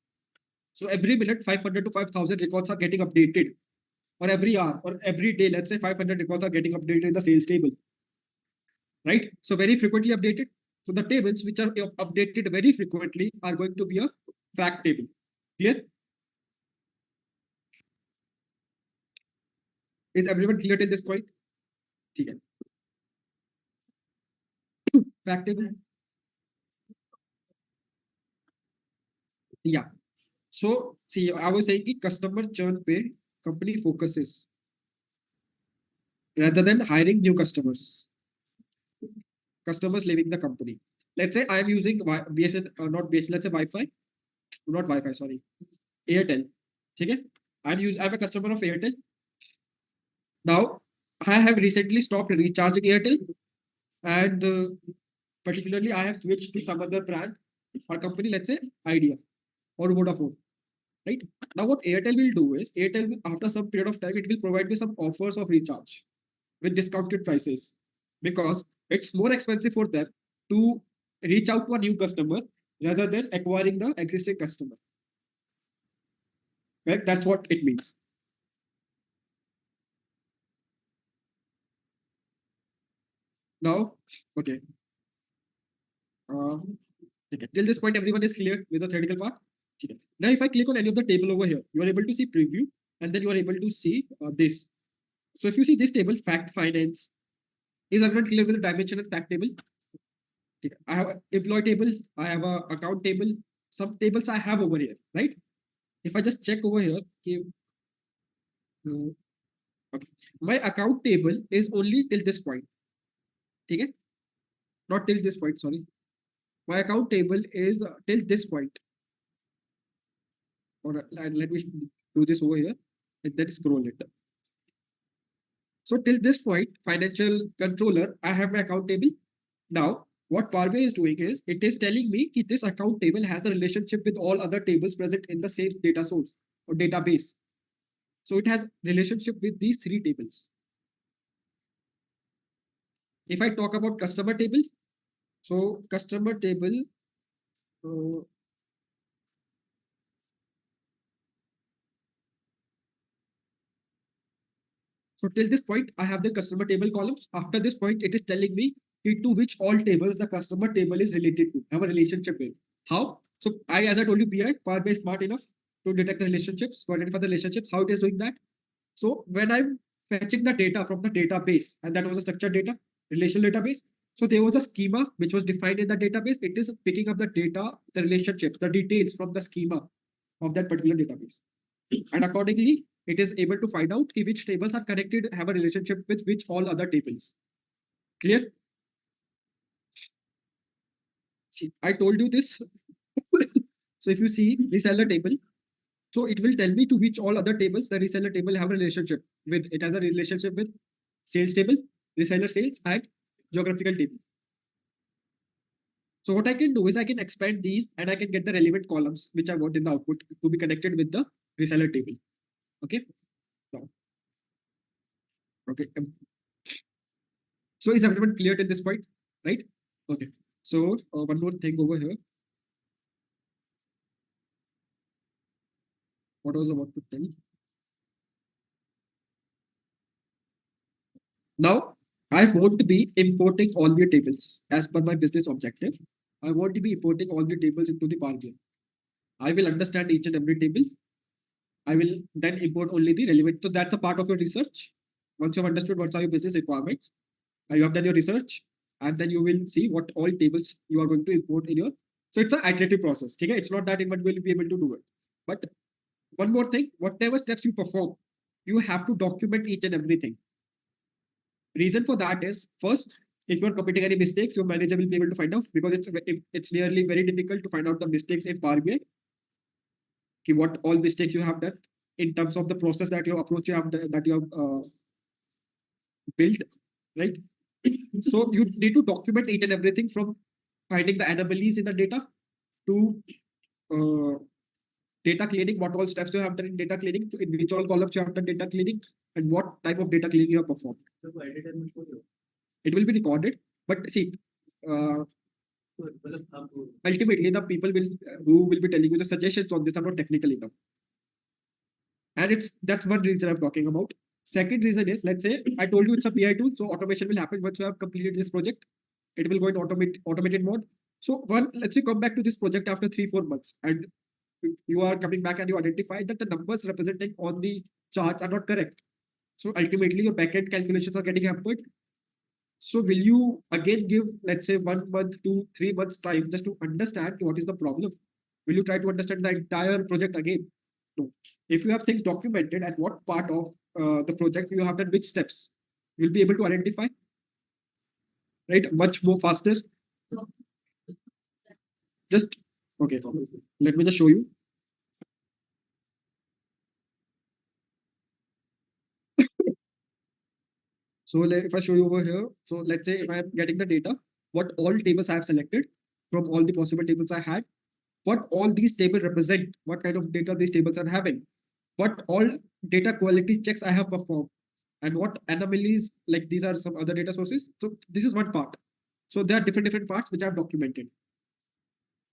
So every minute 500 to 5,000 records are getting updated, or every hour or every day, let's say 500 records are getting updated in the sales table, right? So very frequently updated. So the tables which are updated very frequently are going to be a fact table. Clear? Is everyone clear till this point? ठीक है. Fact table. Yeah. So see, I was saying कि customer churn पे company focuses rather than hiring new customers. Customers leaving the company. Let's say I am using BSN, not BSN, let's say Wi-Fi, not Wi-Fi, sorry, Airtel. Okay? I'm a customer of Airtel. Now, I have recently stopped recharging Airtel, and particularly I have switched to some other brand or company, let's say Idea or Vodafone. Right? Now, what Airtel will do is, after some period of time, it will provide me some offers of recharge with discounted prices because it's more expensive for them to reach out to a new customer rather than acquiring the existing customer. Right? That's what it means. Now, okay. Okay. Till this point, everyone is clear with the theoretical part. Okay. Now, if I click on any of the table over here, you are able to see preview, and then you are able to see this. So if you see this table, fact finance, is everyone clear with the dimension and fact table? Okay. I have an employee table, I have an account table, some tables I have over here, right? If I just check over here, okay, okay, my account table is only till this point. Okay? Not till this point, sorry. My account table is till this point. Or let me do this over here and then scroll it. So till this point, financial controller, I have my account table. Now, what PowerBI is doing is, it is telling me that this account table has a relationship with all other tables present in the same data source or database. So it has relationship with these 3 tables. If I talk about customer table, so customer table, So till this point, I have the customer table columns. After this point, it is telling me to which all tables the customer table is related to, have a relationship with. How? So as I told you, PI, PowerBI is smart enough to detect the relationships, to identify the relationships. How it is doing that? So when I'm fetching the data from the database, and that was a structured data, relational database. So there was a schema which was defined in the database. It is picking up the data, the relationships, the details from the schema of that particular database. And accordingly, it is able to find out which tables are connected, have a relationship with which all other tables. Clear? See, I told you this. So if you see reseller table, so it will tell me to which all other tables the reseller table have a relationship with. It has a relationship with sales table, reseller sales, and geographical table. So what I can do is I can expand these and I can get the relevant columns which I want in the output to be connected with the reseller table. Okay. Okay. So is everyone clear at this point? Right? Okay. So one more thing over here. What I was about to tell. Now, I want to be importing all the tables as per my business objective. I want to be importing all the tables into the Power BI. I will understand each and every table. I will then import only the relevant. So that's a part of your research. Once you've understood what are your business requirements, you have done your research, and then you will see what all tables you are going to import in your. So it's an iterative process. Okay? It's not that anyone will be able to do it. But one more thing, whatever steps you perform, you have to document each and everything. Reason for that is, first, if you're committing any mistakes, your manager will be able to find out, because it's nearly very difficult to find out the mistakes in Power BI. What all mistakes you have done in terms of the process that your approach you have that you have built, right? So you need to document each and everything, from finding the anomalies in the data to data cleaning, what all steps you have done in data cleaning, in which all columns you have done data cleaning, and what type of data cleaning you have performed. It will be recorded, but see, ultimately the people who will be telling you the suggestions on this are not technical enough. And that's one reason I'm talking about. Second reason is, let's say I told you it's a PI tool, so automation will happen once you have completed this project. It will go in automated mode. So let's say come back to this project after 3-4 months, and you are coming back and you identify that the numbers representing on the charts are not correct. So ultimately your backend calculations are getting hampered. So will you again give, let's say, 1 month to 3 months time just to understand what is the problem? Will you try to understand the entire project again? No. If you have things documented at what part of the project you have done which steps, you'll be able to identify, right, much more faster. Just okay. Let me just show you. So if I show you over here, so let's say if I am getting the data, what all tables I have selected from all the possible tables I had, what all these tables represent, what kind of data these tables are having, what all data quality checks I have performed, and what anomalies, like these are some other data sources. So this is one part. So there are different parts which I have documented.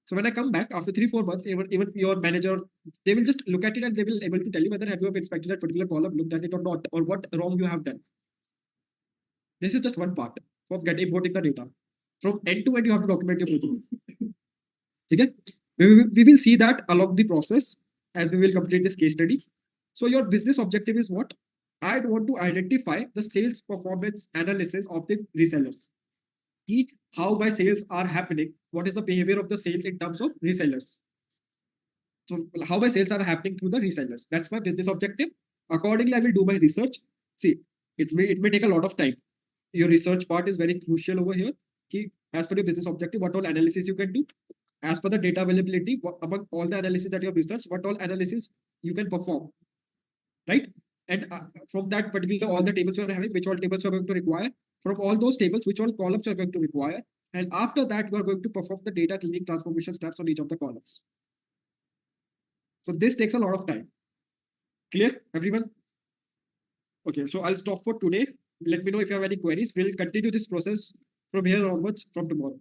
So when I come back after 3-4 months, even your manager, they will just look at it and they will able to tell you whether have you inspected that particular column, looked at it or not, or what wrong you have done. This is just one part of importing the data. From end to end, you have to document your project. Okay? We will see that along the process as we will complete this case study. So your business objective is what? I want to identify the sales performance analysis of the resellers. How my sales are happening, what is the behavior of the sales in terms of resellers. So how my sales are happening through the resellers. That's my business objective. Accordingly, I will do my research. See, it may take a lot of time. Your research part is very crucial over here. As per your business objective, what all analysis you can do, as per the data availability, among all the analysis that you have researched, what all analysis you can perform, right? And from that particular, all the tables you are having, which all tables you are going to require, from all those tables, which all columns you are going to require, and after that, you are going to perform the data cleaning transformation steps on each of the columns. So this takes a lot of time. Clear, everyone? Okay, so I'll stop for today. Let me know if you have any queries. We'll continue this process from here onwards from tomorrow.